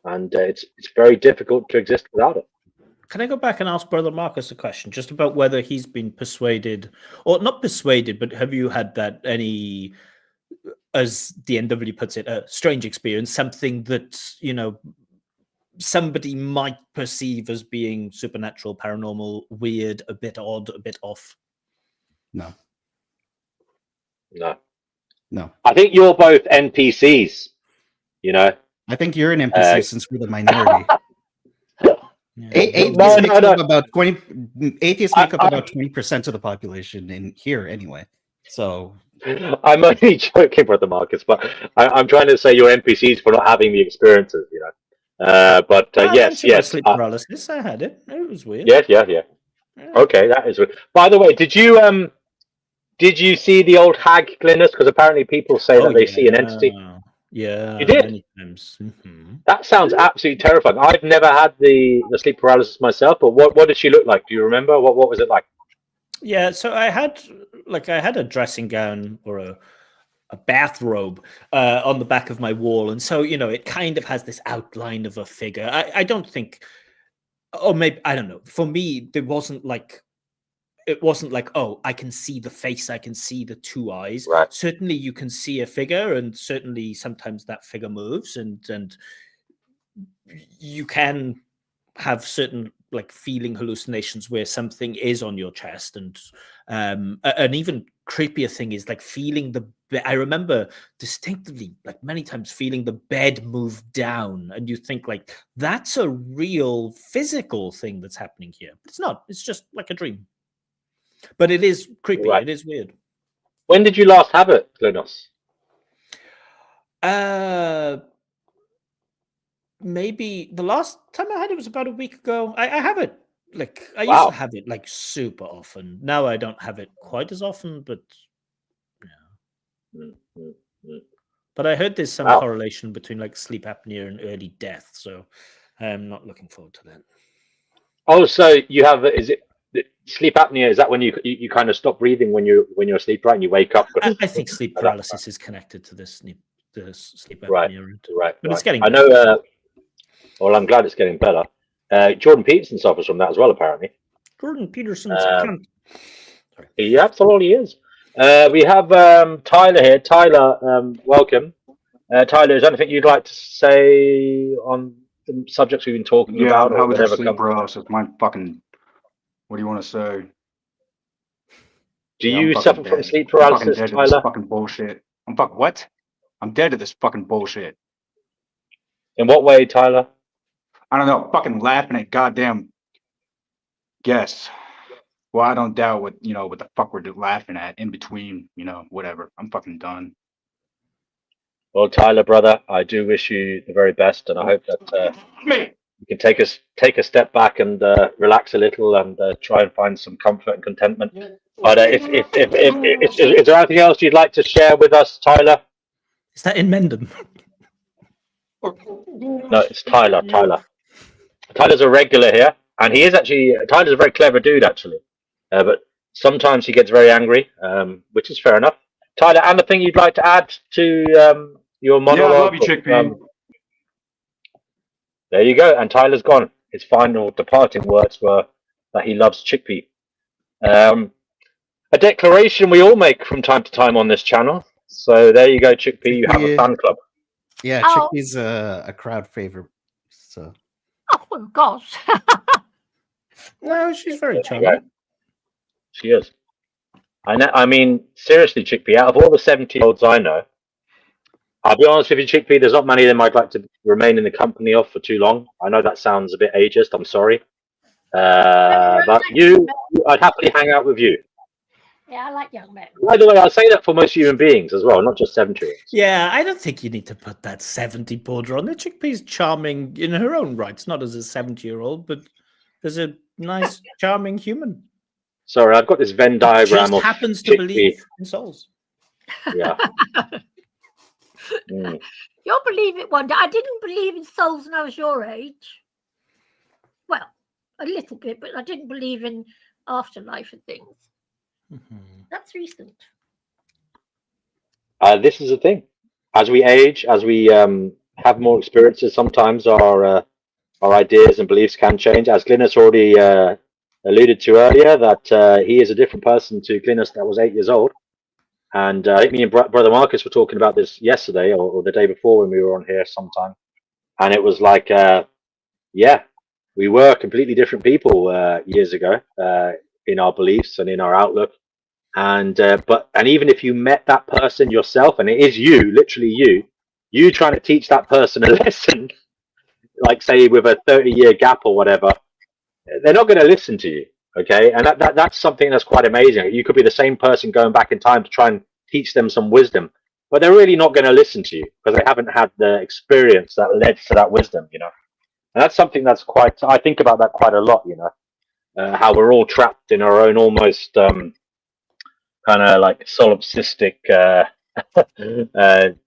And it's very difficult to exist without it. Can I go back and ask Brother Marcus a question, just about whether he's been persuaded, or not persuaded, but have you had that any, as the NW puts it, a strange experience, something that, you know, somebody might perceive as being supernatural, paranormal, weird, a bit odd, a bit off? No. I think you're both NPCs, you know. I think you're an NPC since we're the minority. Atheists make up about 20% of the population in here anyway. So I'm only joking, Brother Marcus, but I'm trying to say you're NPCs for not having the experiences, you know. Yes. Sleep paralysis. I had it. It was weird. Yeah. Okay, that is. By the way, did you see the old hag, Glynis? Because apparently people say that they see an entity. Yeah, You did? many times. That sounds absolutely terrifying. I've never had the sleep paralysis myself, but what did she look like? Do you remember? What was it like? Yeah, so I had a dressing gown or a bathrobe on the back of my wall, and so it kind of has this outline of a figure. I don't think, or maybe I don't know. For me, it wasn't like, oh, I can see the face, I can see the two eyes. Right. Certainly you can see a figure, and certainly sometimes that figure moves, and you can have certain like feeling hallucinations where something is on your chest, and an even creepier thing is like feeling I remember distinctively, like many times, feeling the bed move down, and you think like that's a real physical thing that's happening here. It's not, it's just like a dream. But it is creepy. Right. It is weird. When did you last have it, Glynis? Maybe the last time I had it was about a week ago. I have it, like, I used to have it like super often. Now I don't have it quite as often, but yeah. But I heard there's some correlation between like sleep apnea and early death, so I'm not looking forward to that. Oh, so you have, is it sleep apnea? Is that when you kind of stop breathing when you're asleep, right? And you wake up? I think sleep paralysis is connected to this sleep apnea. Right. But it's getting I know. Well, I'm glad it's getting better. Jordan Peterson suffers from that as well, apparently. Jordan Peterson's a cunt. He absolutely is. We have Tyler here. Tyler, welcome. Tyler, is there anything you'd like to say on the subjects we've been talking about? How was your sleep paralysis? What do you want to say? Do you suffer from sleep paralysis, I'm fucking dead Tyler? to this fucking bullshit. What? I'm dead to this fucking bullshit. In what way, Tyler? I don't know. Fucking laughing at goddamn guests. Well, I don't doubt what the fuck we're laughing at in between. Whatever. I'm fucking done. Well, Tyler, brother, I do wish you the very best, and I hope that you can take a step back and relax a little and try and find some comfort and contentment. But is there anything else you'd like to share with us, Tyler? Is that in Mendon? No, it's Tyler. Tyler's a regular here, and Tyler's a very clever dude, actually. But sometimes he gets very angry, which is fair enough. Tyler, anything you'd like to add to your monologue? Yeah, I love you, Chickpea. There you go. And Tyler's gone. His final departing words were that he loves Chickpea. A declaration we all make from time to time on this channel. So there you go, Chickpea. You have a fan club. Yeah, Chickpea's a crowd favorite. So. Oh gosh. No, she's very charming. She is. I mean, seriously, Chickpea, out of all the 70-year-olds I know, I'll be honest with you, Chickpea, there's not many of them I'd like to remain in the company of for too long. I know that sounds a bit ageist. I'm sorry. But I'd happily hang out with you. Yeah, I like young men. By the way, I'll say that for most human beings as well, not just 70-year-olds. Yeah, I don't think you need to put that 70 border on it. Chickpea's charming in her own rights, not as a 70-year-old, but as a nice, charming human. Sorry, I've got this Venn diagram of happens to Chickpea. believe in souls. Yeah. You'll believe it one day. I didn't believe in souls when I was your age. Well, a little bit, but I didn't believe in afterlife and things. That's recent. This is the thing. As we age, as we have more experiences, sometimes our ideas and beliefs can change. As Glynis already alluded to earlier, that he is a different person to Glynis that was 8 years old. And I think me and Brother Marcus were talking about this yesterday or the day before when we were on here sometime. And it was like, yeah, we were completely different people years ago in our beliefs and in our outlook. And even if you met that person yourself, and it is you, literally you trying to teach that person a lesson, like say with a 30-year gap or whatever, they're not going to listen to you. Okay, and that's something that's quite amazing. You could be the same person going back in time to try and teach them some wisdom, but they're really not going to listen to you because they haven't had the experience that led to that wisdom, And that's something that's I think about that quite a lot, how we're all trapped in our own almost kind of like solipsistic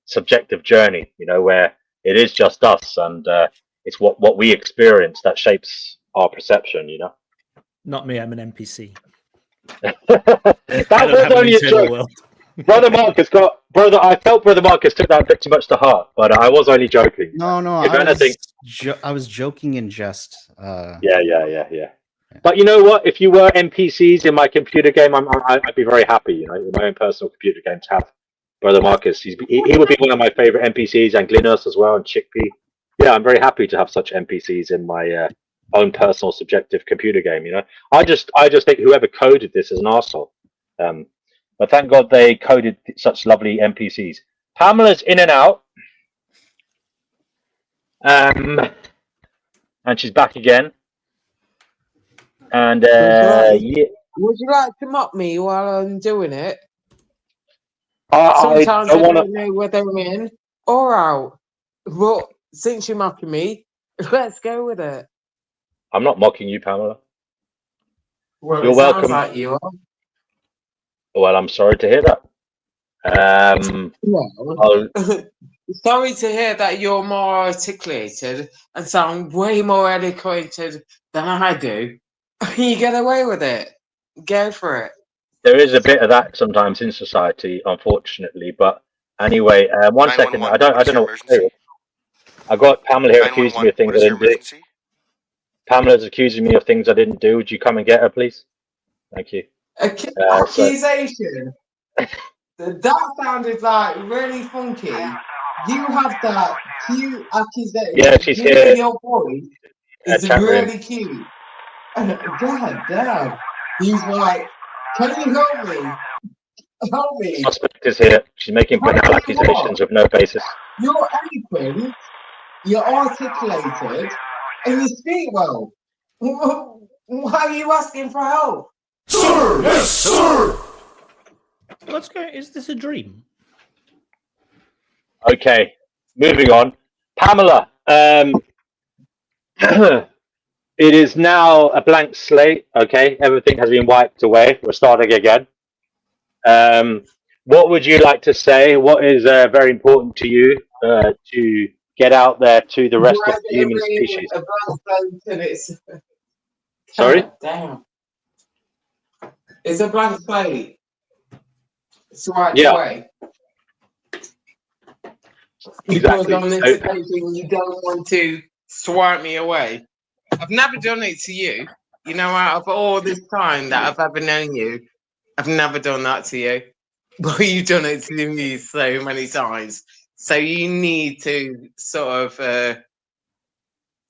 subjective journey, you know, where it is just us and it's what we experience that shapes our perception, you know. Not me, I'm an NPC. That was only a joke. World. I felt Brother Marcus took that a bit too much to heart, but I was only joking. No, If anything, I was joking in jest. Yeah. But you know what? If you were NPCs in my computer game, I'd be very happy. You know, in my own personal computer game to have Brother Marcus. He would be one of my favorite NPCs, and Glynos as well, and Chickpea. Yeah, I'm very happy to have such NPCs in my own personal subjective computer game. You know, I just think whoever coded this is an arsehole. But thank God they coded such lovely NPCs. Pamela's in and out. And she's back again. And yeah. Would you like to mock me while I'm doing it? I Sometimes I don't know whether I'm in or out. But since you're mocking me, let's go with it. I'm not mocking you, Pamela. Well, you're welcome. Sounds like you are. Well, I'm sorry to hear that. Sorry to hear that you're more articulated and sound way more educated than I do. You get away with it. Go for it. There is a bit of that sometimes in society, unfortunately. But anyway, 1 second. I don't know what to say. I got Pamela here accusing me of things I didn't do. Pamela's accusing me of things I didn't do. Would you come and get her, please? Thank you. Accusation. That sounded like really funky. You have that cute accusation. Yeah, she's here. Your voice is really cute. God damn. He's like, can you help me? Help me. Suspect is here. She's making banal accusations with no basis. You're eloquent, you're articulated, and you speak well. Why are you asking for help? Sir! Yes, sir! What's going? Is this a dream? Okay, moving on. Pamela, it is now a blank slate. Okay, everything has been wiped away. We're starting again. What would you like to say? What is very important to you to get out there to the rest of the human species? Sorry? Damn. It's a blank slate. Swipe away. Because on this occasion, you don't want to swipe me away. I've never done it to you. You know, out of all this time that I've ever known you, I've never done that to you. But you've done it to me so many times. So you need to sort of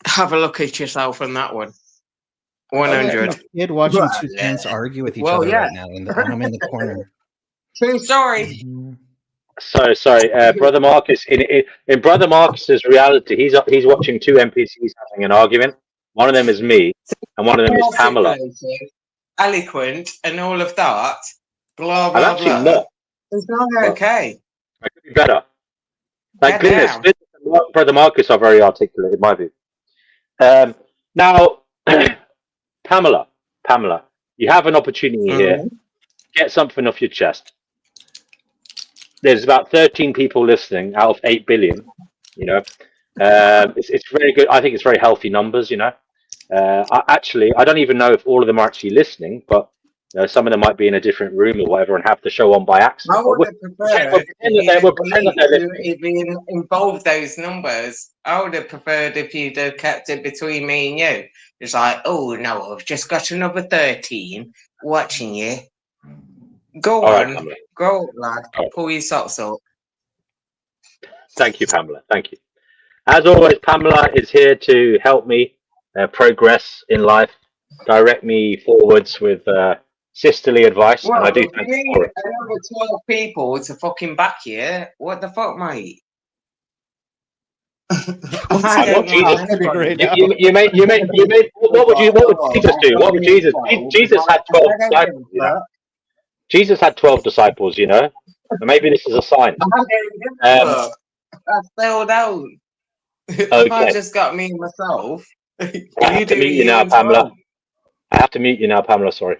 have a look at yourself on that one. 100. Kid watching two parents argue with each other right now, and I'm in the corner. True story. So sorry, Brother Marcus. In Brother Marcus's reality, he's watching two NPCs having an argument. One of them is me, and one of them is Pamela. Eloquent and all of that. Blah blah blah. Not. It's not okay. I could be better. Like Glynis, Brother Marcus are very articulate in my view. Now, Pamela, you have an opportunity here. Get something off your chest. There's about 13 people listening out of 8 billion. You know, it's very good. I think it's very healthy numbers. You know, I don't even know if all of them are actually listening, but some of them might be in a different room or whatever and have the show on by accident. I would have preferred if you involved those numbers. I would have preferred if you'd have kept it between me and you. It's like, oh no, I've just got another 13 watching you. Go on, go lad, pull your socks up. Thank you, Pamela. Thank you. As always, Pamela is here to help me progress in life, direct me forwards with sisterly advice, and I do thank you for it. Another 12 people to fucking back you. What the fuck, mate? You made. What would Jesus do? What would Jesus? Jesus had 12 disciples. You know? Jesus had 12 disciples. You know, and maybe this is a sign. I failed out. I just got me myself. I have to meet you now, Pamela. I have to mute you now, Pamela. Sorry,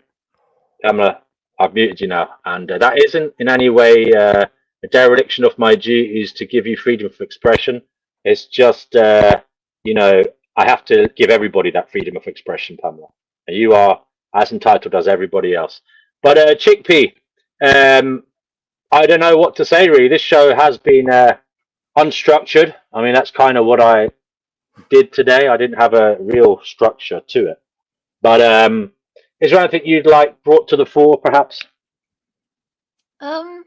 Pamela, I've muted you now, and that isn't in any way a dereliction of my duties to give you freedom of expression. It's just, you know, I have to give everybody that freedom of expression, Pamela, and you are as entitled as everybody else. But Chickpea, I don't know what to say really. This show has been unstructured. I mean, that's kind of what I did today. I didn't have a real structure to it. But is there anything you'd like brought to the fore, perhaps? Well,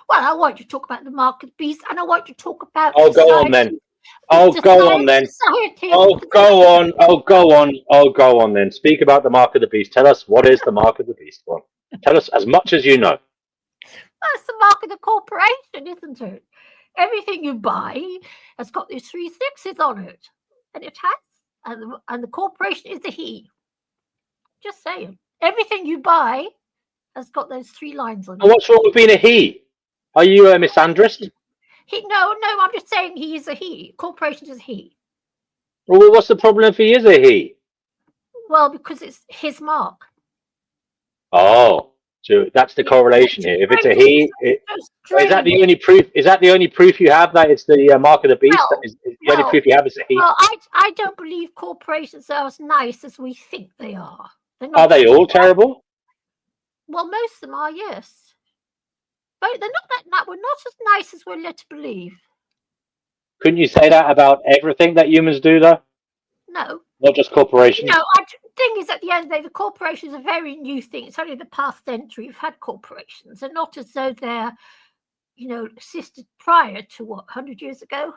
I want to talk about the mark of the beast, and I want to talk about. Oh, go on then. Oh, go on then. Oh, go on. Oh, go on. Oh, go on then. Speak about the mark of the beast. Tell us what is the mark of the beast. Go on. Tell us as much as you know. That's the mark of the corporation, isn't it? Everything you buy has got these 3 6s on it, and it has, and the corporation is the he. Just saying, everything you buy has got those 3 lines on it. And what's wrong with being a he? Are you a misandrist? No, I'm just saying he is a he. Corporation is a he. Well, what's the problem if he is a he? Well, because it's his mark. Oh, so that's the correlation here. If it's a he, is that the only proof? Is that the only proof you have that it's the mark of the beast? Well, is the only proof you have is a he? Well, I don't believe corporations are as nice as we think they are. Are they all terrible? Well, most of them are, yes. But they're not we're not as nice as we're led to believe. Couldn't you say that about everything that humans do, though? No. Not just corporations? No, the thing is, at the end of the day, the corporation is a very new thing. It's only the past century we've had corporations. They're not as though they're, existed prior to, 100 years ago?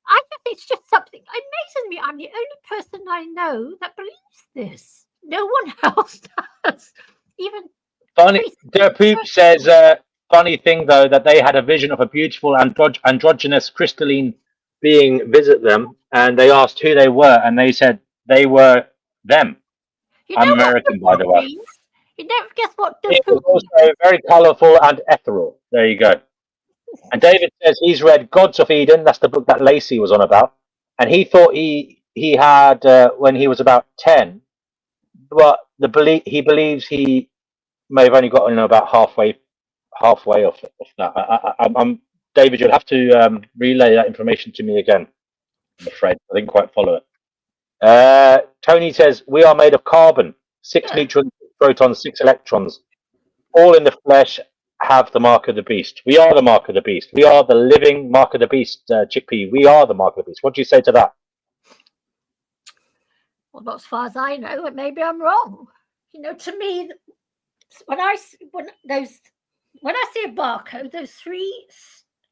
I think it's just something. It amazes me. I'm the only person I know that believes this. No one else does. Even... Funny. Der Poop says... funny thing though that they had a vision of a beautiful androgynous crystalline being visit them, and they asked who they were, and they said they were them. I'm American, by the way. You never guess what it was also very colourful and ethereal. There you go. And David says he's read Gods of Eden. That's the book that Lacey was on about, and he thought he had when he was about 10. But he believes he may have only gotten about halfway off that. I'm David, you'll have to relay that information to me again. I'm afraid I didn't quite follow it. Tony says we are made of carbon, 6 neutrons, 6 protons, 6 electrons. All in the flesh have the mark of the beast. We are the mark of the beast. We are the living mark of the beast, Chickpea. We are the mark of the beast. What do you say to that? Well, not as far as I know, but maybe I'm wrong. To me, when I see a barcode, those 3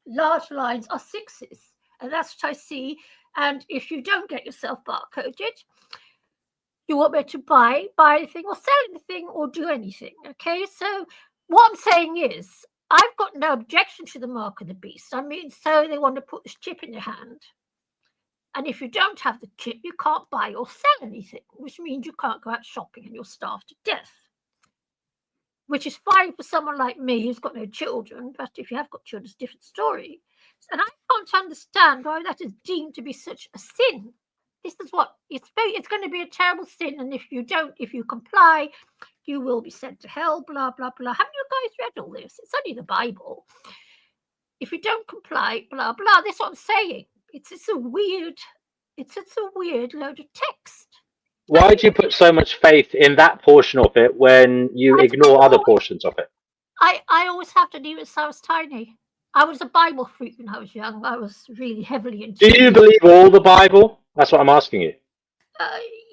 large lines are 6s, and that's what I see. And if you don't get yourself barcoded, you won't be able to buy anything or sell anything or do anything. Okay, so what I'm saying is, I've got no objection to the mark of the beast. I mean, so they want to put this chip in your hand, and if you don't have the chip, you can't buy or sell anything, which means you can't go out shopping and you'll starve to death. Which is fine for someone like me who's got no children, but if you have got children, it's a different story. And I can't understand why that is deemed to be such a sin. This is what it's going to be, a terrible sin, and if you comply, you will be sent to hell. Blah blah blah. Haven't you guys read all this? It's only the Bible. If you don't comply, blah blah. That's what I'm saying. It's a weird load of text. Why do you put so much faith in that portion of it when you ignore other portions of it? I always have to, even since I was tiny. I was a Bible freak when I was young. I was really heavily into it. Do you believe all the Bible? That's what I'm asking you.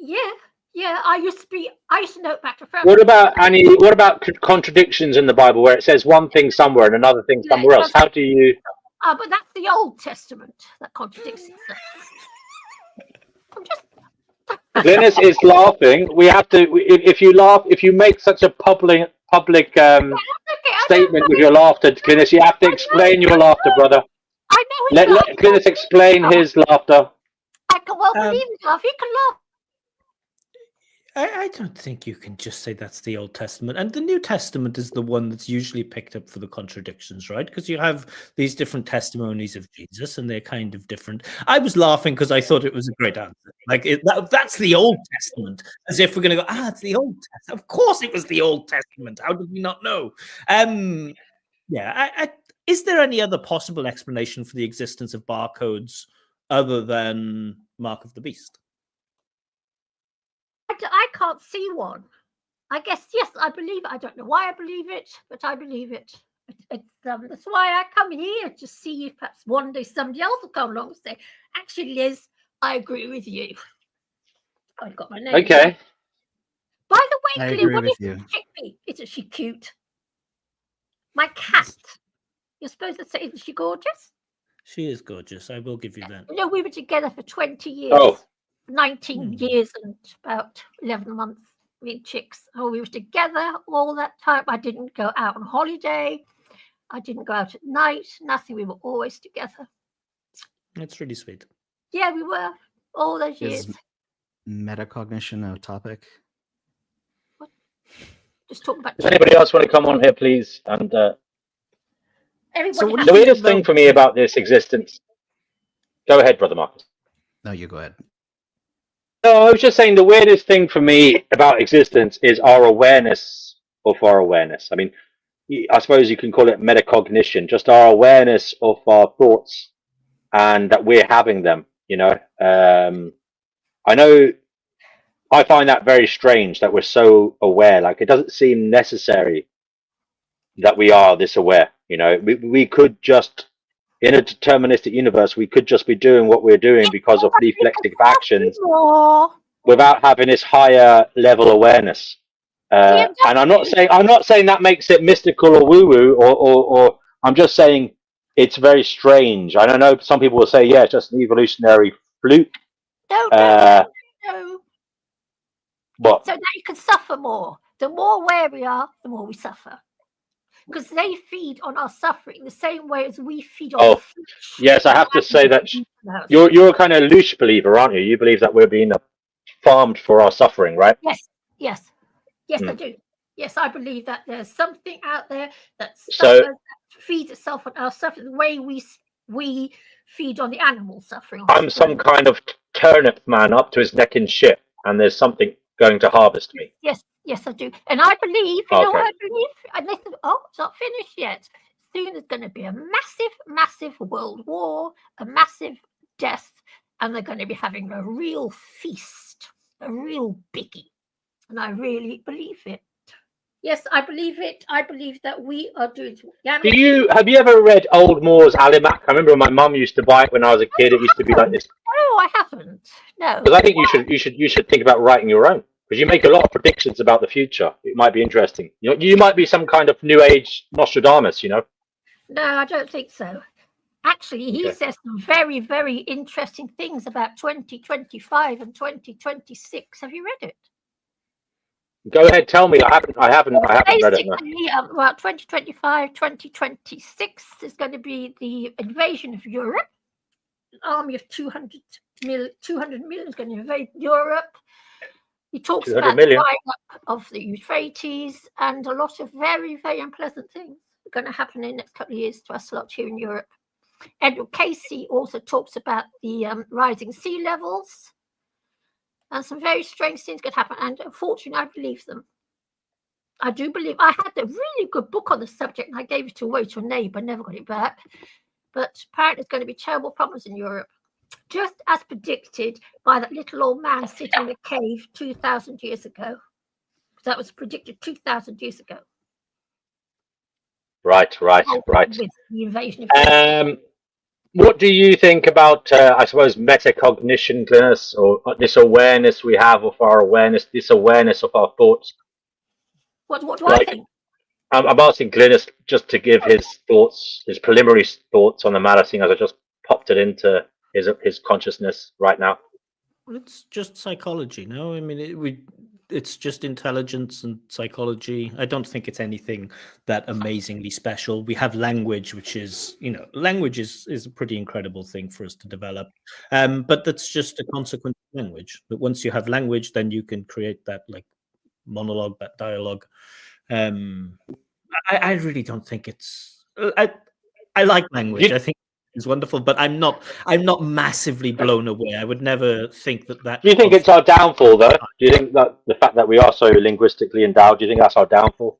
Yeah. I used to know it back to front. What about contradictions in the Bible where it says one thing somewhere and another thing somewhere else? How do you... But that's the Old Testament that contradicts itself. Glynis is laughing. We have to. If you laugh, if you make such a public statement with your laughter, Glynis, you have to explain your laughter, brother. I know. Let Glynis explain his laughter. I can well believe his laugh. He can I don't think you can just say that's the Old Testament. And the New Testament is the one that's usually picked up for the contradictions, right? Because you have these different testimonies of Jesus and they're kind of different. I was laughing because I thought it was a great answer. Like, that's the Old Testament. As if we're going to go, it's the Old Testament. Of course it was the Old Testament. How did we not know? Yeah, is there any other possible explanation for the existence of barcodes other than Mark of the Beast? I can't see one. I guess, yes, I believe it. I don't know why I believe it, but I believe it. That's why I come here, to see if perhaps one day somebody else will come along and say, actually, Liz, I agree with you. I've got my name. Okay. By the way, I Glenn, agree what with is you. Chickpea? Isn't she cute? My cat. You're supposed to say, isn't she gorgeous? She is gorgeous. I will give you that. You know, we were together for 20 years. Oh. 19 years and about 11 months with chicks. Oh, we were together all that time. I didn't go out on holiday. I didn't go out at night. Nothing. We were always together. That's really sweet. Yeah, we were all those years. Is metacognition a topic? What? Just talk about. Does anybody else want to come on here, please? And everybody. The weirdest thing for me about this existence. Go ahead, Brother Marcus. No, you go ahead. No, I was just saying the weirdest thing for me about existence is our awareness of our awareness. I mean, I suppose you can call it metacognition, just our awareness of our thoughts and that we're having them, you know. I know I find that very strange that we're so aware. Like, it doesn't seem necessary that we are this aware, you know. We could just, in a deterministic universe, we could just be doing what we're doing because of reflective actions without having this higher level awareness. And I'm not saying that makes it mystical or woo-woo, or I'm just saying it's very strange. I don't know. Some people will say, yeah, it's just an evolutionary fluke. No. What? So now you can suffer more. The more aware we are, the more we suffer. Because they feed on our suffering the same way as we feed on. Oh, yes, I have to say that you're a kind of loose believer, aren't you? You believe that we're being farmed for our suffering, right? Yes, I do. Yes, I believe that there's something out there that feeds itself on our suffering the way we feed on the animal suffering. I'm some kind of turnip man up to his neck in shit, and there's something going to harvest me. Yes, I do. And I believe, you know what I believe? And listen, it's not finished yet. Soon there's going to be a massive world war, a massive death, and they're going to be having a real feast, a real biggie. And I really believe it. Yes, I believe it. I believe that we are doing. Have you ever read Old Moore's Almanac? I remember my mum used to buy it when I was a kid. It used to be like this. No, I haven't. No. Because I think you should think about writing your own. Because you make a lot of predictions about the future. It might be interesting. You might be some kind of new age Nostradamus, you know? No, I don't think so. Actually, he says some very, very interesting things about 2025 and 2026. Have you read it? Go ahead, tell me. I haven't read it. No. Well, 2025, 2026 is going to be the invasion of Europe. An army of 200 million is going to invade Europe. He talks about the drying up of the Euphrates and a lot of very, very unpleasant things are going to happen in the next couple of years to us a lot here in Europe. Edward Casey also talks about the rising sea levels and some very strange things could happen. And unfortunately, I believe them. I do believe. I had a really good book on the subject and I gave it away to a neighbour, never got it back. But apparently there's going to be terrible problems in Europe. Just as predicted by that little old man sitting in a cave 2,000 years ago. That was predicted 2,000 years ago. Right. With the invasion of what do you think about, I suppose, metacognition, Glynis, or this awareness we have of our awareness, this awareness of our thoughts? What do I think? I'm asking Glynis just to give his thoughts, his preliminary thoughts on the matter, seeing as I just popped it into his consciousness right now. It's just psychology, no? I mean, it's just intelligence and psychology. I don't think it's anything that amazingly special. We have language, which is, language is a pretty incredible thing for us to develop. But that's just a consequence of language. But once you have language, then you can create that like monologue, that dialogue. I really don't think it's. I like language. I think it's wonderful, but I'm not massively blown away. I would never think that. Do you think it's our downfall, though? Do you think that the fact that we are so linguistically endowed, do you think that's our downfall?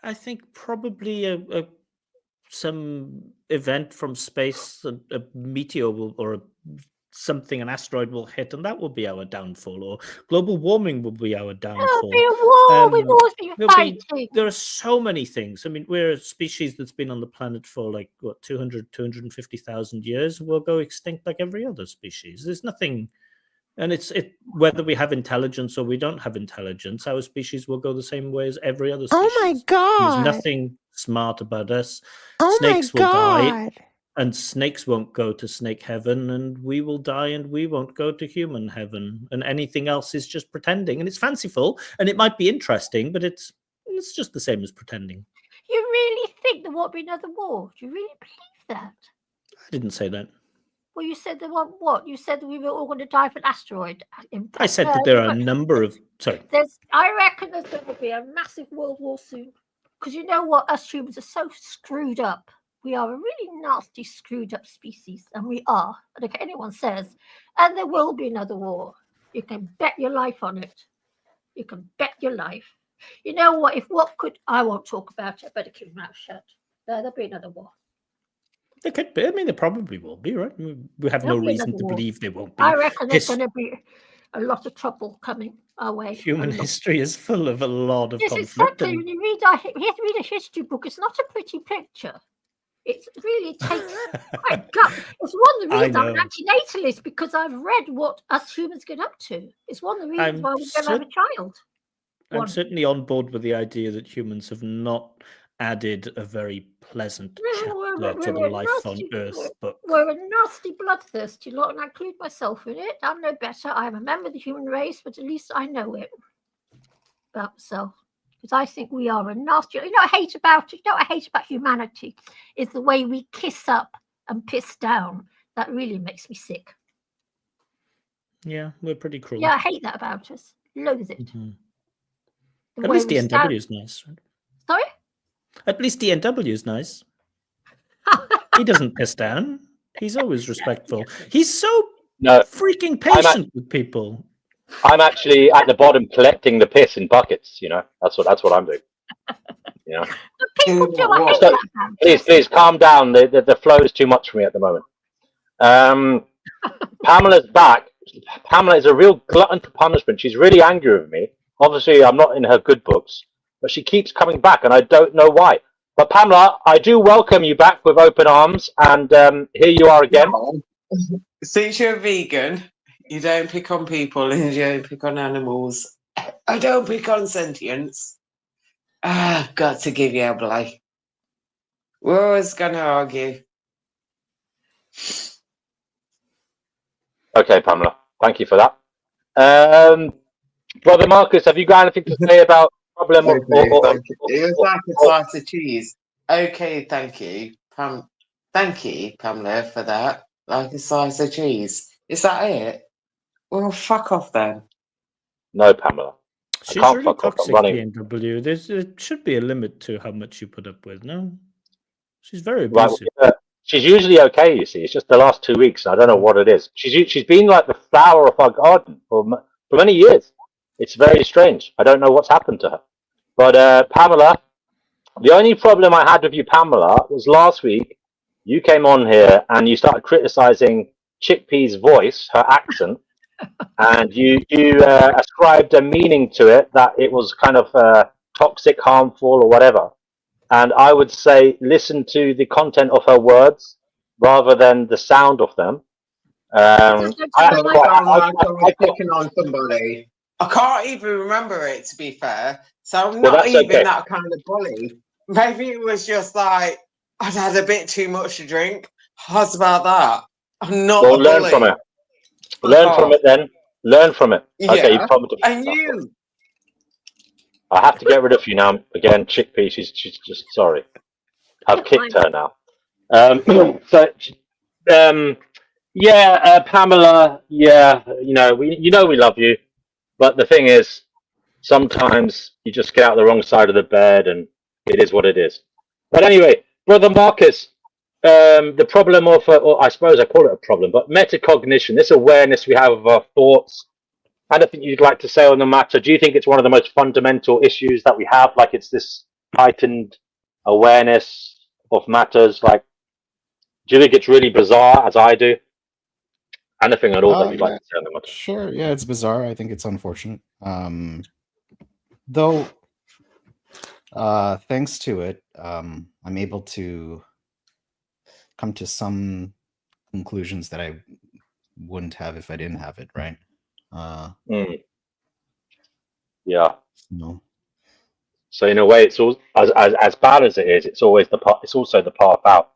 I think probably some event from space, a meteor or something, an asteroid will hit, and that will be our downfall, or global warming will be our downfall. Be a war. We've always been fighting. There are so many things. I mean, we're a species that's been on the planet for like, 250,000 years. We'll go extinct like every other species. There's nothing, and it's whether we have intelligence or we don't have intelligence, our species will go the same way as every other species. Oh my God. There's nothing smart about us. Oh Snakes my will God. die. And snakes won't go to snake heaven, and we will die, and we won't go to human heaven. And anything else is just pretending, and it's fanciful, and it might be interesting, but it's just the same as pretending. You really think there won't be another war? Do you really believe that? I didn't say that. Well, you said there won't. What? You said that we were all going to die from an asteroid. I said that there are a number of. Sorry. I reckon there's going to be a massive world war soon, because you know what? Us humans are so screwed up. We are a really nasty, screwed up species, and we are. I don't care what anyone says. And there will be another war. You can bet your life on it. You can bet your life. You know what? I won't talk about it. I better keep my mouth shut. There'll be another war. There could be. I mean, there probably will be, right? We have no reason to believe there won't be. I reckon there's going to be a lot of trouble coming our way. Human history is full of a lot of conflict. Exactly. When you read a history book, it's not a pretty picture. It really takes quite gut. It's one of the reasons I'm anti-natalist, because I've read what us humans get up to. It's one of the reasons why we never have a child. I'm certainly on board with the idea that humans have not added a very pleasant chapter to the life on Earth. But we're a nasty, bloodthirsty lot, and I include myself in it. I'm no better. I'm a member of the human race, but at least I know it about myself. Because I think we are a nasty. You know what I hate about it? You know what I hate about humanity is the way we kiss up and piss down. That really makes me sick. Yeah, we're pretty cruel. Yeah, I hate that about us. Loathe it. Mm-hmm. At least DNW is nice. Right? Sorry? At least DNW is nice. He doesn't piss down. He's always respectful. He's so freaking patient with people. I'm actually at the bottom collecting the piss in buckets. That's what I'm doing. People do. I hate that. Please calm down. The flow is too much for me at the moment. Pamela's back. Pamela is a real glutton for punishment. She's really angry with me. Obviously, I'm not in her good books, but she keeps coming back, and I don't know why. But Pamela, I do welcome you back with open arms, and here you are again. Since you're a vegan, you don't pick on people and you don't pick on animals. I don't pick on sentience. I've got to give you a blow. We're always going to argue. Okay, Pamela. Thank you for that. Brother Marcus, have you got anything to say about the problem? It was like a slice of cheese. Okay, thank you. Thank you, Pamela, for that. Like a slice of cheese. Is that it? Well, fuck off then. No, Pamela. She's really toxic, BMW. There should be a limit to how much you put up with, no? She's very abusive. Right, she's usually okay, you see. It's just the last 2 weeks. I don't know what it is. She's been like the flower of our garden for many years. It's very strange. I don't know what's happened to her. But Pamela, the only problem I had with you, Pamela, was last week you came on here and you started criticizing Chickpea's voice, her accent, and you ascribed a meaning to it that it was kind of toxic, harmful, or whatever. And I would say listen to the content of her words rather than the sound of them. I'm picking on somebody. I can't even remember it, to be fair. So I'm not even that kind of bully. Maybe it was just like I'd had a bit too much to drink. How's about that? I'm not a bully. Learn from it. Learn from it then. Learn from it. Yeah. Okay, you told me to. And you. I have to get rid of you now. Again, Chickpea, she's just sorry. I've kicked her now. Pamela, yeah, we love you. But the thing is, sometimes you just get out the wrong side of the bed and it is what it is. But anyway, Brother Marcus, the problem of, or I suppose I call it a problem, but metacognition, this awareness we have of our thoughts, anything you'd like to say on the matter? Do you think it's one of the most fundamental issues that we have? Like it's this heightened awareness of matters? Like, do you think it's really bizarre, as I do? Anything at all that you'd like to say on the matter? Sure. Yeah, it's bizarre. I think it's unfortunate. Though, thanks to it, I'm able to come to some conclusions that I wouldn't have if I didn't have it, right? Yeah. No. So in a way, it's all as bad as it is. It's always the part. It's also the path out.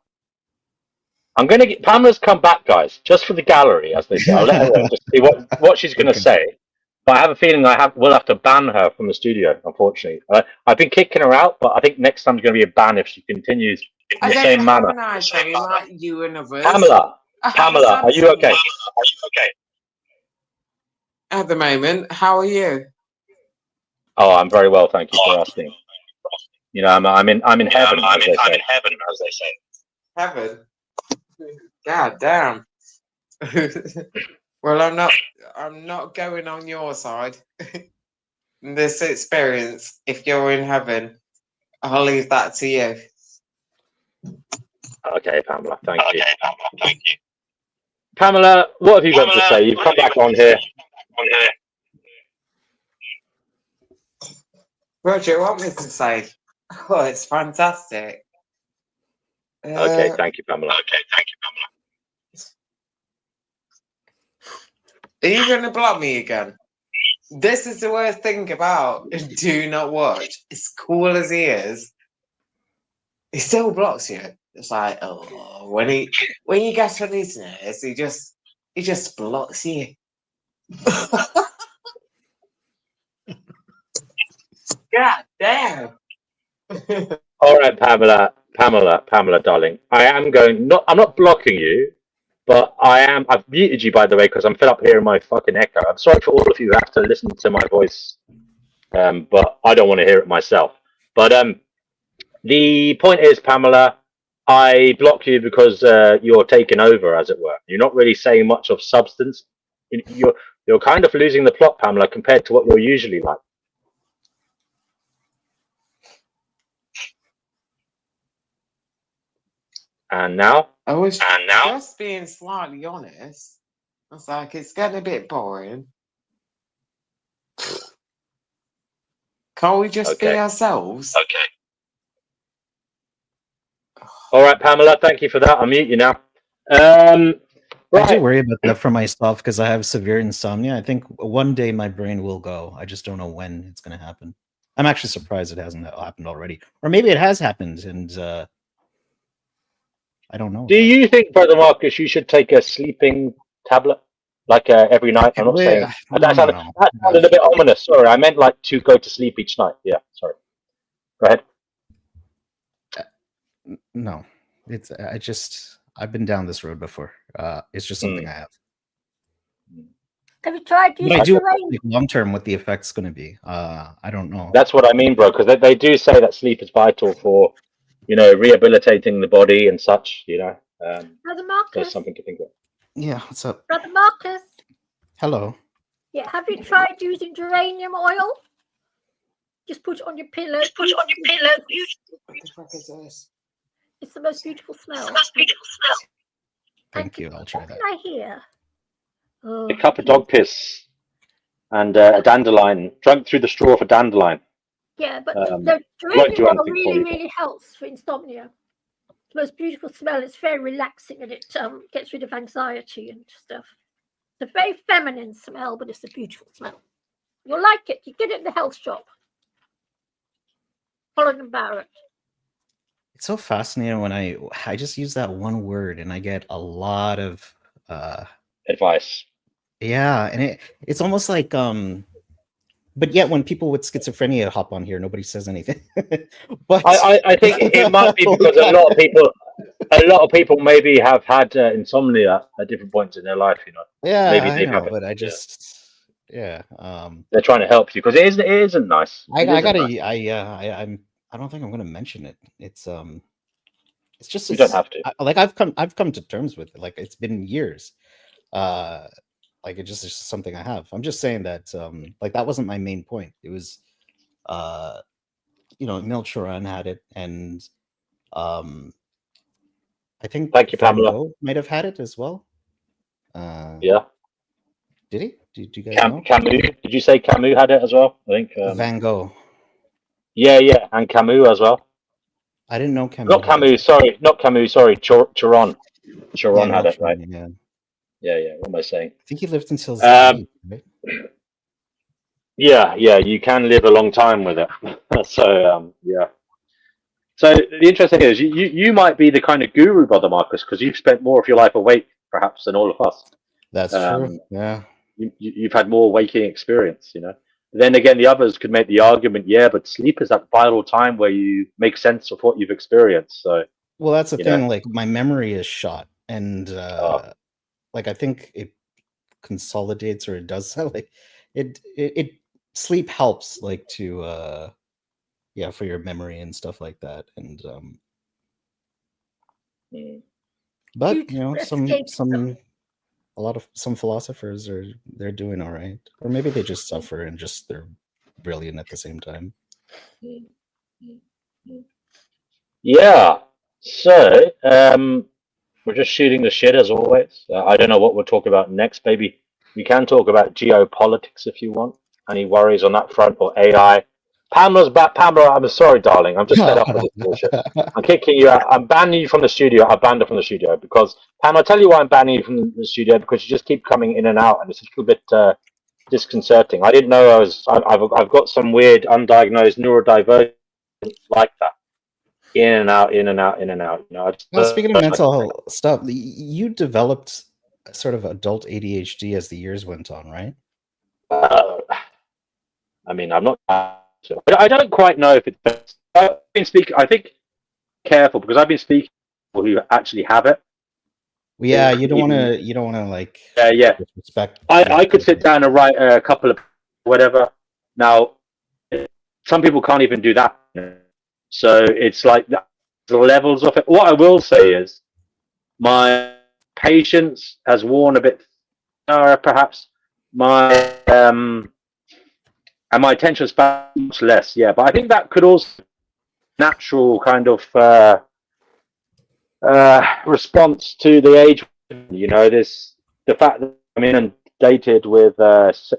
I'm going to get Pamela's come back, guys, just for the gallery, as they say. I'll let her just see what she's going to say. But I have a feeling we'll have to ban her from the studio. Unfortunately, I've been kicking her out, but I think next time's going to be a ban if she continues in the same manner. Like you and others. Pamela, are you okay? At the moment, how are you? Oh, I'm very well, thank you for asking. I'm in heaven, as they say. Heaven. God damn. Well, I'm not going on your side. This experience, if you're in heaven, I'll leave that to you. Okay, Pamela, thank you. Pamela, what have you got to say? You've come back on here. What do you want me to say? Oh, it's fantastic. Okay, thank you, Pamela. Are you going to block me again? This is the worst thing about Do Not Watch. As cool as he is, he still blocks you. It's like, oh, when you get on his nerves, he just blocks you. God damn. All right, Pamela, darling. I'm not blocking you, but I've muted you, by the way, because I'm fed up hearing my fucking echo. I'm sorry for all of you who have to listen to my voice, but I don't want to hear it myself. But the point is, Pamela, I block you because you're taking over, as it were. You're not really saying much of substance. You're kind of losing the plot, Pamela, compared to what you're usually like. And now? I was just being slightly honest. I was like, it's getting a bit boring. Can't we just be ourselves? Okay. All right, Pamela, thank you for that. I'll mute you now. I do worry about that for myself because I have severe insomnia. I think one day my brain will go. I just don't know when it's going to happen. I'm actually surprised it hasn't happened already. Or maybe it has happened and I don't know. Do you think, Brother Marcus, you should take a sleeping tablet like every night? I'm not saying that sounded a bit ominous. Sorry, I meant like to go to sleep each night. Yeah, sorry. Go ahead. No, I've been down this road before. It's just something I have. Have you tried using I do terrain? long term what the effect's going to be. I don't know. That's what I mean, bro, because they do say that sleep is vital for, rehabilitating the body and such, Brother Marcus. There's something to think of. Yeah, what's up? Brother Marcus. Hello. Yeah, have you tried using geranium oil? Just put it on your pillow. What the fuck is this? It's the most beautiful smell. Thank you. I'll try that. What did I hear? Oh, A cup of dog piss and a dandelion, drunk through the straw of a dandelion. yeah, but won't the do geranium oil anything for really, you. really helps for insomnia. It's the most beautiful smell. It's very relaxing and it gets rid of anxiety and stuff. It's a very feminine smell, but it's a beautiful smell. You'll like it. You get it in the health shop. Holland and Barrett. It's so fascinating when I just use that one word and I get a lot of advice. Yeah, and it's almost like But yet, when people with schizophrenia hop on here, nobody says anything. But I think it might be because a lot of people maybe have had insomnia at different points in their life. You know, yeah, maybe I they've know, had it. but I Yeah. just yeah. They're trying to help you because it isn't nice. I It isn't gotta nice. I don't think I'm gonna mention it. It's just You don't have to. like I've come to terms with it. Like it's been years. Like it's just something I have. I'm just saying that like that wasn't my main point. It was you know, Emil Choran had it, and I think Thank you, Van Pamela. Gogh might have had it as well. Yeah. Did he? Do you guys know? Camus? Did you say Camus had it as well? I think. Van Gogh. Yeah, and Camus as well. I didn't know Camus. Not Camus. Sorry, not Camus. Sorry, Choron. Choron Yeah, had it, Choran, right? yeah. Yeah. What am I saying? I think he lived until his 80s, right? Yeah. You can live a long time with it. So yeah. So the interesting thing is, you might be the kind of guru, Brother Marcus, because you've spent more of your life awake, perhaps, than all of us. That's true. Yeah. You've had more waking experience, you know. Then again, the others could make the argument, yeah, but sleep is that vital time where you make sense of what you've experienced. So, well, that's the you thing. know. Like my memory is shot, and like I think it consolidates, or it does like it sleep helps, like to yeah, for your memory and stuff like that. And but you know, some philosophers they're doing all right, or maybe they just suffer and just they're brilliant at the same time. Yeah. So we're just shooting the shit as always. I don't know what we'll talk about next. Maybe we can talk about geopolitics if you want. Any worries on that front, or AI? Pamela's back. Pamela, I'm sorry, darling. I'm just fed up with this bullshit. I'm kicking you out. I'm banning you from the studio. I banned her from the studio because, Pam, I'll tell you why I'm banning you from the studio, because you just keep coming in and out, and it's a little bit disconcerting. I didn't know I've got some weird undiagnosed neurodivergence like that. In and out. You know, Well, speaking of mental stuff, you developed sort of adult ADHD as the years went on, right? I mean, I'm not. I don't quite know if it's. I've been speaking. I think careful, because I've been speaking to people who actually have it. Well, yeah, you don't want to. You don't want to like. Yeah. Disrespect. I could sit down and write a couple of whatever. Now, some people can't even do that. So it's like the levels of it. What I will say is, my patience has worn a bit thinner, perhaps. My and my attention span much less. Yeah, but I think that could also natural kind of response to the age. You know, the fact that I'm inundated with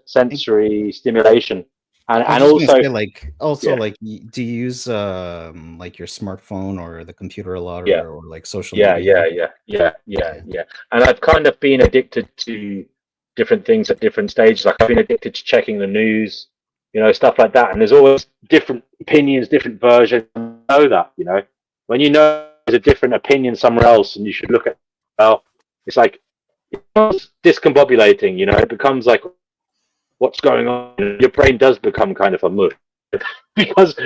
sensory stimulation, and also say, like like, do you use like your smartphone or the computer a lot, or like social media? Yeah. And I've kind of been addicted to different things at different stages. Like I've been addicted to checking the news, you know, stuff like that. And there's always different opinions, different versions. I know that, you know, when you know there's a different opinion somewhere else, and you should look at, well, it's like it becomes discombobulating, you know. It becomes like, what's going on? Your brain does become kind of a mush because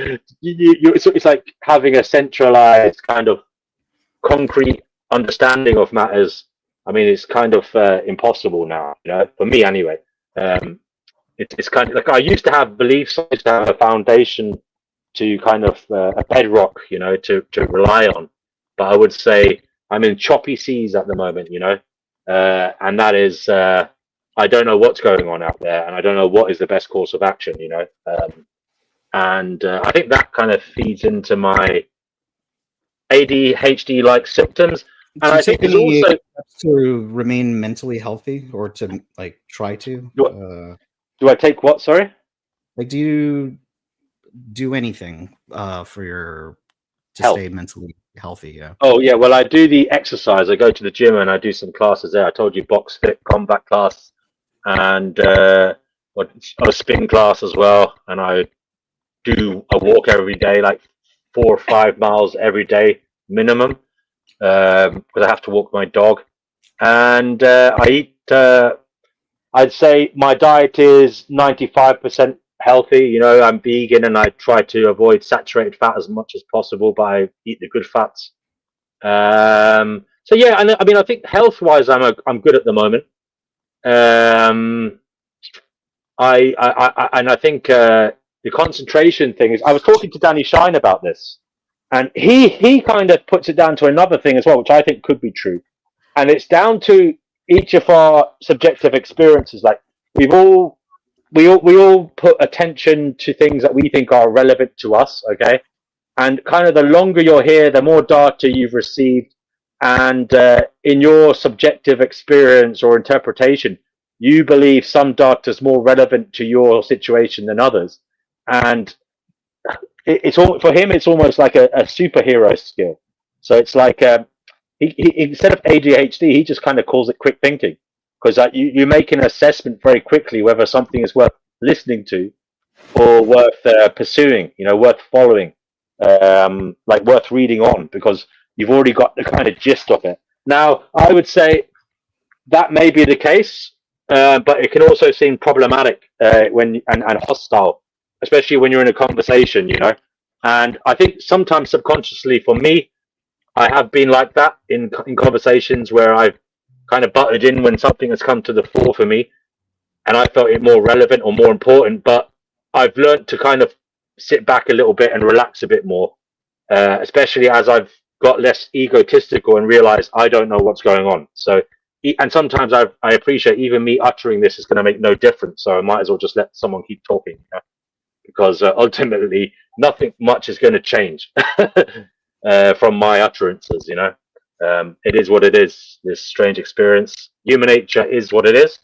it's like having a centralized kind of concrete understanding of matters. I mean, it's kind of impossible now, you know, for me anyway. It's kind of like I used to have beliefs, I used to have a foundation to kind of a bedrock, you know, to rely on. But I would say I'm in choppy seas at the moment, you know, and that is I don't know what's going on out there, and I don't know what is the best course of action, you know. And I think that kind of feeds into my ADHD-like symptoms. And I think there's also to remain mentally healthy, or to like try to. Do I take what? Sorry. Like, do you do anything for your to Health. Stay mentally healthy? Yeah. Oh yeah. Well, I do the exercise. I go to the gym and I do some classes there. I told you, box fit combat class, and a spin class as well. And I do a walk every day, like 4 or 5 miles every day minimum, because I have to walk my dog. And I eat. I'd say my diet is 95% healthy. You know, I'm vegan and I try to avoid saturated fat as much as possible, but I eat the good fats. So yeah, I mean, I think health-wise, I'm good at the moment. I think the concentration thing is. I was talking to Danny Shine about this, and he kind of puts it down to another thing as well, which I think could be true, and it's down to each of our subjective experiences. Like we all put attention to things that we think are relevant to us. Okay, and kind of the longer you're here, the more data you've received, and in your subjective experience or interpretation, you believe some data is more relevant to your situation than others, and it's all for him. It's almost like a superhero skill. So it's like he instead of ADHD, he just kind of calls it quick thinking, because you make an assessment very quickly whether something is worth listening to or worth pursuing, you know, worth following, like worth reading on, because you've already got the kind of gist of it. Now, I would say that may be the case, but it can also seem problematic and hostile, especially when you're in a conversation, you know. And I think sometimes subconsciously, for me, I have been like that in conversations where I've kind of butted in when something has come to the fore for me, and I felt it more relevant or more important. But I've learned to kind of sit back a little bit and relax a bit more, especially as I've got less egotistical and realized I don't know what's going on. So, and sometimes I appreciate even me uttering this is going to make no difference. So I might as well just let someone keep talking, you know? Because ultimately nothing much is going to change from my utterances, you know. It is what it is, this strange experience. Human nature is what it is,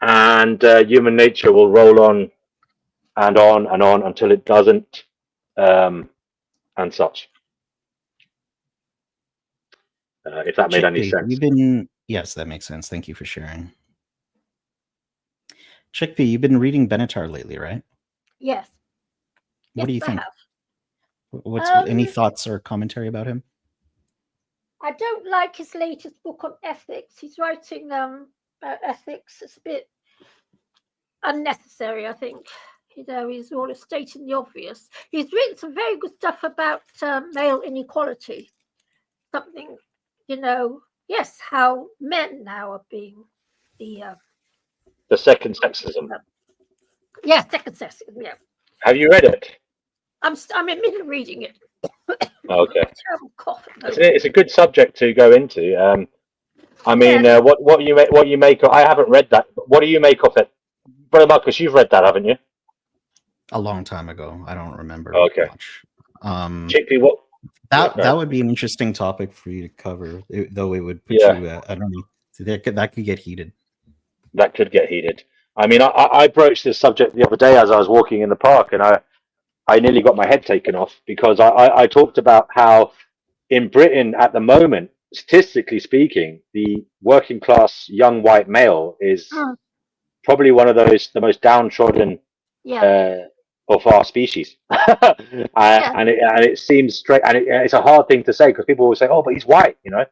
and human nature will roll on and on and on until it doesn't, and such. If that made any sense. Yes, that makes sense. Thank you for sharing. Chickpea, you've been reading Benatar lately, right? Yes. What do you think? Have. What's any thoughts or commentary about him? I don't like his latest book on ethics. He's writing about ethics. It's a bit unnecessary, I think. You know, he's all stating the obvious. He's written some very good stuff about male inequality. Something, you know, yes, how men now are being the second sexism. Yeah, second sexism. Yeah. Have you read it? I'm in the middle of reading it. Okay. Terrible cough. It's a good subject to go into. I mean, what you make of? I haven't read that. What do you make of it, Brother Marcus? You've read that, haven't you? A long time ago. I don't remember much. Chickpea, what? That would be an interesting topic for you to cover, though it would put you. I don't know. That could get heated. That could get heated. I mean, I broached this subject the other day as I was walking in the park, and I nearly got my head taken off, because I talked about how in Britain at the moment, statistically speaking, the working class young white male is probably one of the most downtrodden of our species. And it seems straight, and it's a hard thing to say, because people always say, oh, but he's white, you know.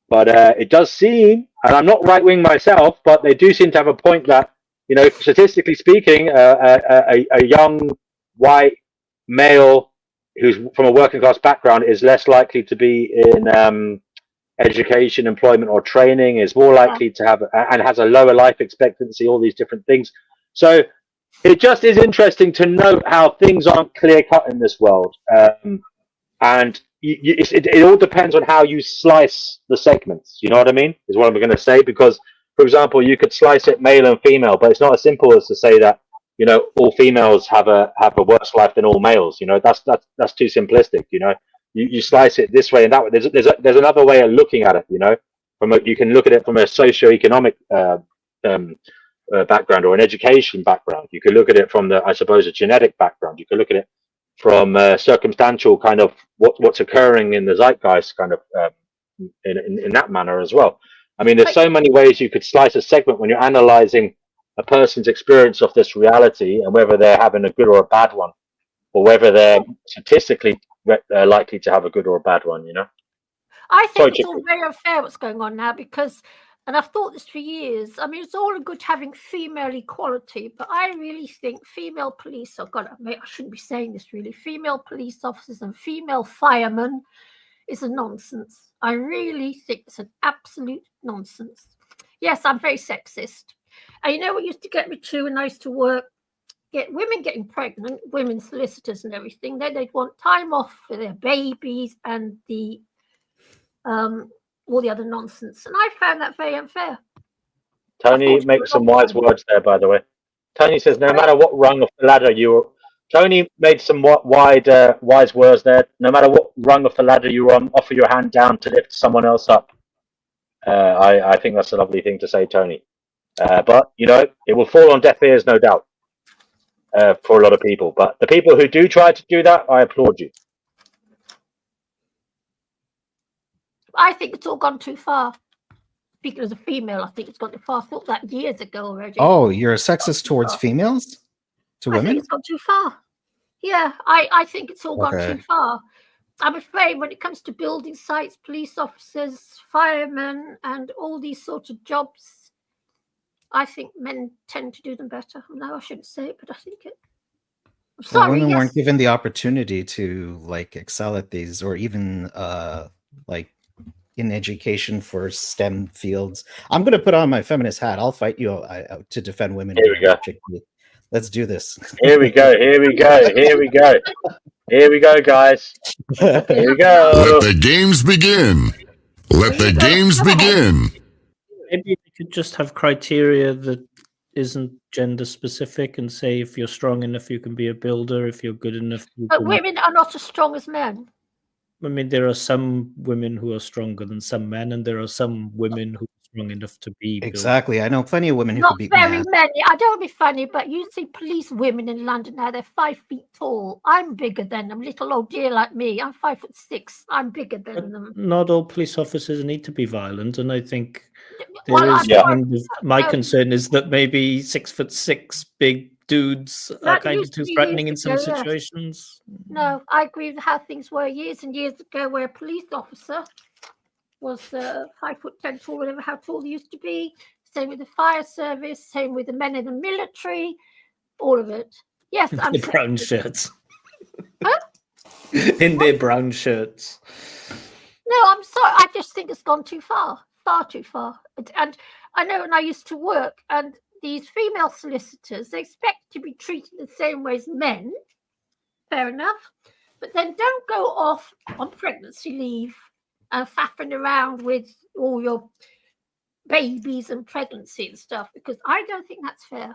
But it does seem, and I'm not right wing myself, but they do seem to have a point that, you know, statistically speaking, a young white male who's from a working class background is less likely to be in education, employment, or training, is more likely to have, and has a lower life expectancy, all these different things. So it just is interesting to note how things aren't clear cut in this world. And it all depends on how you slice the segments. You know what I mean? Is what I'm going to say. Because, for example, you could slice it male and female, but it's not as simple as to say that, you know, all females have a worse life than all males. You know, that's too simplistic. You know, you slice it this way and that way. There's another way of looking at it. You know, you can look at it from a socio-economic background or an education background. You could look at it from a genetic background. You could look at it from circumstantial kind of what's occurring in the zeitgeist, kind of in that manner as well. I mean, there's so many ways you could slice a segment when you're analyzing a person's experience of this reality, and whether they're having a good or a bad one, or whether they're statistically likely to have a good or a bad one. You know, I think it's all very unfair what's going on now, because and I've thought this for years. I mean, it's all good having female equality, but I really think female police, oh God, I shouldn't be saying this really, female police officers and female firemen is a nonsense. I really think it's an absolute nonsense. Yes, I'm very sexist. And you know what used to get me too when I used to work? Get women getting pregnant, women solicitors and everything. Then they'd want time off for their babies and the all the other nonsense. And I found that very unfair. Tony makes some wise words there, by the way. Tony says, no matter what rung of the ladder you... Tony made some wise words there. No matter what rung of the ladder you're on, offer your hand down to lift someone else up. I think that's a lovely thing to say, Tony. But, you know, it will fall on deaf ears, no doubt, for a lot of people. But the people who do try to do that, I applaud you. I think it's all gone too far. Speaking as a female, I think it's gone too far. I thought that years ago already. Oh, you're a sexist towards females? To women? I think it's gone too far. Yeah, I think it's all gone too far. I'm afraid when it comes to building sites, police officers, firemen, and all these sorts of jobs, I think men tend to do them better. No, I shouldn't say it, but I think it. I'm sorry, women weren't given the opportunity to like excel at these, or even like in education for STEM fields. I'm going to put on my feminist hat. I'll fight you to defend women. Here we go. Let's do this. Here we go. Here we go. Here we go. Here we go, guys. Here we go. Let the games begin. Let the games begin. Maybe we could just have criteria that isn't gender specific and say if you're strong enough, you can be a builder. If you're good enough, but women are not as strong as men. I mean, there are some women who are stronger than some men, and there are some women who are strong enough to be exactly. I know plenty of women who not could beat very men. many. I don't want to be funny, but you see police women in London now. They're 5 feet tall. I'm bigger than them. Little old dear like me. I'm 5'6". I'm bigger than them. Not all police officers need to be violent, and I think my concern is that maybe 6'6" big dudes are kind of too threatening in some situations. No, I agree with how things were years and years ago, where a police officer was 5'10" tall, whatever how tall they used to be. Same with the fire service. Same with the men in the military. All of it. Yes, I'm the brown shirts. Huh? In their brown shirts. No, I'm sorry. I just think it's gone too far too far. And I know when I used to work, and these female solicitors, they expect to be treated the same way as men. Fair enough. But then don't go off on pregnancy leave and faffing around with all your babies and pregnancy and stuff, because I don't think that's fair.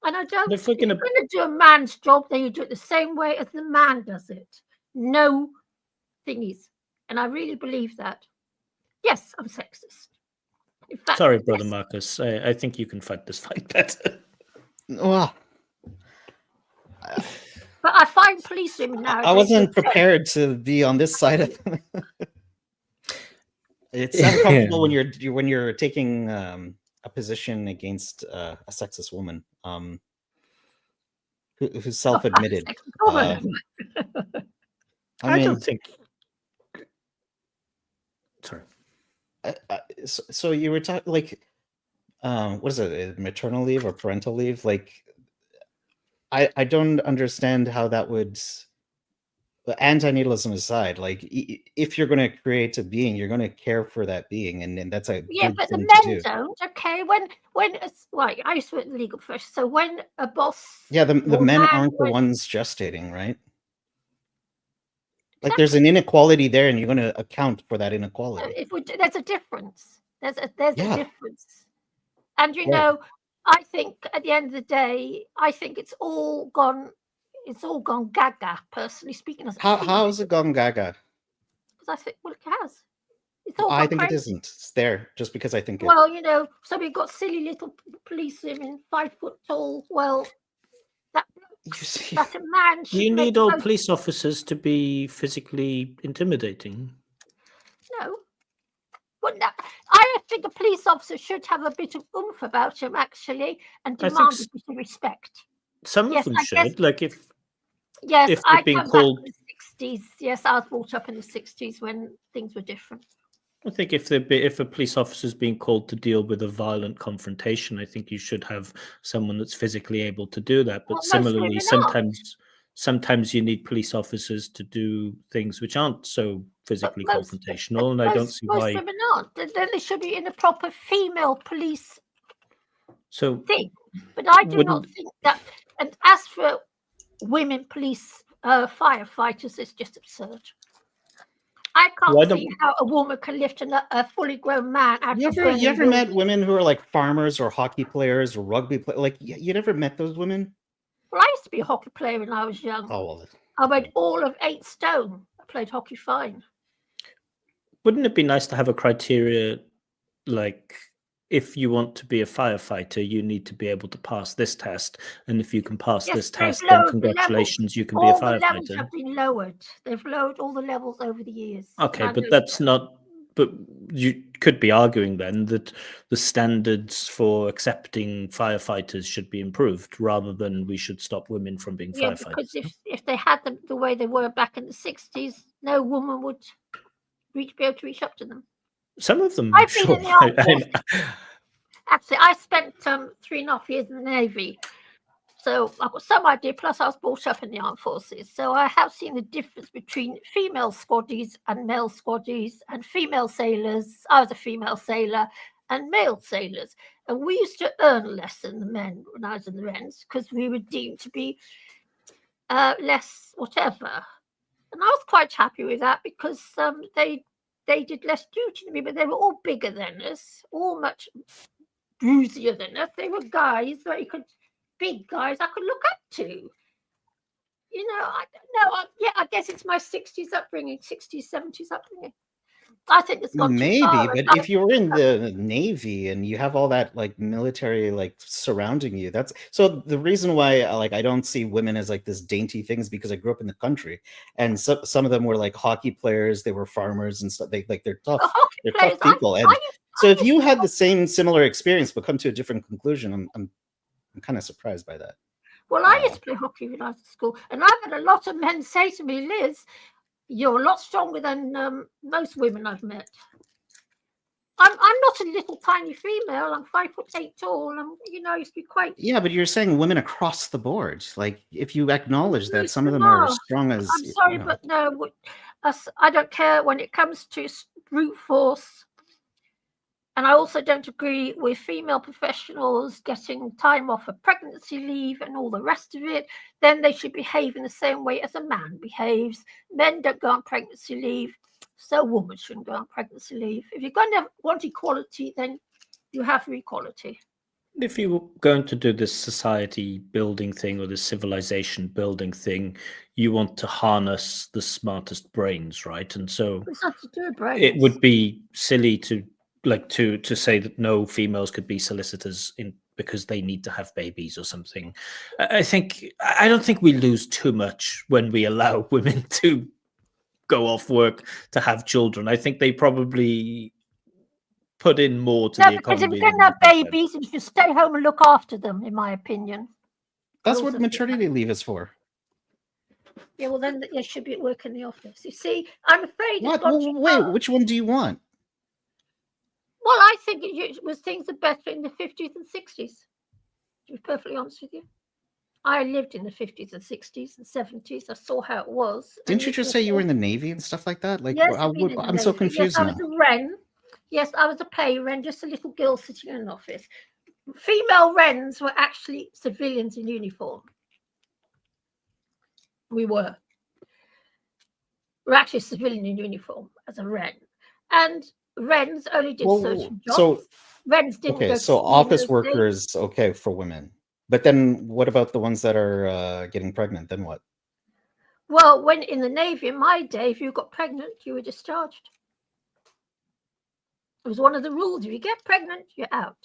And I don't. If you're going to do a man's job, then you do it the same way as the man does it. No thingies. And I really believe that. Yes, I'm sexist. In fact, sorry, Brother Marcus. I think you can fight this fight better. Well, but I find police women now. I wasn't prepared to be on this side of it. It's uncomfortable when you're taking a position against a sexist woman who's self-admitted. I don't think. Sorry. So you were talking like, what is it, maternal leave or parental leave? Like, I don't understand how that would. Antinatalism aside, like if you're going to create a being, you're going to care for that being, and that's a good but the thing to men do. don't. Okay, when it's right, I used to work in the legal profession, so when a boss, the men aren't the ones gestating, right? Like there's an inequality there, and you're going to account for that inequality. There's a difference. There's a difference, and you know, I think at the end of the day, I think it's all gone. It's all gone gaga, personally speaking. How has it gone gaga? Because I think, well, it has. It's all I think crazy. it isn't. It's there just because I think well, you know, so we've got silly little police women, 5 foot tall. Well, that's a man. Do you need all police officers to be physically intimidating? No. Well, no. I think a police officer should have a bit of oomph about him, actually, and demand a bit of respect. Some of them should. Like if I being come called back in the 60s. Yes, I was brought up in the 60s when things were different. I think if a police officer is being called to deal with a violent confrontation, I think you should have someone that's physically able to do that. But Well, most similarly, women sometimes you need police officers to do things which aren't so physically confrontational, and I don't see most why. women aren't. Then they should be in a proper female police thing. But I do not think that. And as for women police firefighters, it's just absurd. I can't see how a woman can lift a fully grown man out You of ever met women who are like farmers or hockey players or rugby players? Like, you never met those women? Well, I used to be a hockey player when I was young. Oh, well. I weighed all of 8 stone. I played hockey fine. Wouldn't it be nice to have a criteria, like, if you want to be a firefighter, you need to be able to pass this test, and if you can pass this test, then congratulations, you can be a firefighter. All the levels have been lowered. They've lowered all the levels over the years. Okay, but that's not. But you could be arguing then that the standards for accepting firefighters should be improved, rather than we should stop women from being firefighters. Because if they had them the way they were back in the 60s, no woman would be able to reach up to them. Some of them. I've been in the armed forces. Actually, I spent 3.5 years in the Navy. So I've got some idea, plus I was brought up in the armed forces. So I have seen the difference between female squaddies and male squaddies and female sailors. I was a female sailor and male sailors. And we used to earn less than the men when I was in the Wrens because we were deemed to be less whatever. And I was quite happy with that because they did less duty than me, but they were all bigger than us, all much bruisier than us. They were guys that you could... big guys I could look up to. You know, I don't know. I guess it's my 60s upbringing, 60s, 70s upbringing. I think it's gone maybe, too far. But if you're in the Navy and you have all that like military like surrounding you, that's so the reason why I don't see women as like this dainty things, because I grew up in the country and some of them were like hockey players, they were farmers and stuff. They're tough. They're tough people. So if you had the similar experience but come to a different conclusion, I'm kind of surprised by that. Well, I used to play hockey when I was at school, and I've had a lot of men say to me, Liz, you're a lot stronger than most women I've met. I'm not a little tiny female. I'm 5'8" tall. I used to be quite... Yeah, but you're saying women across the board. Like, if you acknowledge that some of them are as strong as... I'm sorry, but no, I don't care when it comes to brute force. And I also don't agree with female professionals getting time off for pregnancy leave and all the rest of it. Then they should behave in the same way as a man behaves. Men don't go on pregnancy leave, so women shouldn't go on pregnancy leave. If you're going to want equality, then you have equality. If you're going to do this society building thing or this civilization building thing, you want to harness the smartest brains, right? And so it's not to do with brains. It would be silly to say that no females could be solicitors because they need to have babies or something. I don't think we lose too much when we allow women to go off work to have children. I think they probably put in more to the economy. Because if you're going to have babies, you should stay home and look after them, in my opinion. That's what maternity leave is for. Yeah, well, then they should be at work in the office. You see, I'm afraid... Wait, which one do you want? Well, I think it was things are better in the 50s and 60s, to be perfectly honest with you. I lived in the 50s and 60s and 70s. I saw how it was. Didn't you just say you were in the Navy and stuff like that? Like, yes, I'm so confused now. now. I was a Wren. Yes, I was a pay Wren, just a little girl sitting in an office. Female Wrens were actually civilians in uniform. We were. We're actually a civilian in uniform as a Wren. And Wrens only did certain jobs. Wrens didn't go so office workers, okay, for women. But then what about the ones that are getting pregnant? Then what? Well, when in the Navy, in my day, if you got pregnant, you were discharged. It was one of the rules. If you get pregnant, you're out.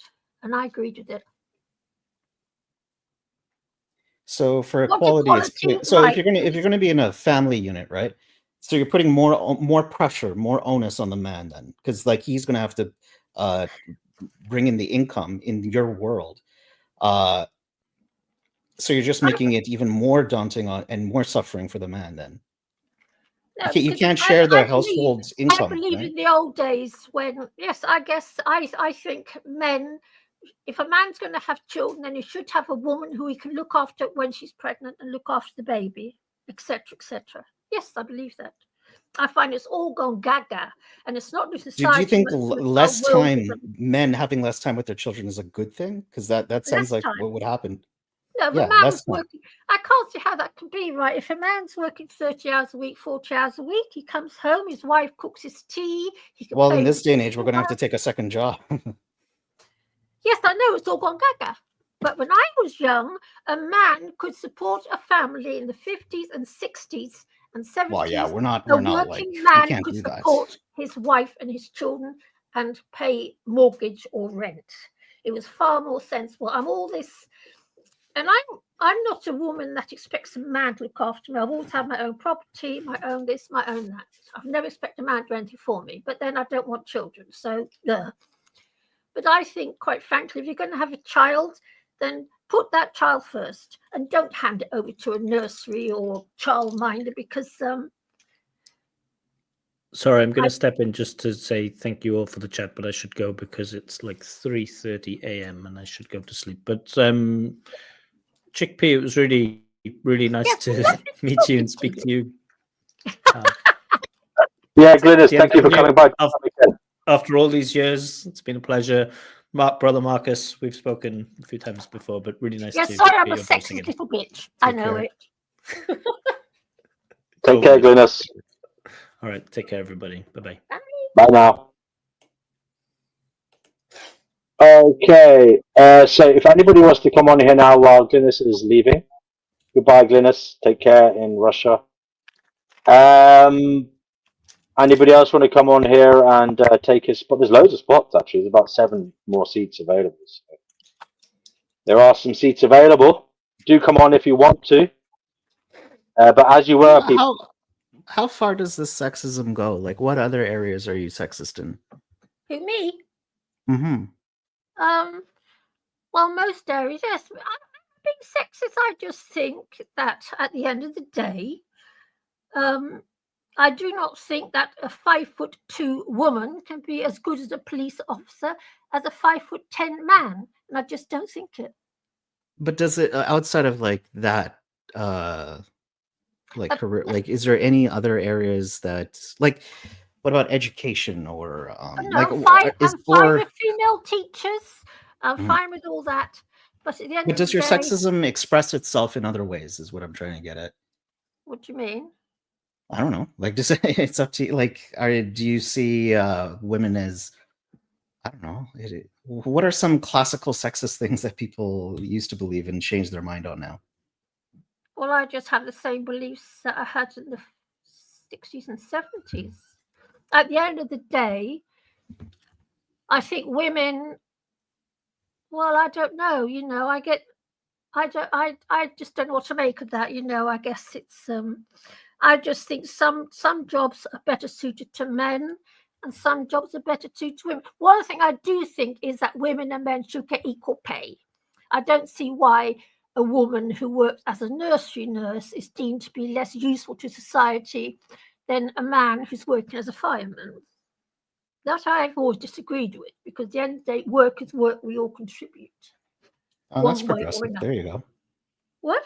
And I agreed with it. So for equality, if you're gonna be in a family unit, right? So you're putting more pressure, more onus on the man then, because like he's going to have to bring in the income in your world. So you're just making it even more daunting and more suffering for the man then. No, You because can't share I the believe, household's I income, believe right? in the old days when, yes, I guess I think men, if a man's going to have children, then he should have a woman who he can look after when she's pregnant and look after the baby, etc., etc. Yes, I believe that. I find it's all gone gaga, and it's not the Do society. you think but less our world time, men having less time with their children is a good thing? Because that sounds less like time. what would happen. No, if a Yeah, man less was time. working, I can't see how that can be right. If a man's working 30 hours a week, 40 hours a week, he comes home, his wife cooks his tea, he can Well, play in with this day and his age, we're going to have to children. take a second job. Yes, I know it's all gone gaga. But when I was young, a man could support a family in the 50s and 60s and 70s. Well, yeah, we're not A like, working we man can't could do that. support his wife and his children and pay mortgage or rent. It was far more sensible. I'm all this, and I'm not a woman that expects a man to look after me. I've always had my own property, my own this, my own that. I've never expected a man to do anything for me. But then I don't want children, so yeah. But I think, quite frankly, if you're going to have a child, then put that child first and don't hand it over to a nursery or childminder because Sorry, I'm going to step in just to say thank you all for the chat, but I should go because it's like 3:30 a.m. and I should go to sleep. But Chickpea, it was really, really nice to meet you and speak to you. Yeah, Glynis, thank you for coming by. After all these years, it's been a pleasure. Brother Marcus, we've spoken a few times before, but really nice yes, to sorry, I'm hear a your voice sexist again. little bitch. I know care. it. Take care, Glynis. All right, take care, everybody. Bye-bye. Bye now. Okay, so if anybody wants to come on here now while Glynis is leaving, goodbye, Glynis. Take care in Russia. Anybody else want to come on here and take his spot? There's loads of spots, actually. There's about 7 more seats available. So there are some seats available. Do come on if you want to. But as you were, people. How far does this sexism go? Like, what other areas are you sexist in? Who, me? Mm-hmm. Well, most areas, yes. I'm being sexist. I just think that at the end of the day, I do not think that a 5'2" woman can be as good as a police officer as a 5'10" man, and I just don't think it. But does it outside of like that, like career, like is there any other areas that like? What about education or like? I'm fine or with female teachers. I'm fine with all that. But at the end but of does the your day, sexism express itself in other ways? Is what I'm trying to get at. what do you mean? I don't know. Like, just it's up to you. Like, do you see women as? I don't know. What are some classical sexist things that people used to believe and change their mind on now? Well, I just have the same beliefs that I had in the 60s and 70s. At the end of the day, I think women. Well, I don't know. I just don't know what to make of that. I guess it's. I just think some jobs are better suited to men, and some jobs are better suited to women. One thing I do think is that women and men should get equal pay. I don't see why a woman who works as a nursery nurse is deemed to be less useful to society than a man who's working as a fireman. That I've always disagreed with, because at the end of the day, work is work. We all contribute. Oh, that's progressive. There you go. What?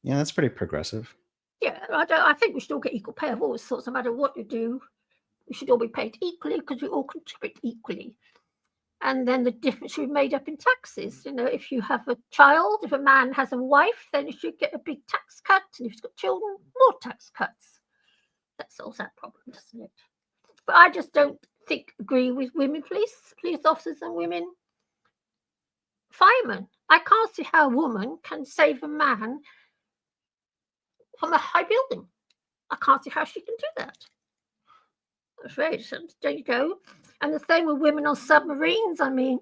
Yeah, that's pretty progressive. Yeah, I think we should all get equal pay. I've always thought no matter what you do, we should all be paid equally because we all contribute equally. And then the difference should be made up in taxes. If you have a child, if a man has a wife, then you should get a big tax cut. And if he's got children, more tax cuts. That solves that problem, doesn't it? But I just don't agree with women police officers and women firemen. I can't see how a woman can save a man from a high building. I can't see how she can do that. That's right. So there you go. And the same with women on submarines. I mean,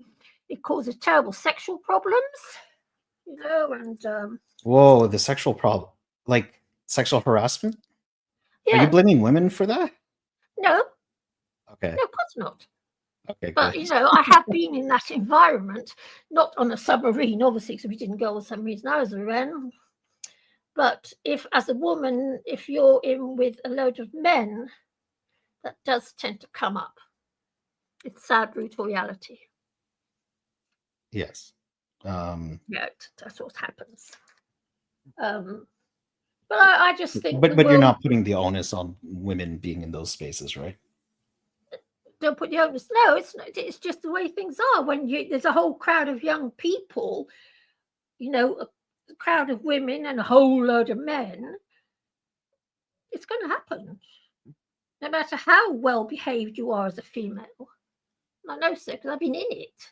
it causes terrible sexual problems, and Whoa, the sexual problem, like sexual harassment? yeah. Are you blaming women for that? No. Okay. No, of course not. Okay, but good. I have been in that environment, not on a submarine, obviously, because we didn't go on submarines when I was around. But if, as a woman, if you're in with a load of men, that does tend to come up. It's sad, brutal reality. Yes. Yeah, that's what happens. But I just think. But you're not putting the onus on women being in those spaces, right? Don't put the onus. No, it's not. It's just the way things are. When there's a whole crowd of young people, you know, a crowd of women and a whole load of men, it's going to happen. No matter how well behaved you are as a female. I know so, because I've been in it.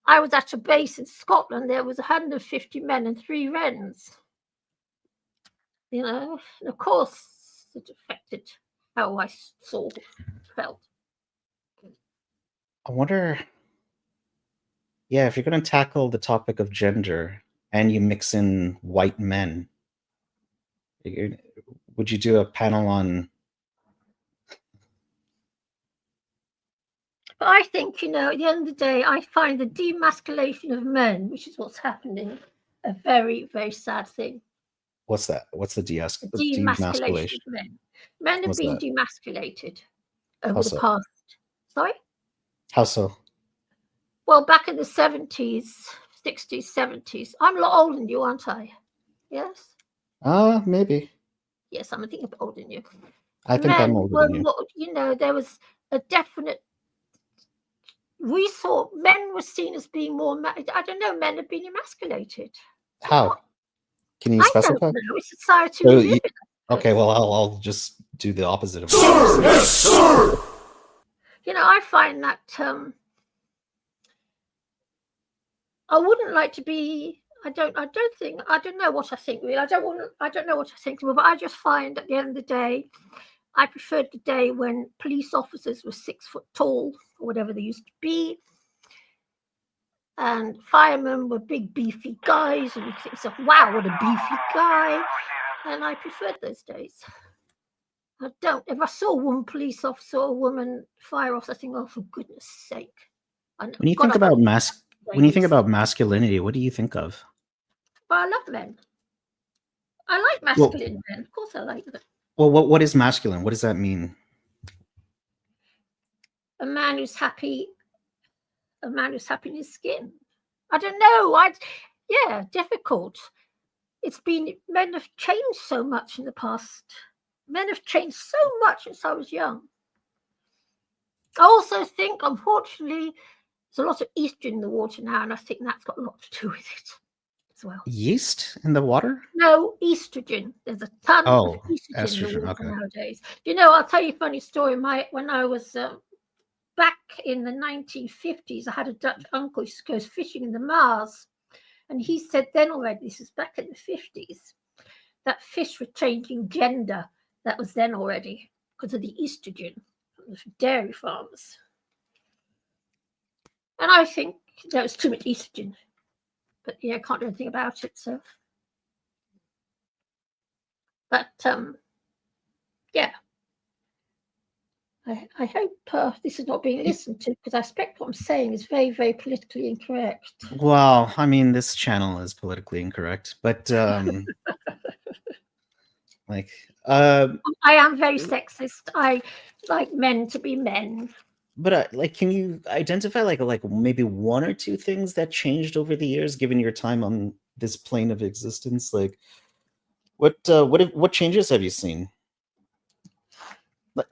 I was at a base in Scotland. There was 150 men and 3 wrens. You know, and of course, it affected how I felt. I wonder, yeah, if you're going to tackle the topic of gender and you mix in white men, would you do a panel on? But I think, you know, at the end of the day, I find the demasculation of men, which is what's happening, a very, very sad thing. What's that? What's the demasculation of men? Men have been demasculated over the past. Sorry? How so? Well, back in the 70s, 60s, 70s. I'm a lot older than you, aren't I? Yes? Maybe. Yes, I'm a bit older than you. I think I'm older than you. You know, there was a definite. We saw men were seen as being more. I don't know. Men have been emasculated. How? Can you specify? I don't know. It's society we live in. Okay, well, I'll just do the opposite of that. Sir, yes, sir. You know, I find that I wouldn't like to be. I don't know what I think really. I don't know what I think, but I just find at the end of the day, I preferred the day when police officers were 6 foot tall or whatever they used to be, and firemen were big beefy guys, and you think yourself, wow, what a beefy guy. And I preferred those days. I don't. If I saw a woman police officer or a woman fire officer, I think, oh, for goodness sake. When you think about masculinity, what do you think of? Well, I love men. I like masculine men. Of course, I like them. Well, what is masculine? What does that mean? A man who's happy. A man who's happy in his skin. I don't know. Yeah, difficult. It's been, men have changed so much in the past. Men have changed so much since I was young. I also think, unfortunately, there's a lot of estrogen in the water now, and I think that's got a lot to do with it as well. Yeast in the water? No, estrogen. There's a ton of estrogen in the water nowadays. You know, I'll tell you a funny story. When I was back in the 1950s, I had a Dutch uncle who goes fishing in the Mars. And he said then already, this is back in the 50s, that fish were changing gender. That was then already because of the estrogen from the dairy farmers. And I think there was too much estrogen. But yeah, I can't do anything about it. So, but yeah. I hope this is not being listened to, because I expect what I'm saying is very, very politically incorrect. Well, I mean, this channel is politically incorrect, but like, I am very sexist. I like men to be men. But like, can you identify like maybe 1 or 2 things that changed over the years, given your time on this plane of existence? Like, what changes have you seen? Well,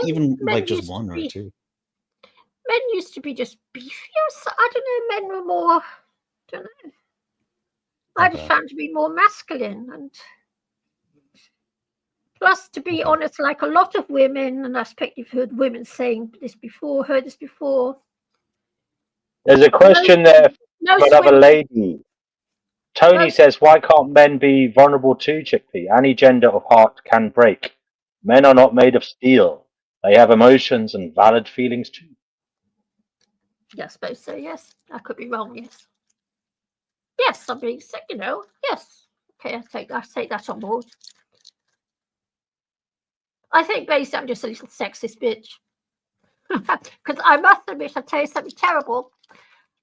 even like just 1 or 2. Men used to be just beefier. I don't know. Men were more. I don't know. I just found to be more masculine, and plus, to be honest, like a lot of women, and I expect you've heard women saying this before. Heard this before. There's a question there from another lady. Tony says, "Why can't men be vulnerable too, Chickpea? Any gender of heart can break. Men are not made of steel. They have emotions and valid feelings too." Yeah, I suppose so, yes. I could be wrong, yes. Yes, I'm being sick, you know. Yes. Okay, I take that on board. I think basically I'm just a little sexist bitch. Because I must admit, I'll tell you something terrible.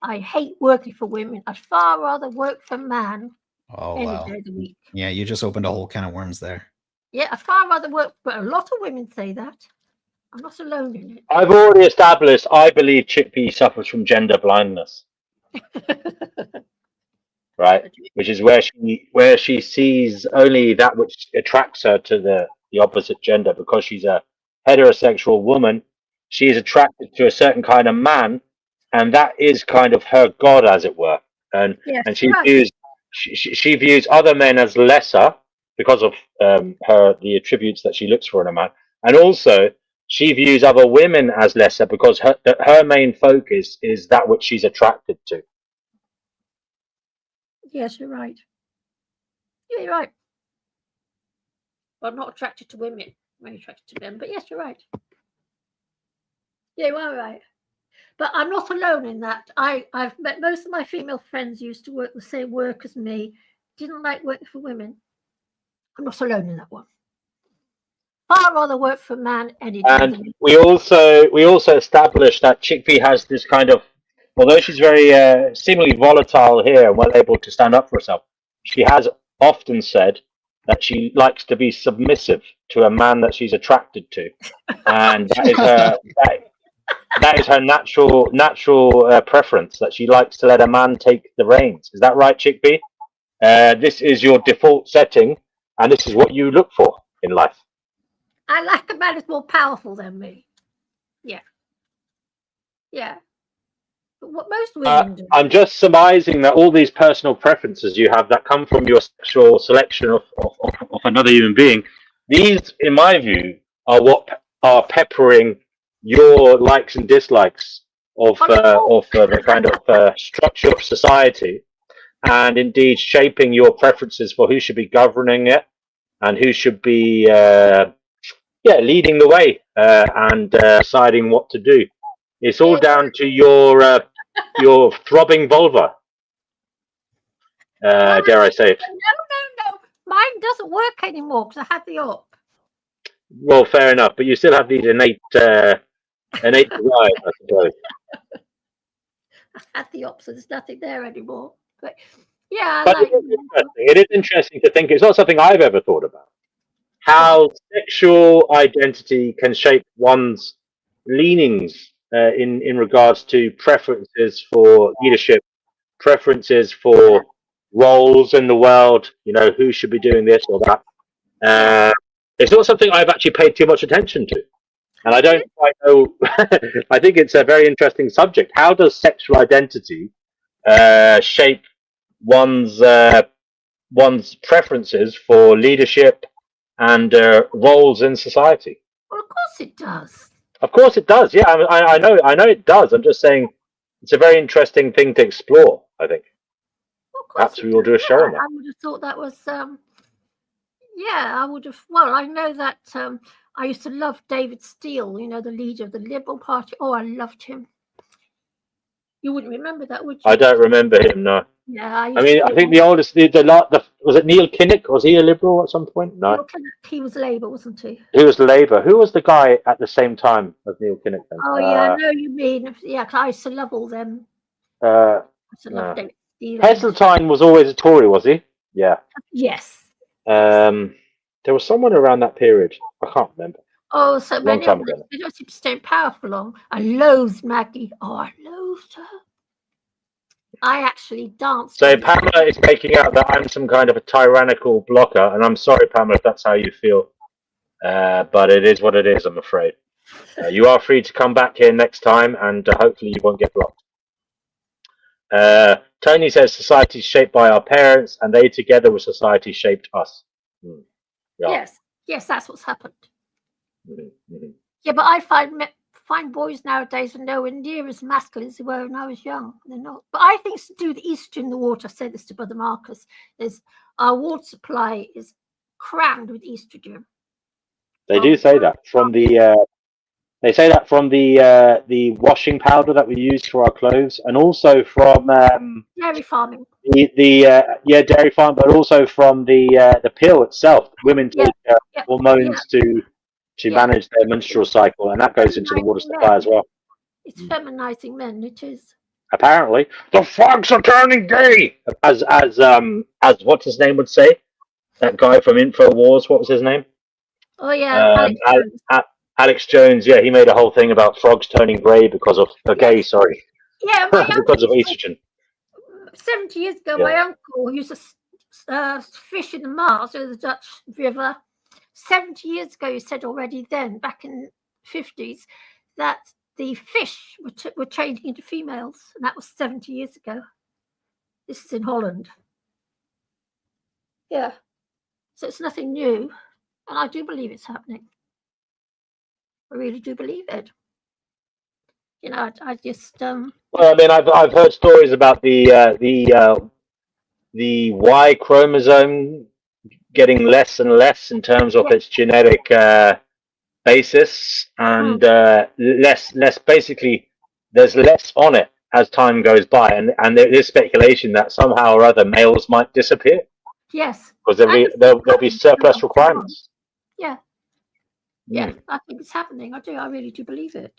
I hate working for women. I'd far rather work for a man Oh any wow. day of the week. Yeah, you just opened a whole can of worms there. Yeah, I'd far rather work, but a lot of women say that. I'm not alone in I've already established, I believe Chickpea suffers from gender blindness, it. right? Which is where she sees only that which attracts her to the opposite gender. Because she's a heterosexual woman, she is attracted to a certain kind of man, and that is kind of her god, as it were. And Yes, and she right. views she views other men as lesser because of the attributes that she looks for in a man, and also she views other women as lesser because her main focus is that which she's attracted to. Yes, you're right. Yeah, you're right. Well, I'm not attracted to women. I'm attracted to men, but yes, you're right. Yeah, you are right. But I'm not alone in that. I've met most of my female friends used to work the same work as me, didn't like working for women. I'm not alone in that one. Far rather work for a man any day. And we also established that Chickpea has this kind of, although she's very seemingly volatile here and well able to stand up for herself, she has often said that she likes to be submissive to a man that she's attracted to, and that is her that is her natural preference, that she likes to let a man take the reins. Is that right, Chickpea? This is your default setting, and this is what you look for in life. I like a man who's more powerful than me. Yeah. Yeah. But what most women do. I'm just surmising that all these personal preferences you have that come from your sexual selection of another human being, these, in my view, are what are peppering your likes and dislikes of the kind of structure of society, and indeed shaping your preferences for who should be governing it and who should be leading the way and deciding what to do. It's all down to your throbbing vulva. Dare I say it? No. Mine doesn't work anymore because I had the op. Well, fair enough, but you still have these innate desires, I suppose. I had the op, so there's nothing there anymore. But yeah, But it is interesting to think. It's not something I've ever thought about. How sexual identity can shape one's leanings in regards to preferences for leadership, preferences for roles in the world, who should be doing this or that. It's not something I've actually paid too much attention to. And I don't quite know. I think it's a very interesting subject. How does sexual identity shape one's preferences for leadership and roles in society? Well, of course it does. Of course it does. Yeah, I know it does. I'm just saying it's a very interesting thing to explore, I think. Well, perhaps we will do a show on that. I would have thought that was I would have. Well, I know that I used to love David Steele, the leader of the Liberal Party. Oh, I loved him. You wouldn't remember that, would you? I don't remember him, no. Yeah, I think the oldest, was it Neil Kinnock? Was he a Liberal at some point? No. Neil Kinnock, he was Labour, wasn't he? He was Labour. Who was the guy at the same time as Neil Kinnock then? Oh, yeah, I know you mean. Yeah, I used to love all them. I used to love David Steele. Heseltine was always a Tory, was he? Yeah. Yes. There was someone around that period. I can't remember. Oh, so many time of them. ago. They don't seem to stay in power for long. I loathed Maggie. Oh, I loathed her. I actually danced. So Pamela is making out that I'm some kind of a tyrannical blocker, and I'm sorry, Pamela, if that's how you feel. But it is what it is, I'm afraid. You are free to come back here next time, and hopefully you won't get blocked. Tony says society is shaped by our parents, and they together with society shaped us. Yeah. Yes, that's what's happened. Mm-hmm. Yeah, but I find boys nowadays are nowhere near as masculine as they were when I was young. They're not. But I think it's to do with the estrogen in the water. I said this to Brother Marcus. Our water supply is crammed with estrogen. They do say that from the. They say that from the washing powder that we use for our clothes, and also from dairy farming. Dairy farm, but also from the pill itself. Women take hormones to manage their menstrual cycle, and that goes into the water supply as well. It's feminizing men. It is. Apparently, the frogs are turning gay. As what's his name would say, that guy from Infowars. What was his name? Oh yeah, Alex Jones. Alex Jones. Yeah, he made a whole thing about frogs turning grey because of gay. Sorry, Yeah, my because of uncle, estrogen. 70 years ago, Yeah. my uncle used to fish in the Mars, the Dutch river. 70 years ago, he said already then, back in the 50s, that the fish were changing into females, and that was 70 years ago. This is in Holland. Yeah. So it's nothing new, and I do believe it's happening. I really do believe it. You know, I just Well, I mean, I've heard stories about the Y chromosome getting less and less in terms of its genetic basis, and less. Basically, there's less on it as time goes by, and there is speculation that somehow or other males might disappear. Yes, because there'll be surplus requirements. Yeah, yeah, I think it's happening. I really do believe it.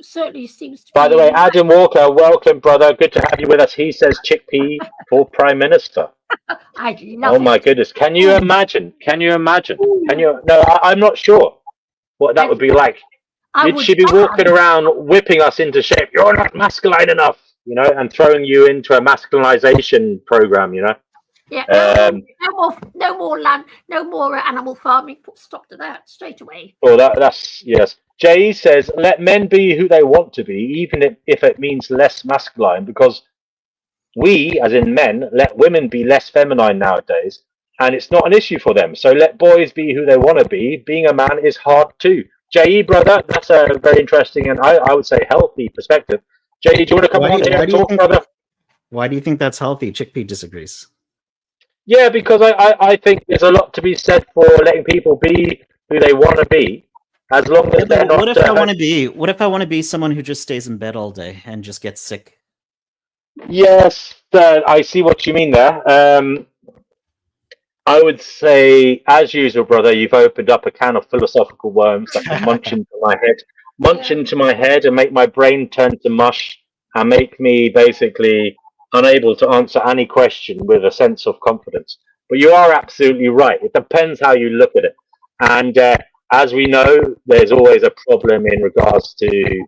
Certainly seems to By be. the way, Adam Walker, welcome, brother. Good to have you with us. He says chickpea for Prime Minister. I love Oh my goodness! Can you imagine? Can you imagine? Can you? No, I'm not sure what that would be like. Would she be walking around whipping us into shape? You're not masculine enough, you know, and throwing you into a masculinization program, you know. Yeah, no more land, no more animal farming. Put stop to that straight away. Well, that's yes. Jay says, let men be who they want to be, even if it means less masculine, because we, as in men, let women be less feminine nowadays, and it's not an issue for them. So let boys be who they want to be. Being a man is hard too. Jay, brother, that's a very interesting and I would say healthy perspective. Jay, do you want to come on here and talk, brother? Why do you think that's healthy? Chickpea disagrees. Yeah, because I think there's a lot to be said for letting people be who they want to be, as long as they're not. What if I want to be? What if I want to be someone who just stays in bed all day and just gets sick? Yes, I see what you mean there. I would say, as usual, brother, you've opened up a can of philosophical worms that can munch into my head, and make my brain turn to mush, and make me basically unable to answer any question with a sense of confidence. But you are absolutely right. It depends how you look at it, and as we know, there's always a problem in regards to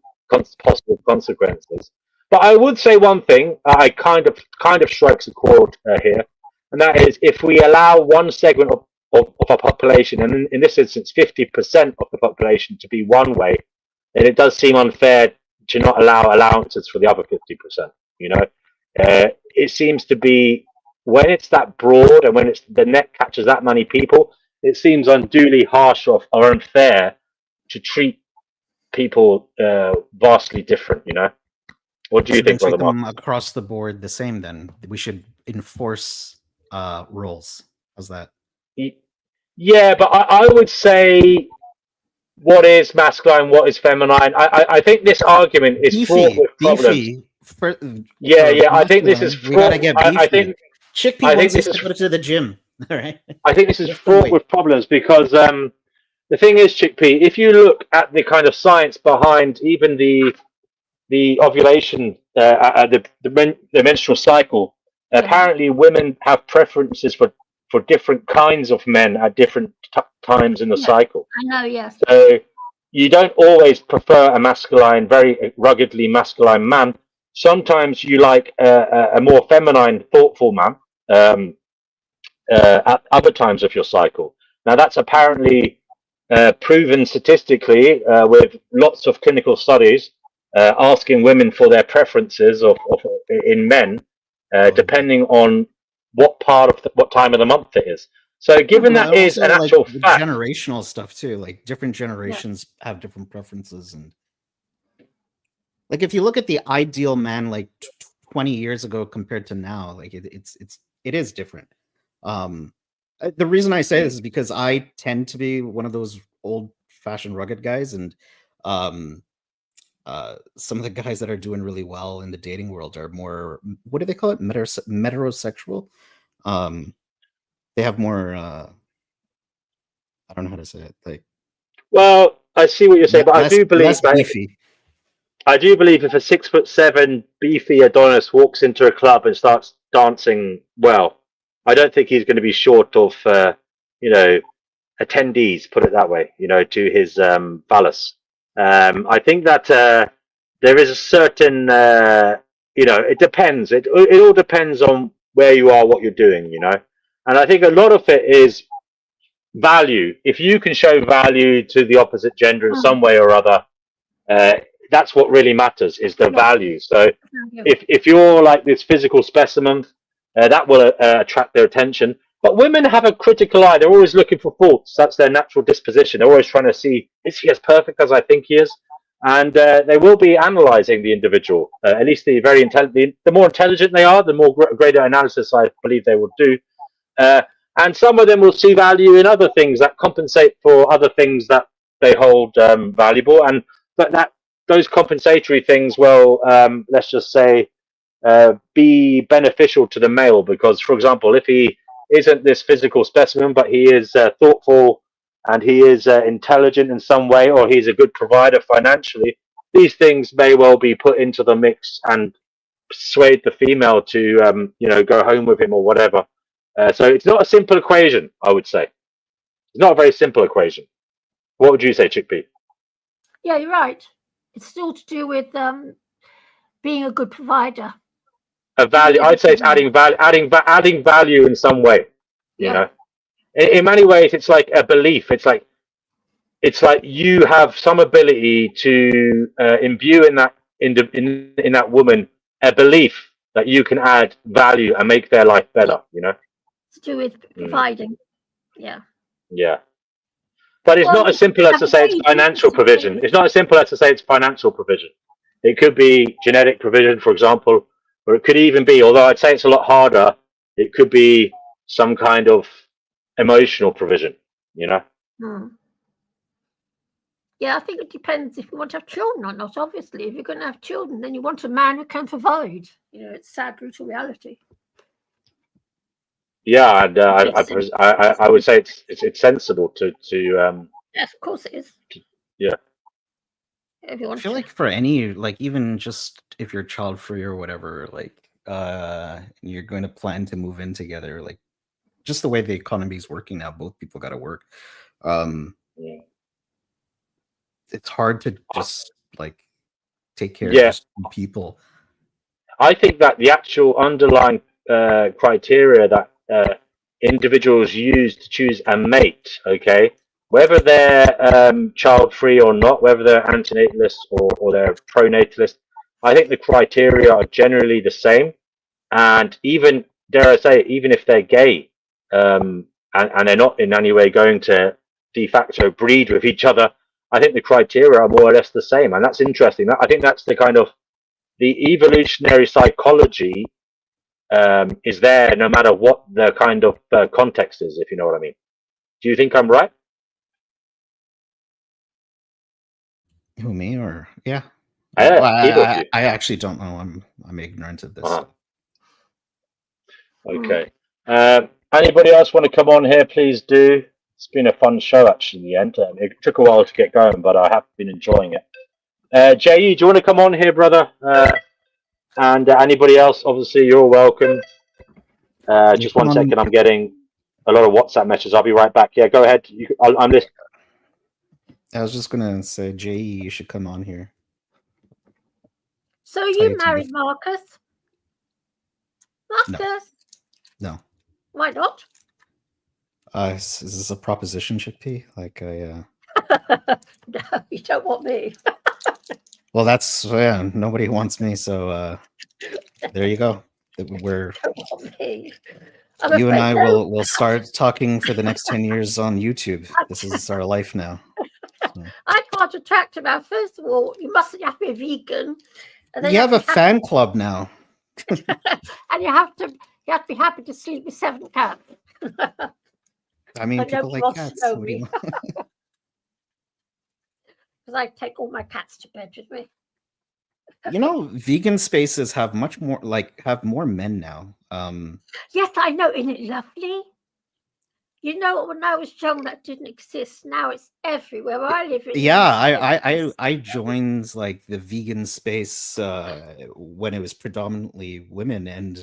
possible consequences. But I would say one thing. I kind of strikes a chord here. And that is, if we allow one segment of our population, and in this instance, 50% of the population, to be one way, then it does seem unfair to not allow allowances for the other 50%. You know, it seems to be when it's that broad and when it's the net catches that many people, it seems unduly harsh or unfair to treat people vastly different. You know, what do you think, Brother Mark? Across the board, the same. Then we should enforce roles. How's that? Yeah, but I would say what is masculine, what is feminine. I think this argument is fraught with problems. I think this is fraught. I think Chickpea wants us to go to the gym. All right. I think this is fraught with problems because the thing is, Chickpea, if you look at the kind of science behind even the ovulation, the menstrual cycle. Apparently, women have preferences for different kinds of men at different times in the cycle. I know, yes. So you don't always prefer a masculine, very ruggedly masculine man. Sometimes you like a more feminine, thoughtful man at other times of your cycle. Now, that's apparently proven statistically with lots of clinical studies asking women for their preferences in men. Depending on what time of the month it is. So, given that is an actual fact, generational stuff too. Like different generations have different preferences, and like if you look at the ideal man, like 20 years ago compared to now, like it is different. The reason I say this is because I tend to be one of those old-fashioned rugged guys, and some of the guys that are doing really well in the dating world are more, what do they call it? Metrosexual. They have more, I don't know how to say it. Like, well, I see what you're saying, but I do believe less beefy. I do believe if a 6'7" beefy Adonis walks into a club and starts dancing well, I don't think he's going to be short of, attendees, put it that way, to his phallus. I think that there is a certain, it depends. It all depends on where you are, what you're doing, And I think a lot of it is value. If you can show value to the opposite gender in some way or other, that's what really matters, is the value. So if you're like this physical specimen, that will attract their attention. But women have a critical eye. They're always looking for faults. That's their natural disposition. They're always trying to see, is he as perfect as I think he is? And they will be analyzing the individual. At least the very intelligent, the more intelligent they are, the more greater analysis I believe they will do. And some of them will see value in other things that compensate for other things that they hold valuable. But those compensatory things will, let's just say, be beneficial to the male. Because, for example, if he isn't this physical specimen, but he is thoughtful and he is intelligent in some way, or he's a good provider financially, these things may well be put into the mix and persuade the female to, go home with him or whatever. So it's not a simple equation, I would say. It's not a very simple equation. What would you say, Chickpea? Yeah, you're right. It's still to do with being a good provider. A value. I'd say it's adding value in some way. You know, in many ways, it's like a belief. It's like you have some ability to imbue in that woman a belief that you can add value and make their life better. To do with providing. Yeah. Yeah. But it's not as simple as to say it's financial provision. It's not as simple as to say it's financial provision. It could be genetic provision, for example, or it could even be, although I'd say it's a lot harder, it could be some kind of emotional provision, Hmm. Yeah, I think it depends if you want to have children or not. Obviously, if you're going to have children, then you want a man who can provide. It's sad, brutal reality. Yeah, and I would say it's sensible to yes, of course it is. Yeah. I feel like for any, like, even just if you're child free or whatever, like you're going to plan to move in together, like just the way the economy is working now, both people got to work. It's hard to just like take care of just two people. I think that the actual underlying criteria that individuals use to choose a mate, okay, whether they're child-free or not, whether they're antinatalist or they're pronatalist, I think the criteria are generally the same. And even, dare I say, even if they're gay and they're not in any way going to de facto breed with each other, I think the criteria are more or less the same. And that's interesting. I think that's the kind of the evolutionary psychology is there no matter what the kind of context is, if you know what I mean. Do you think I'm right? Who, me or yeah? I actually don't know. I'm ignorant of this. Okay. Anybody else want to come on here? Please do. It's been a fun show actually. In the end, it took a while to get going, but I have been enjoying it. JE, do you want to come on here, brother? And anybody else? Obviously, you're welcome. Just 1 second. I'm getting a lot of WhatsApp messages. I'll be right back. Yeah, go ahead. I'm listening. I was just gonna say, JE, you should come on here. So you married Marcus? Marcus? No. Why not? Is this a proposition, Chickpea? Like No, you don't want me. Well, that's nobody wants me, so there you go. We're don't want me. You and I will start talking for the next 10 years on YouTube. This is our life now. So. I can't attract him. First of all, you mustn't have to be a vegan. And then you have a fan club now. And you have to be happy to sleep with 7 cats. I mean, people like cats. Because I take all my cats to bed with me. Vegan spaces have more men now. Yes, I know. Isn't it lovely? You know, when I was young, that didn't exist. Now it's everywhere. Where I live in. Yeah, I joined like the vegan space when it was predominantly women, and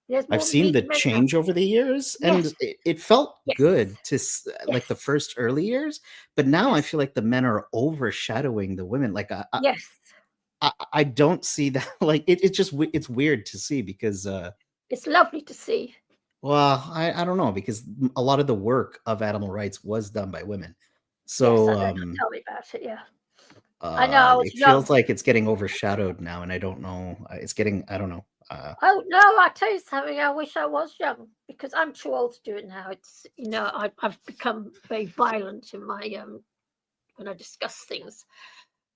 There's I've more seen the vegan men now. change over the years, and Yes. it felt Yes. good to like the Yes. first early years, but now I Yes. feel like the men are overshadowing the women. Like Yes. I don't see that. Like it's just it's weird to see because It's lovely to see. well, I don't know, because a lot of the work of animal rights was done by women. Yes, So I know. Tell me about it. Yeah. I know. I was it young. feels like it's getting overshadowed now, and I don't know. It's getting, I don't know. Oh no! I tell you something. I wish I was young because I'm too old to do it now. It's I've become very violent in my when I discuss things.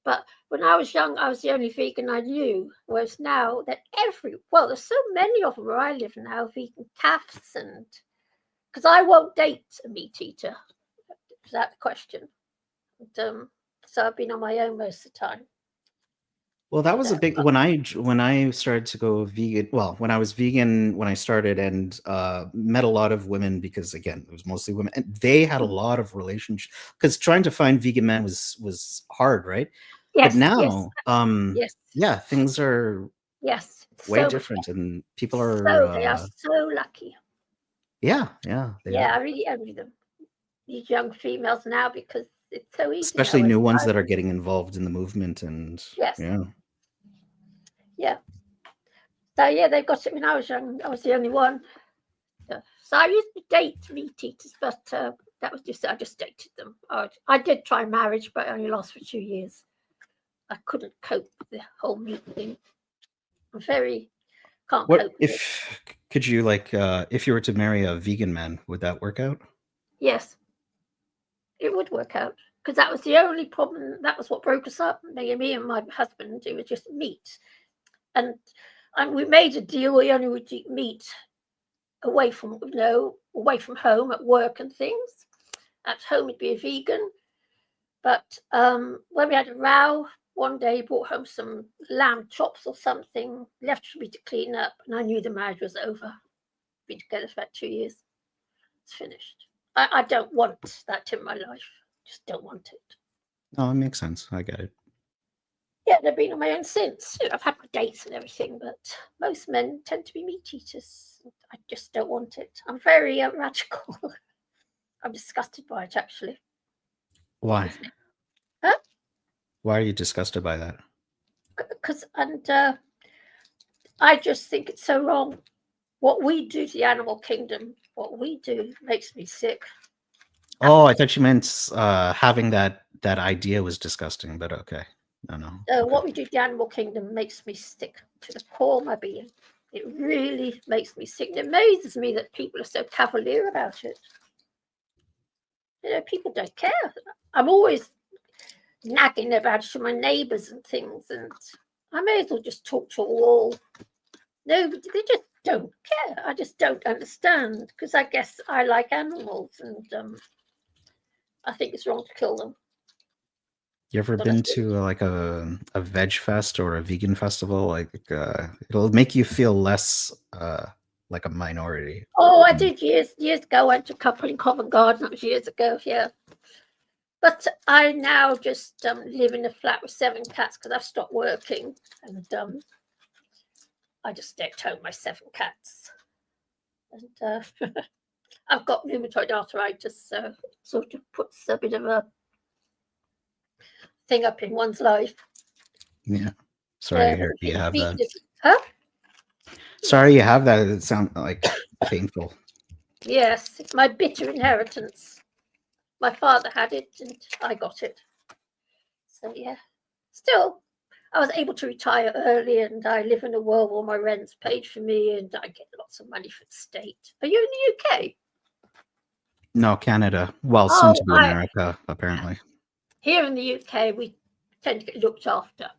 But when I was young, I was the only vegan I knew. Whereas now that there's so many of them where I live now, vegan cafes, and because I won't date a meat eater. Is that the question? And, so I've been on my own most of the time. Well, that was a big when I started to go vegan. Well, when I was vegan when I started, and met a lot of women, because again it was mostly women, and they had a lot of relationships, because trying to find vegan men was hard, right? Yes. But now, yes. yeah, things are Yes. way So different, and people they are are so lucky. yeah, they Yeah, are. I really envy them. These young females now, because it's so easy. Especially now. new ones that are getting involved in the movement, and Yes. yeah. Yeah. So yeah, they got it when I was young. I was the only one. Yeah. So I used to date meat eaters, but that was I just dated them. I did try marriage, but it only lasted for 2 years. I couldn't cope with the whole meat thing. I'm very can't What cope with it. if could you like if you were to marry a vegan man, would that work out? Yes, it would work out, because that was the only problem. That was what broke us up. Me and my husband. It was just meat, and we made a deal. We only would eat meat away from home at work and things. At home, it'd be a vegan. But when we had a row, one day he brought home some lamb chops or something, left for me to clean up, and I knew the marriage was over. Been together for about 2 years. It's finished. I don't want that in my life. Just don't want it. Oh, it makes sense. I get it. Yeah, they've been on my own since. I've had my dates and everything, but most men tend to be meat eaters. I just don't want it. I'm very radical. I'm disgusted by it, actually. Why? Huh? Why are you disgusted by that? Because I just think it's so wrong. What we do to the animal kingdom, what we do, makes me sick. Oh, I thought you meant having that idea was disgusting, but okay. No. What we do to the animal kingdom makes me sick to the core of my being. It really makes me sick. It amazes me that people are so cavalier about it. People don't care. I'm always nagging about it to my neighbours and things, and I may as well just talk to a wall. No, they just don't care. I just don't understand, because I guess I like animals, and I think it's wrong to kill them. You ever been to like a veg fest or a vegan festival? Like it'll make you feel less like a minority. Oh, I did years ago. I went to a couple in Covent Garden. That was years ago, yeah. But I now just live in a flat with 7 cats because I've stopped working, and I just stay at home with my 7 cats. And I've got rheumatoid arthritis, so it sort of puts a bit of a thing up in one's life. Yeah. Sorry to hear you have that. Huh? Sorry you have that. It sounds like painful. Yes, it's my bitter inheritance. My father had it and I got it. So yeah. Still, I was able to retire early, and I live in a world where my rent's paid for me and I get lots of money for the state. Are you in the UK? No, Canada. Well, soon to be America, apparently. Here in the UK, we tend to get looked after.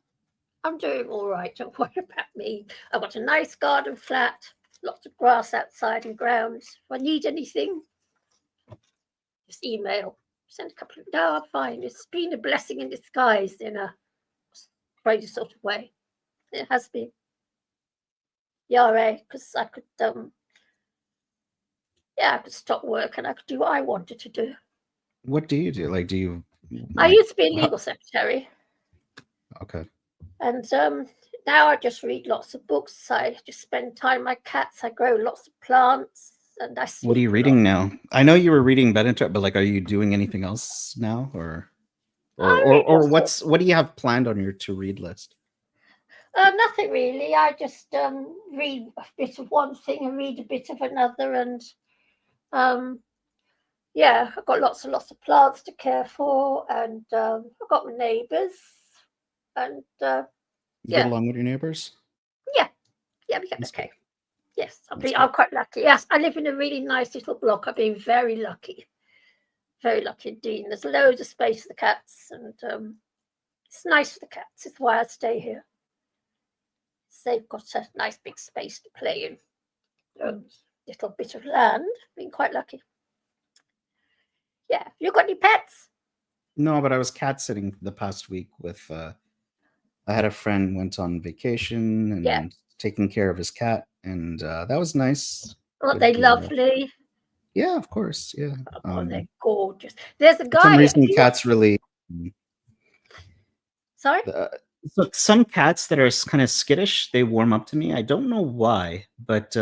I'm doing all right. Don't worry about me. I've got a nice garden flat, lots of grass outside and grounds. If I need anything, just email. Send a couple of. No, I'm fine. It's been a blessing in disguise in a crazy sort of way. It has been. Yeah, because I could. Yeah, I could stop work and I could do what I wanted to do. What do you do? Like, do you? I Like, used to be a legal secretary, okay. and now I just read lots of books. I just spend time with my cats. I grow lots of plants, and I sleep. What are you reading now? I know you were reading Benedict, but like, are you doing anything else now, or what do you have planned on your to read list? Nothing really. I just read a bit of one thing and read a bit of another, and yeah, I've got lots and lots of plants to care for, and I've got my neighbours, and You yeah. get along with your neighbors? Yeah, we get That's okay. good. Yes, I'm quite lucky. Yes, I live in a really nice little block. I've been very lucky indeed. There's loads of space for the cats, and it's nice for the cats. It's why I stay here. They've got a nice big space to play in. Little bit of land. Been quite lucky. Yeah, you got any pets? No, but I was cat sitting the past week with. I had a friend went on vacation and taking care of his cat, and that was nice. Aren't they lovely? Yeah, of course. Yeah. Oh, they're gorgeous. There's a guy. For some reason, cats really. Sorry. So some cats that are kind of skittish, they warm up to me. I don't know why, but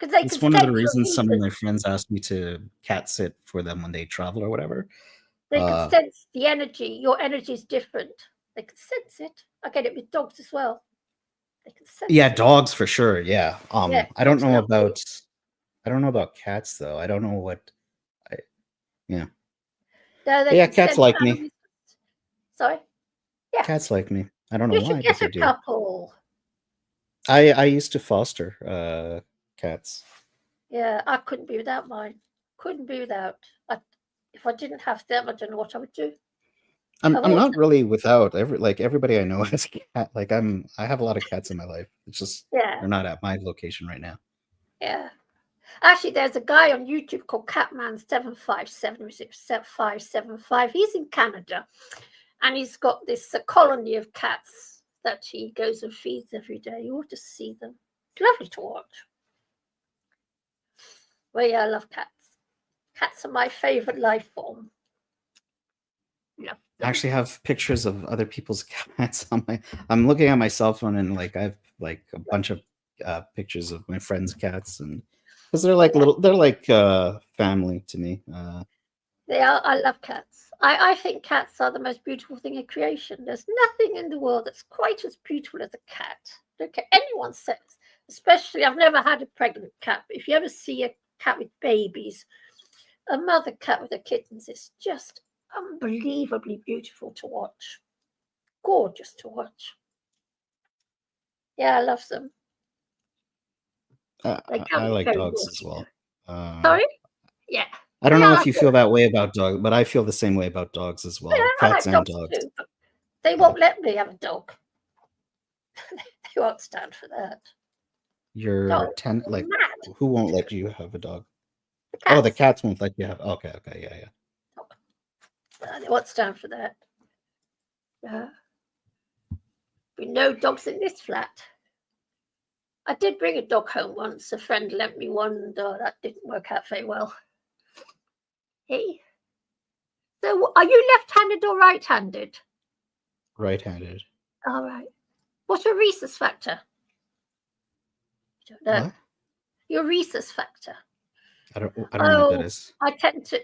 it's one of the reasons some of my friends ask me to cat sit for them when they travel or whatever. They can sense the energy. Your energy is different. They can sense it. I get it with dogs as well. They can sense it. Dogs for sure. Yeah. Yeah, I don't know about cats though. I don't know what. Yeah. No, cats like me. Sorry. Yeah. Cats like me. I don't know You why, should get but a they do. couple. I used to foster cats. Yeah, I couldn't be without mine. Couldn't be without. If I didn't have them, I don't know what I would do. I'm not really without everybody I know has a cat. Like I have a lot of cats in my life. It's just they're not at my location right now. Yeah. Actually, there's a guy on YouTube called Catman757, or is it 575? He's in Canada, and he's got this colony of cats that he goes and feeds every day. You ought to see them. It's lovely to watch. Well, yeah, I love cats. Cats are my favorite life form. Yeah. I actually have pictures of other people's cats on my. I'm looking at my cell phone and like I have like a bunch of pictures of my friends' cats, and because they're like they're like family to me. They are. I love cats. I think cats are the most beautiful thing in creation. There's nothing in the world that's quite as beautiful as a cat. Don't care anyone says. Especially, I've never had a pregnant cat, but if you ever see a cat with babies, a mother cat with her kittens, it's just unbelievably beautiful to watch. Gorgeous to watch. Yeah, I love them. I like dogs as well. Sorry? Yeah. I don't know if you feel that way about dogs, but I feel the same way about dogs as well. Yeah, Cats I like and dogs dogs. too, but they won't let me have a dog. They won't stand for that. You're Dogs are like mad. who won't let you have a dog? The Oh, the cats won't let you have. Okay, yeah. They won't stand for that. Be no dogs in this flat. I did bring a dog home once. A friend lent me one, and that didn't work out very well. Hey. So, are you left-handed or right-handed? Right-handed. All right. What's your rhesus factor? I don't know. What? Your rhesus factor. I don't know what that is. I tend to.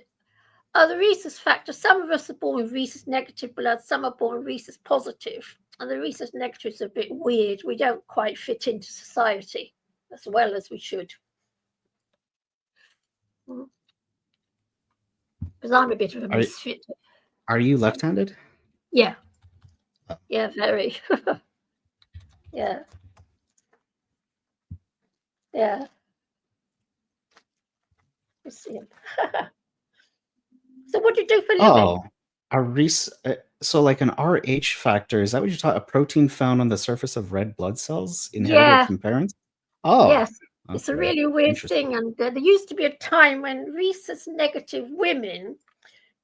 The rhesus factor. Some of us are born with rhesus negative blood. Some are born with rhesus positive. And the rhesus negative is a bit weird. We don't quite fit into society as well as we should. Because I'm a bit of a misfit. Are you left-handed? Yeah. Yeah, very. Yeah. Yeah. Let's see him. So what do you do for a living? So like an RH factor, is that what you're talking? A protein found on the surface of red blood cells inherited from parents? Oh, yes. It's a really weird thing, and there used to be a time when rhesus negative women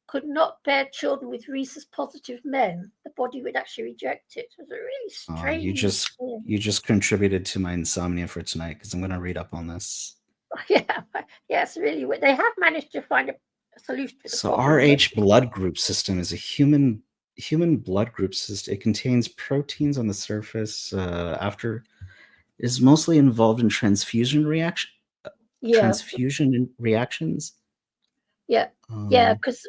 could not bear children with rhesus positive men. The body would actually reject it. It was a really strange you just contributed to my insomnia for tonight because I'm going to read up on this. Yeah, yes, really. They have managed to find a solution to the So problem. Rh blood group system is a human blood group system. It contains proteins on the surface. After is mostly involved in transfusion reactions. Yeah, because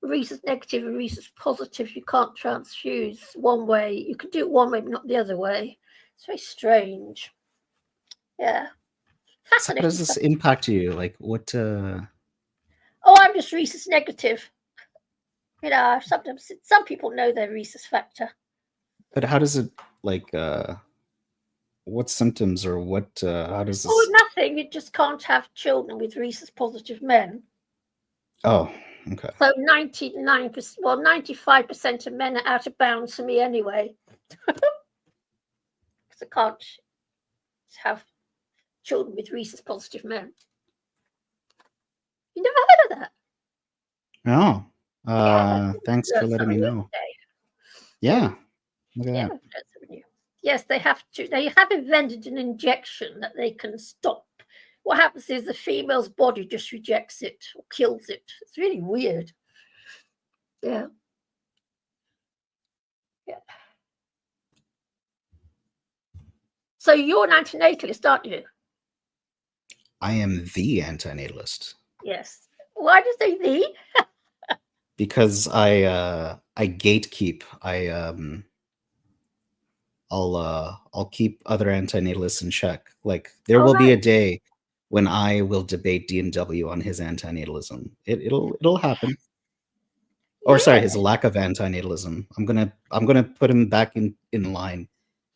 rhesus negative and rhesus positive, you can't transfuse one way. You can do it one way, but not the other way. It's very strange. Yeah. So how does this impact you? Like what? Oh, I'm just rhesus negative. You know, sometimes some people know their rhesus factor. But how does it like? What symptoms or what? How does this? Oh, nothing. You just can't have children with rhesus positive men. Oh, okay. So 99%, well, 95% of men are out of bounds for me anyway. Because I can't have children with rhesus positive men. You never heard of that? Oh, Yeah, thanks for letting me know. Yeah, look at that. Yes, they have to. They have invented an injection that they can stop. What happens is the female's body just rejects it or kills it. It's really weird. Yeah. Yeah. So you're an antinatalist, aren't you? I am the antinatalist. Yes. Why do you say the? Because I gatekeep. I'll keep other antinatalists in check. Like there will be a day when I will debate D&W on his antinatalism. It'll happen. Or sorry, his lack of antinatalism. I'm gonna put him back in line.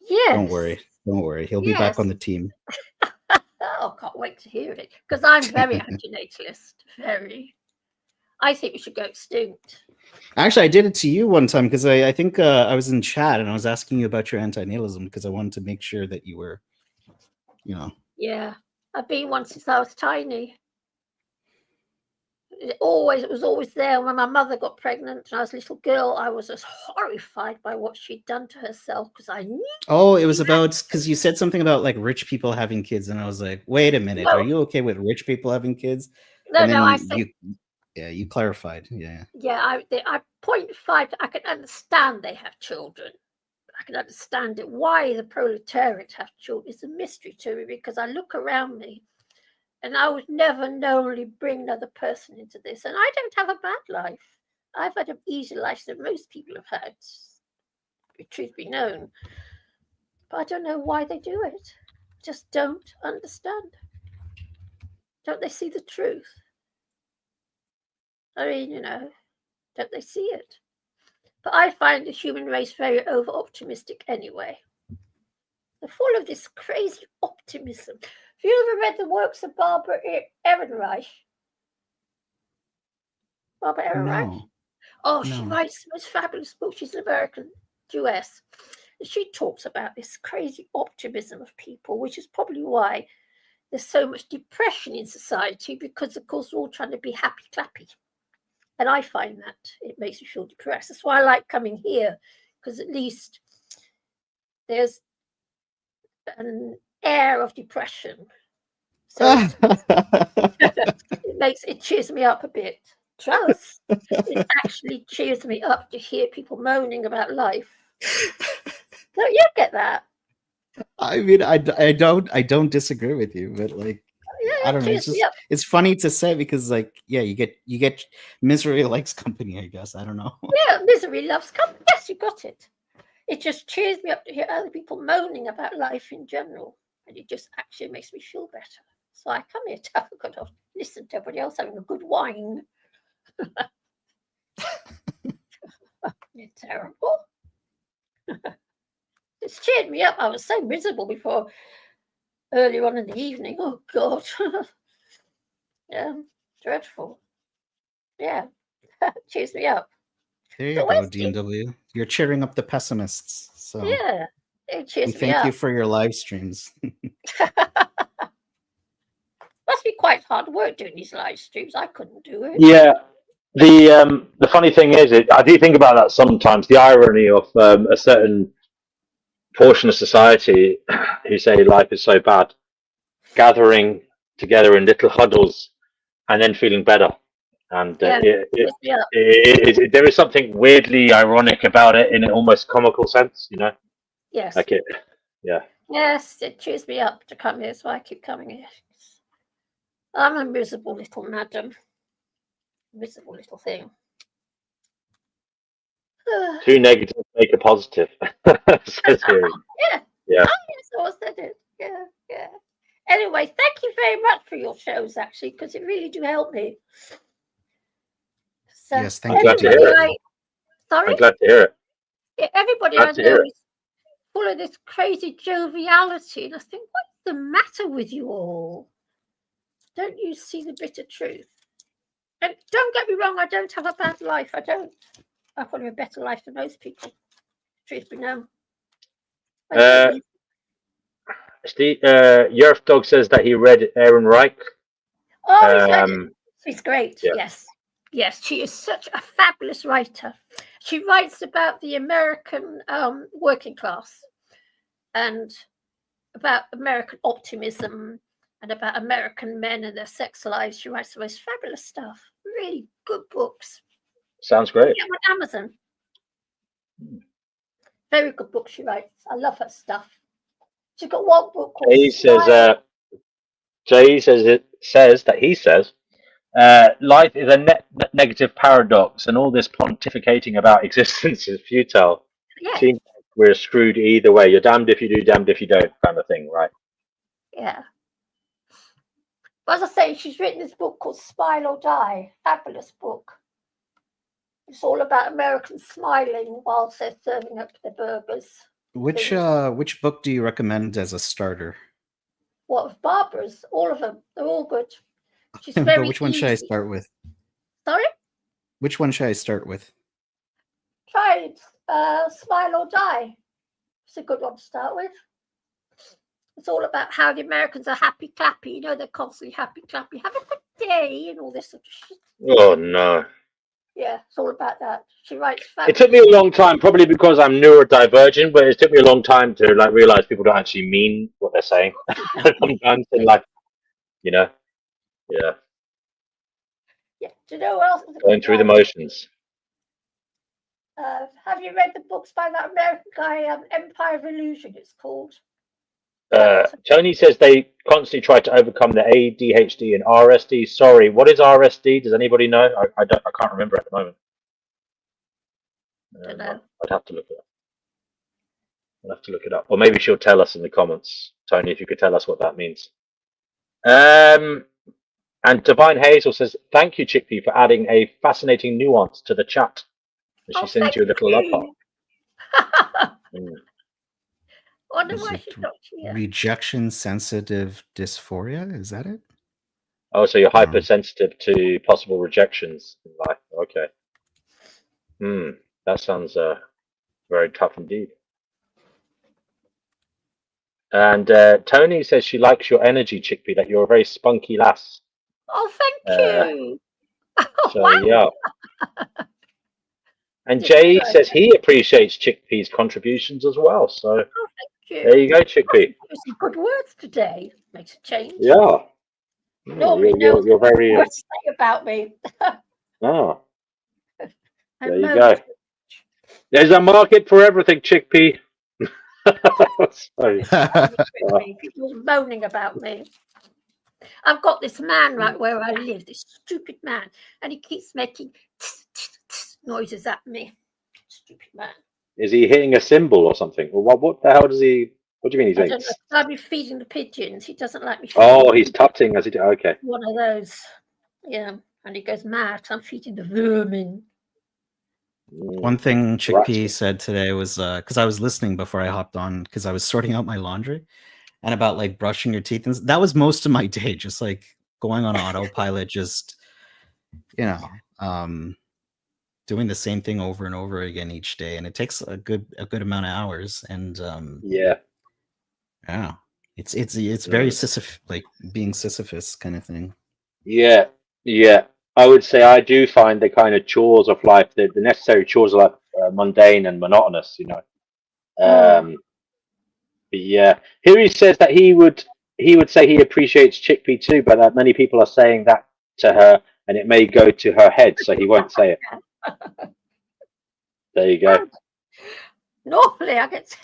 Yes. Don't worry. He'll be back on the team. Oh, I can't wait to hear it. Because I'm very antinatalist. Very. I think we should go extinct. Actually, I did it to you one time because I think I was in chat and I was asking you about your antinatalism because I wanted to make sure that you were, Yeah, I've been one since I was tiny. It was always there. When my mother got pregnant and I was a little girl, I was just horrified by what she'd done to herself because I knew. Oh, it was about because you said something about like rich people having kids, and I was like, wait a minute, are you okay with rich people having kids? No, and then I said. You clarified. Yeah. Yeah, I 0.5. I can understand they have children. I can understand it. Why the proletariat have children is a mystery to me because I look around me and I would never knowingly bring another person into this. And I don't have a bad life. I've had an easier life than most people have had, truth be known. But I don't know why they do it. Just don't understand. Don't they see the truth? I mean, don't they see it? But I find the human race very over-optimistic anyway. They're full of this crazy optimism. Have you ever read the works of Barbara Ehrenreich? Barbara Ehrenreich? No. Oh, she writes the most fabulous book. She's an American Jewess. And she talks about this crazy optimism of people, which is probably why there's so much depression in society because, of course, we're all trying to be happy-clappy. And I find that it makes me feel depressed. That's why I like coming here, because at least there's an air of depression. So it cheers me up a bit. Trust. It actually cheers me up to hear people moaning about life. Don't you get that? I mean, I don't disagree with you, but like, I don't know. It's funny to say because, like, yeah, you get misery likes company. I guess I don't know. Yeah, misery loves company. Yes, you got it. It just cheers me up to hear other people moaning about life in general, and it just actually makes me feel better. So I come here to have a good listen to everybody else having a good wine. You're terrible. It's cheered me up. I was so miserable before. Earlier on in the evening. Oh, God. Yeah, dreadful. Yeah, cheers me up. There you go, D&W. You're cheering up the pessimists. So yeah, it cheers me up. Thank you for your live streams. Must be quite hard work doing these live streams. I couldn't do it. Yeah. The funny thing is, I do think about that sometimes. The irony of a certain portion of society who say life is so bad, gathering together in little huddles and then feeling better. And Yeah, there is something weirdly ironic about it in an almost comical sense, you know? yes. Like it, yeah. Yes, it cheers me up to come here, so I keep coming here. I'm a miserable little madam. Miserable little thing. Two negatives make a positive. Says here. Yeah. Yeah. Oh, yes, I said it. Yeah, yeah. Anyway, thank you very much for your shows, actually, because it really do help me. So, Yes, thank I'm glad to hear it. Sorry? I'm glad to hear it. Yeah, everybody Glad I to hear know it. is full of this crazy joviality, and I think, what's the matter with you all? Don't you see the bitter truth? And don't get me wrong, I don't have a bad life. I don't. I've got a better life than most people. Truth be known. Steve, Yerf Dog says that he read Aaron Reich. Oh, he's read it. She's great. Yeah. Yes. Yes, she is such a fabulous writer. She writes about the American working class and about American optimism and about American men and their sex lives. She writes the most fabulous stuff. Really good books. Sounds great. Yeah, on Amazon. Very good book she writes. I love her stuff. She's got one book called Jay says life is a negative paradox, and all this pontificating about existence is futile. Yes. Seems like we're screwed either way. You're damned if you do, damned if you don't, kind of thing, right? Yeah. But as I say, she's written this book called Smile or Die. Fabulous book. It's all about Americans smiling whilst they're serving up their burgers. Which book do you recommend as a starter? What of Barbara's? All of them. They're all good. She's But very which one should I easy. start with? Sorry? Which one should I start with? Try Smile or Die. It's a good one to start with. It's all about how the Americans are happy clappy. You know, they're constantly happy clappy. Have a good day and all this sort of shit. Oh no. Yeah, it's all about that. She writes It took me a long time, probably because I'm neurodivergent, but it took me a long time to like realize people don't actually mean what they're saying. Sometimes in life, you know. Yeah. Yeah. Do you know what else? Is a Going good through the one? motions. Have you read the books by that American guy, Empire of Illusion, it's called? Tony says they constantly try to overcome the ADHD and RSD. Sorry, what is RSD? Does anybody know? I can't remember at the moment. I'd have to look it up. I'll have to look it up. Or maybe she'll tell us in the comments, Tony, if you could tell us what that means. And Divine Hazel says, thank you, Chickpea, for adding a fascinating nuance to the chat. And she sends you a little love heart. Wonder Is why it she's not here. rejection sensitive dysphoria? Is that it? Oh, so you're hypersensitive to possible rejections in life. Okay. That sounds very tough indeed. And Tony says she likes your energy, Chickpea, that you're a very spunky lass. Oh, thank you. So, yeah. And Jay says he appreciates Chickpea's contributions as well. So, there you go, Chickpea. Some good words today. Makes a change. Yeah. Nobody You're very. what to say about me. Oh. There you go. There's a market for everything, Chickpea. Sorry. People moaning about me. I've got this man right where I live, this stupid man, and he keeps making noises at me. Stupid man. Is he hitting a cymbal or something? Or what the hell does he? What do you mean he's I doing? don't know. I'll be feeding the pigeons. He doesn't like me. Oh, he's tutting as he do. Okay. One of those. Yeah. And he goes mad. I'm feeding the vermin. One thing Chickpea said today was because I was listening before I hopped on because I was sorting out my laundry and about like brushing your teeth, and that was most of my day, just like going on autopilot, just doing the same thing over and over again each day, and it takes a good amount of hours. And yeah, it's very like being Sisyphus kind of thing. Yeah. I would say I do find the kind of chores of life, the necessary chores of life, mundane and monotonous, you know. But yeah, here he says that he would he would say he appreciates Chickpea too, but many people are saying that to her, and it may go to her head, so he won't say it. There you go. Normally, I get.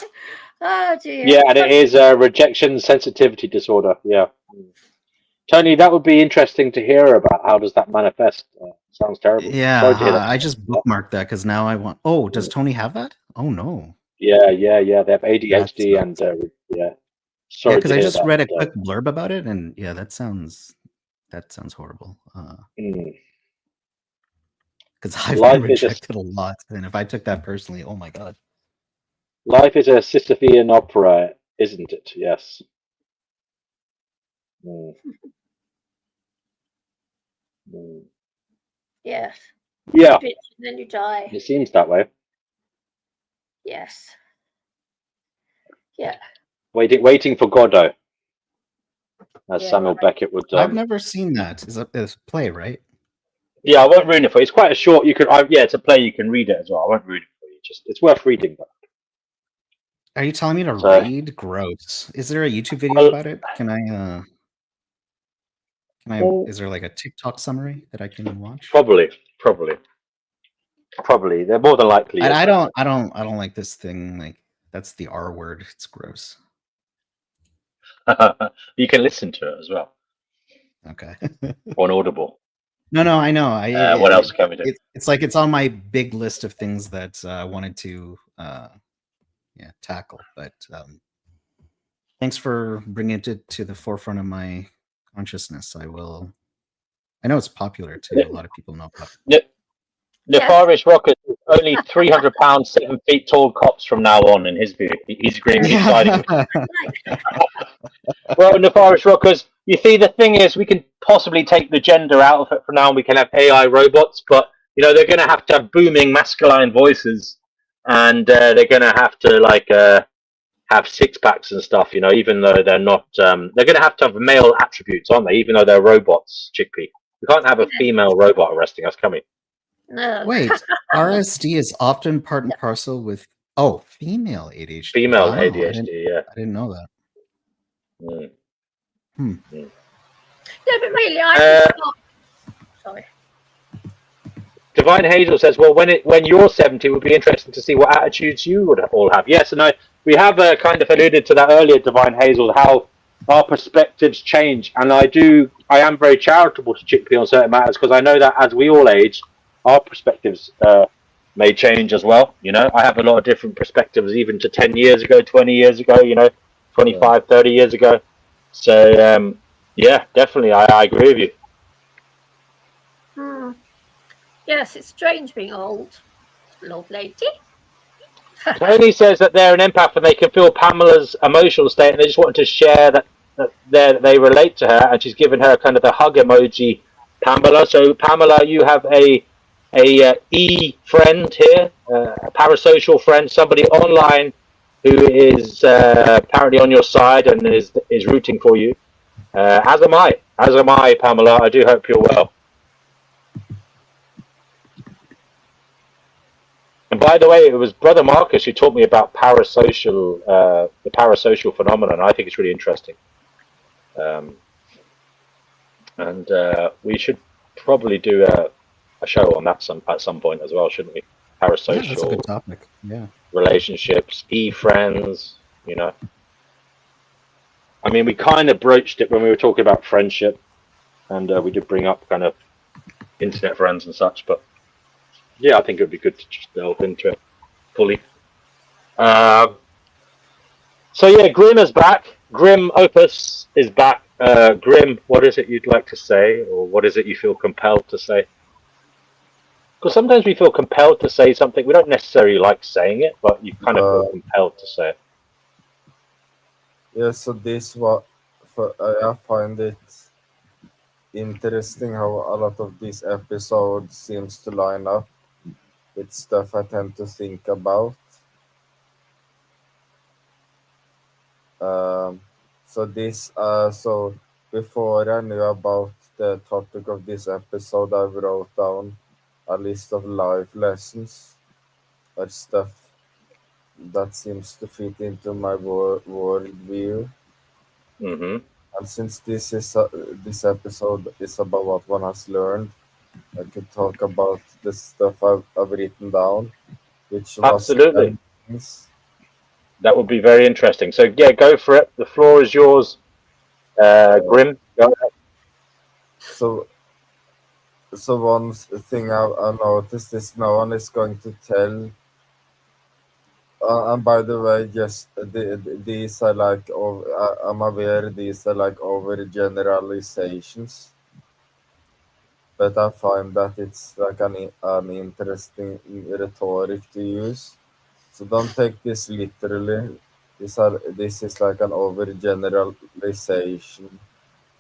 Oh dear. Yeah, and it is a rejection sensitivity disorder. Yeah. Tony, that would be interesting to hear about. How does that manifest? Sounds terrible. Yeah, Sorry to hear that. I just bookmarked that because now I want. Oh, does Tony have that? Oh no. Yeah. They have ADHD and yeah. Sorry because to I hear just that. read a quick blurb about it, and yeah, that sounds horrible. Because I've Life been is rejected a lot, and if I took that personally, oh my god. Life is a Sisyphean opera, isn't it? Yes. Yes. Yeah. And then you die. It seems that way. Yes. Yeah. Waiting for Godot, as Yeah, Samuel right. Beckett would. I've never seen that. It's a play, right? Yeah, I won't ruin it for you. It's quite a short. You can. Yeah, it's a play. You can read it as well. I won't ruin it for you. It's worth reading. But Are you telling me to So- read? Gross. Is there a YouTube video about it? Can I? Is there like a TikTok summary that I can watch? probably. They're more than likely. I don't like this thing. Like that's the R word. It's gross. You can listen to it as well Okay. on Audible. No, I know. What else can we do? It's like it's on my big list of things that I wanted to tackle. But thanks for bringing it to the forefront of my consciousness. I will. I know it's popular too. A lot of people know about it. Nefarious Rocket is only 300 pounds, 7 feet tall cops from now on. In his view, he's agreeing. He's siding with. Well, Nefarious Rockers, you see, the thing is, we can possibly take the gender out of it for now, and we can have AI robots, but they're going to have booming masculine voices, and they're going to have to have six packs and stuff. Even though they're not, they're going to have male attributes, aren't they? Even though they're robots, Chickpea. We can't have a female robot arresting us, can we? No. Wait, RSD is often part and parcel with female ADHD. Female Wow, ADHD, yeah. I didn't know that. No, but really, I sorry. Divine Hazel says, "Well, when you're 70, it would be interesting to see what attitudes you would all have." Yes, and we have kind of alluded to that earlier, Divine Hazel, how our perspectives change, and I am very charitable to Chickpea on certain matters because I know that as we all age, our perspectives may change as well. I have a lot of different perspectives, even to 10 years ago, 20 years ago, 25, 30 years ago. So, yeah, definitely, I agree with you. Yes, it's strange being old, old lady. Tony says that they're an empath and they can feel Pamela's emotional state, and they just wanted to share that they relate to her, and she's given her kind of the hug emoji, Pamela. So, Pamela, you have a friend here, a parasocial friend, somebody online who is apparently on your side and is rooting for you. As am I, Pamela. I do hope you're well. And by the way, it was Brother Marcus who taught me about the parasocial phenomenon. I think it's really interesting. And we should probably do a show on that at some point as well, shouldn't we? Parasocial. Yeah, that's a good topic. Yeah. Relationships, e-friends, I mean, we kind of broached it when we were talking about friendship, and we did bring up kind of internet friends and such, but yeah, I think it would be good to just delve into it fully. So yeah, Grim is back. Grim Opus is back. Grim, what is it you'd like to say, or what is it you feel compelled to say? Because sometimes we feel compelled to say something. We don't necessarily like saying it, but you kind of feel compelled to say it. Yeah, so I find it interesting how a lot of these episodes seems to line up with stuff I tend to think about. So before I knew about the topic of this episode, I wrote down a list of life lessons or stuff that seems to fit into my worldview. Mm-hmm. And since this episode is about what one has learned, I could talk about the stuff I've written down, which was Absolutely. things. That would be very interesting. So yeah, go for it. The floor is yours, Uh, Grim. Go ahead. so so one thing I noticed is no one is going to tell. And by the way, yes, these are like I'm aware these are like over generalizations, but I find that it's like an interesting rhetoric to use. So don't take this literally. This is like an overgeneralization.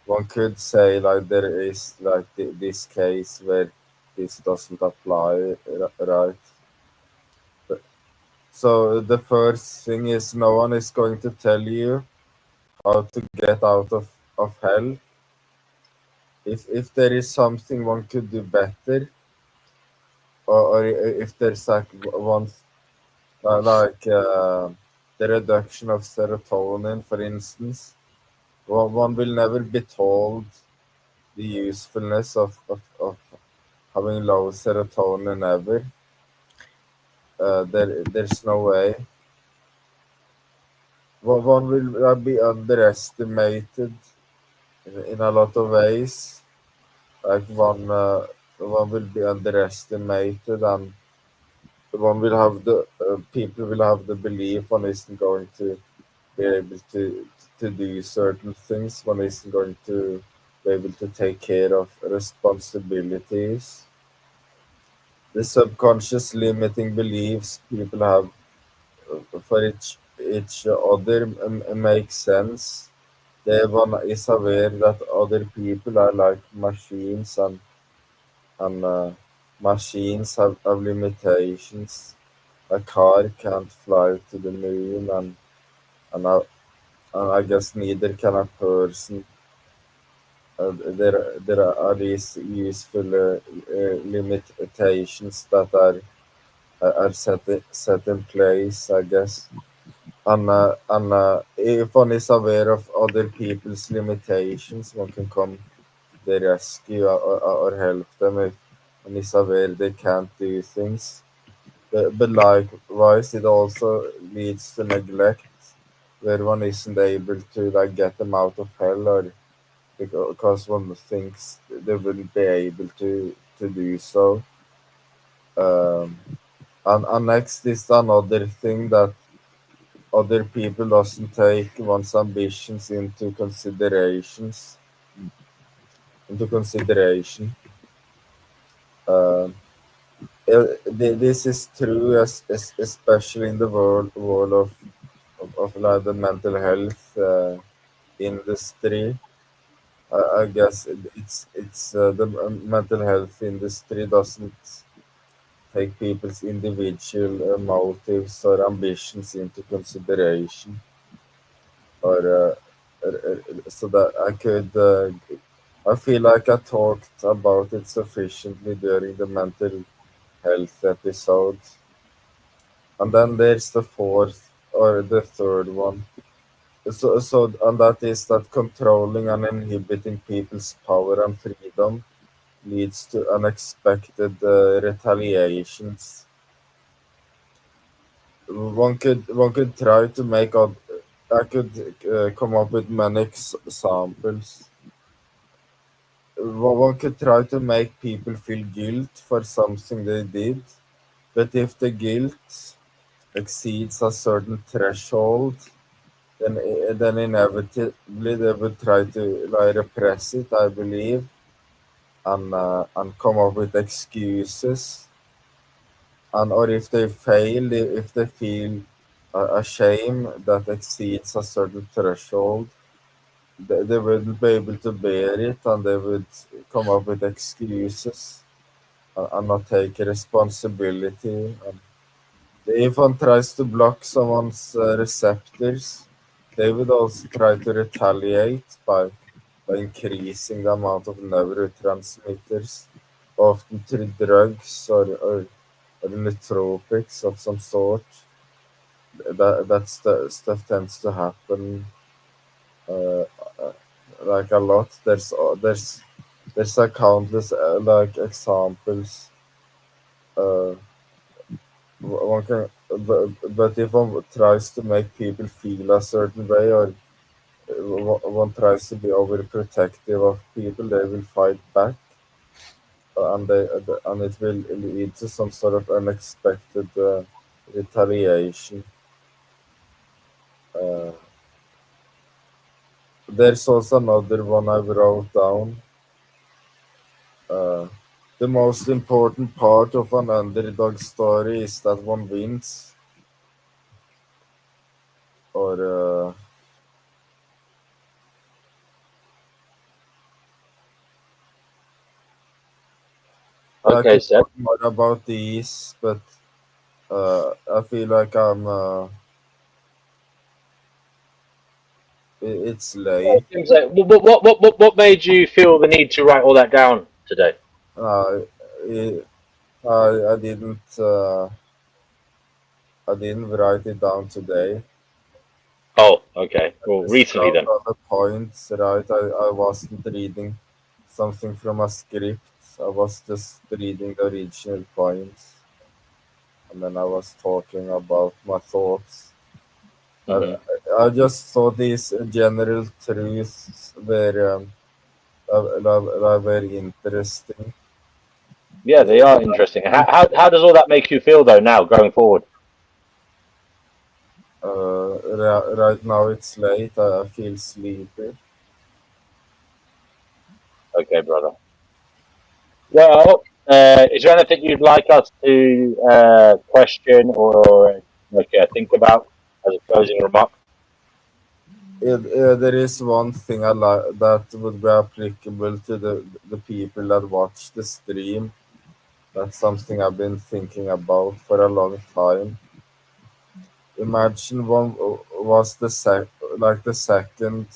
One could say like there is like this case where this doesn't apply, right? So the first thing is no one is going to tell you how to get out of hell. If there is something one could do better, or if there's like one like the reduction of serotonin, for instance, one will never be told the usefulness of having low serotonin ever. There's no way. One will be underestimated in a lot of ways. Like one will be underestimated, and one will have the people will have the belief one isn't going to be able to do certain things. One isn't going to be able to take care of responsibilities. The subconscious limiting beliefs people have for each other makes sense. One is aware that other people are like machines, and machines have limitations. A car can't fly to the moon, and, I, and I guess neither can a person. There are these useful limitations that are set in place, I guess. And if one is aware of other people's limitations, one can come to their rescue, or help them if one is aware they can't do things. But likewise, it also leads to neglect, where one isn't able to like get them out of hell, or because one thinks they wouldn't be able to do so. Um, and next is another thing that other people doesn't take one's ambitions into consideration. Um, this is true, especially in the world of like the mental health industry. I guess it's the mental health industry doesn't take people's individual motives or ambitions into consideration, so that I feel like I talked about it sufficiently during the mental health episode. And then there's the fourth or the third one. And that is that controlling and inhibiting people's power and freedom leads to unexpected retaliations. One could try to make up. I could come up with many examples. One could try to make people feel guilt for something they did, but if the guilt exceeds a certain threshold, then inevitably they would try to like repress it, I believe, and come up with excuses. And or if they fail, if they feel a shame that exceeds a certain threshold, they wouldn't be able to bear it, and they would come up with excuses, and not take responsibility. And if one tries to block someone's receptors, they would also try to retaliate by increasing the amount of neurotransmitters, often through drugs or nootropics of some sort. That stuff tends to happen. Uh, like a lot. There's a countless like examples. Uh, one can, but if one tries to make people feel a certain way, or one tries to be overprotective of people, they will fight back, and it will lead to some sort of unexpected retaliation. Uh, there's also another one I wrote down. Uh, the most important part of an underdog story is that one wins, or I Okay, could Seb. talk more about these, but I feel like it's late. Things like, what made you feel the need to write all that down today? Uh, I, I didn't write it down today. Oh, okay. Well, Just recently wrote then. all the points, right? I wasn't reading something from a script. I was just reading the original points, and then I was talking about my thoughts. I, Hmm. I just thought these general truths were very interesting. Yeah, they are interesting. How does all that make you feel though now going forward? Right now it's late. I feel sleepy. Okay, brother. Well, is there anything you'd like us to question or like think about as a closing remark? There is one thing I like that would be applicable to the people that watch the stream. That's something I've been thinking about for a long time. Imagine one was the second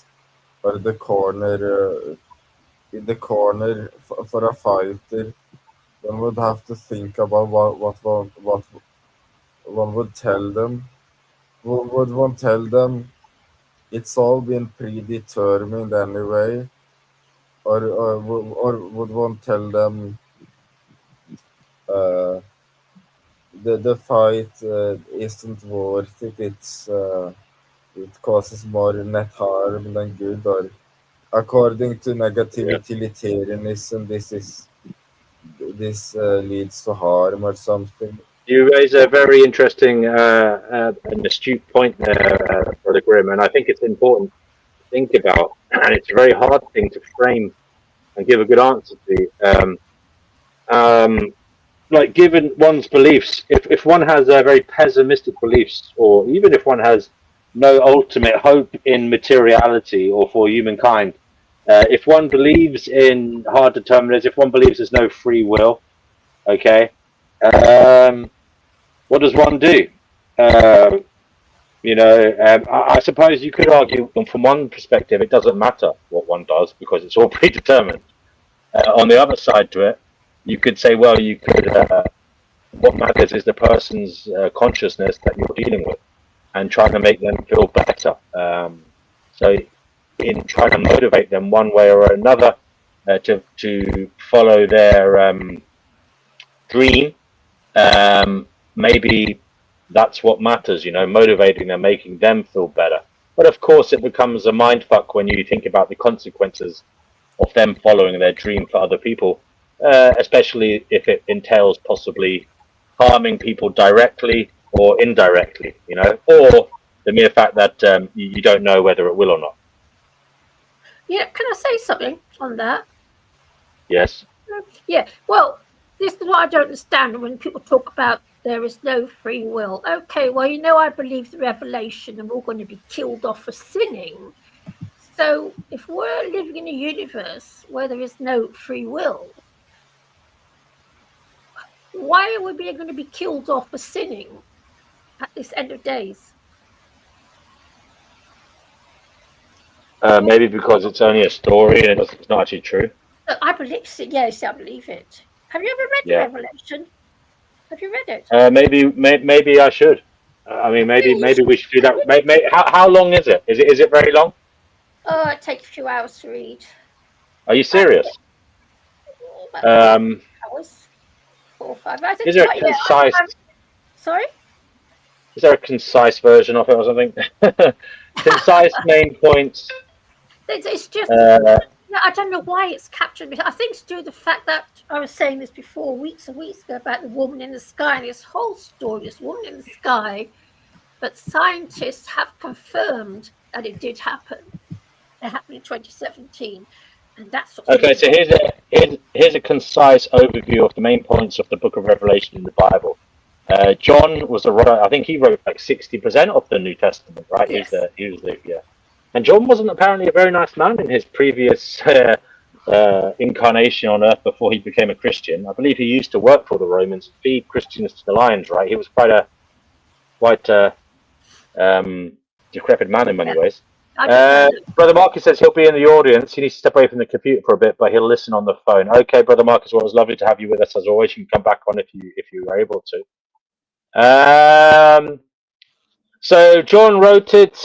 or the corner in the corner for a fighter. One would have to think about what one would tell them. Would one tell them it's all been predetermined anyway, or would one tell them uh, the fight isn't worth it? It causes more net harm than good, or according to negative Yeah. utilitarianism, this leads to harm or something. You raise a very interesting and astute point there, Brother Grimm, and I think it's important to think about, and it's a very hard thing to frame and give a good answer to. Like, given one's beliefs, if one has very pessimistic beliefs, or even if one has no ultimate hope in materiality or for humankind, if one believes in hard determinism, if one believes there's no free will, okay, um, what does one do? Um, I suppose you could argue from one perspective, it doesn't matter what one does because it's all predetermined. On the other side to it, you could say, well, what matters is the person's consciousness that you're dealing with and trying to make them feel better. So, in trying to motivate them one way or another to follow their dream, maybe that's what matters, motivating them, making them feel better. But of course, it becomes a mindfuck when you think about the consequences of them following their dream for other people, especially if it entails possibly harming people directly or indirectly, or the mere fact that you don't know whether it will or not. Yeah, can I say something on that? Yes. Yeah, well, this is what I don't understand when people talk about there is no free will. Okay, well, I believe the revelation and we're all going to be killed off for sinning. So if we're living in a universe where there is no free will, why are we going to be killed off for sinning at this end of days? Maybe because it's only a story and it's not actually true. I believe it. Yes, I believe it. Have you ever read the Revelation? Have you read it? Maybe I should. I mean, maybe we should do that. How long is it? Is it very long? Oh, it takes a few hours to read. Are you serious? About 4 hours. 4 or 5 hours. Is there a concise? Sorry? Is there a concise version of it or something? Concise main points. It's just, I don't know why it's captured me. I think it's due to the fact that I was saying this before, weeks and weeks ago, about the woman in the sky, and this whole story, this woman in the sky. But scientists have confirmed that it did happen. It happened in 2017. And that's okay. So here's a concise overview of the main points of the Book of Revelation in the Bible. John was the writer. I think he wrote like 60% of the New Testament, right? Yes. He was the And John wasn't apparently a very nice man in his previous incarnation on Earth before he became a Christian. I believe he used to work for the Romans, feed Christians to the lions, right? He was quite a decrepit man in many ways. Brother Marcus says he'll be in the audience. He needs to step away from the computer for a bit, but he'll listen on the phone. Okay, Brother Marcus, well, it was lovely to have you with us as always. You can come back on if you were able to. So John wrote it.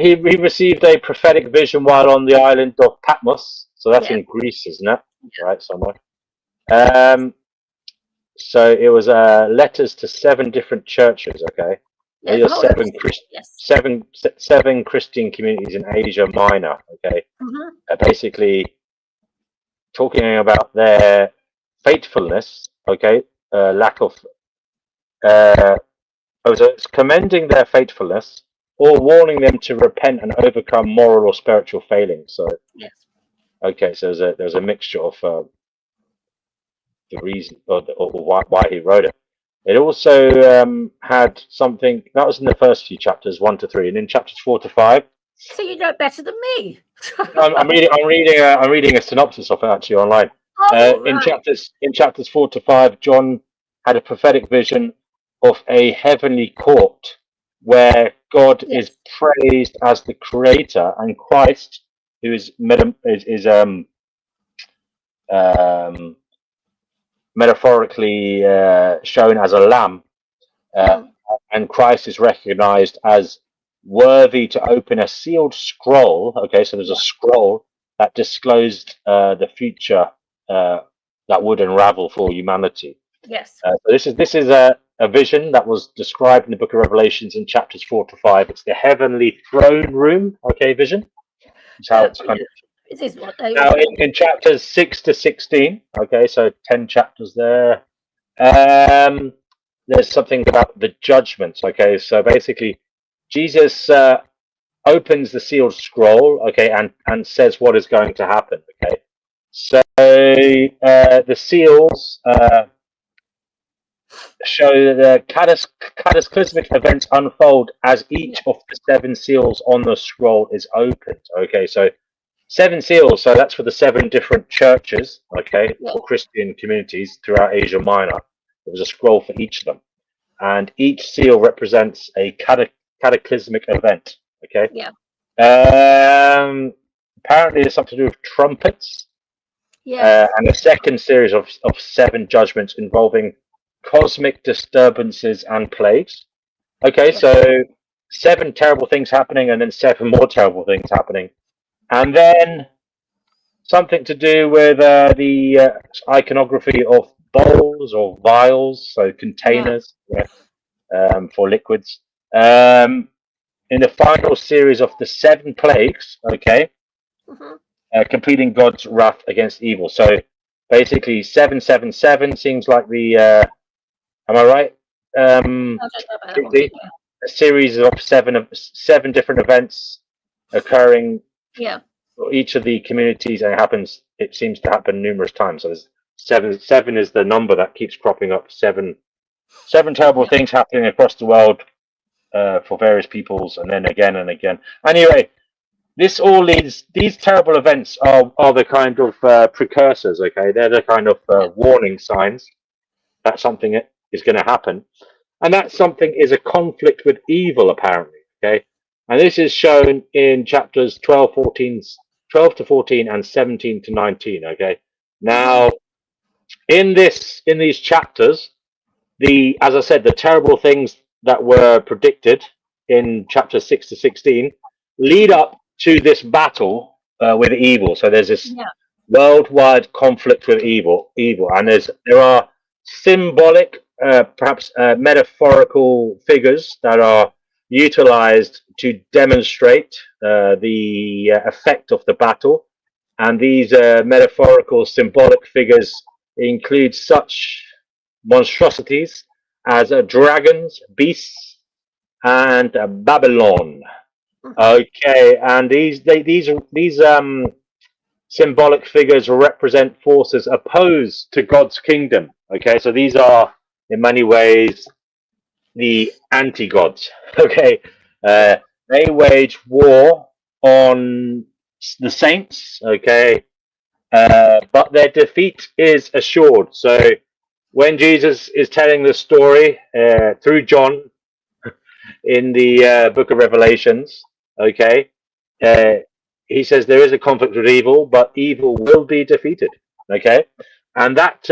He received a prophetic vision while on the island of Patmos. So that's in Greece, isn't it? Right, somewhere. So it was letters to 7 different churches. Okay. Yeah, seven Christian communities in Asia Minor. Okay, basically talking about their faithfulness. Okay, lack of. It's commending their faithfulness or warning them to repent and overcome moral or spiritual failings. So, okay, so there's a mixture of the reason or why he wrote it. It also had something that was in the first few chapters, 1 to 3, and in chapters 4 to 5. So you know better than me. I'm reading a synopsis of it actually online. In chapters 4 to 5, John had a prophetic vision of a heavenly court where God is praised as the creator, and Christ, who is metaphorically shown as a lamb, and Christ is recognized as worthy to open a sealed scroll. Okay, so there's a scroll that disclosed the future that would unravel for humanity. Yes. So this is a vision that was described in the Book of Revelations in chapters 4 to 5. It's the heavenly throne room. Okay, vision. That's how it's kind of. It is what they Now, in chapters 6 to 16, okay, so 10 chapters there, there's something about the judgments, okay, so basically, Jesus opens the sealed scroll, okay, and says what is going to happen, okay. So, the seals show the cataclysmic events unfold as each of the 7 seals on the scroll is opened, okay, so 7 seals, so that's for the 7 different churches, okay, or Christian communities throughout Asia Minor. There was a scroll for each of them, and each seal represents a cataclysmic event, okay. Yeah. Apparently, there's something to do with trumpets. Yeah. And a second series of 7 judgments involving cosmic disturbances and plagues. Okay, so 7 terrible things happening, and then 7 more terrible things happening. And then something to do with the iconography of bowls or vials, so containers for liquids. In the final series of the 7 plagues, okay, completing God's wrath against evil. So basically, 777 seems like the. Am I right? A series of 7 different events occurring. Yeah. For each of the communities, and it seems to happen numerous times. So there's 7 is the number that keeps cropping up. 7 terrible things happening across the world for various peoples, and then again and again. Anyway, this all leads. These terrible events are the kind of precursors. Okay, they're the kind of warning signs that something is going to happen, and that something is a conflict with evil, apparently. Okay. And this is shown in chapters 12 to 14 and 17 to 19. Okay. Now, in these chapters, as I said, the terrible things that were predicted in chapters 6 to 16 lead up to this battle with evil. So there's this Yeah. worldwide conflict with evil, and there are symbolic, perhaps metaphorical figures that are utilized to demonstrate the effect of the battle. And these metaphorical, symbolic figures include such monstrosities as dragons, beasts, and Babylon. Okay, and these symbolic figures represent forces opposed to God's kingdom. Okay, so these are in many ways the anti-gods. Okay, they wage war on the saints. Okay, but their defeat is assured. So when Jesus is telling the story through John in the book of Revelations, okay, he says there is a conflict with evil, but evil will be defeated. Okay, and that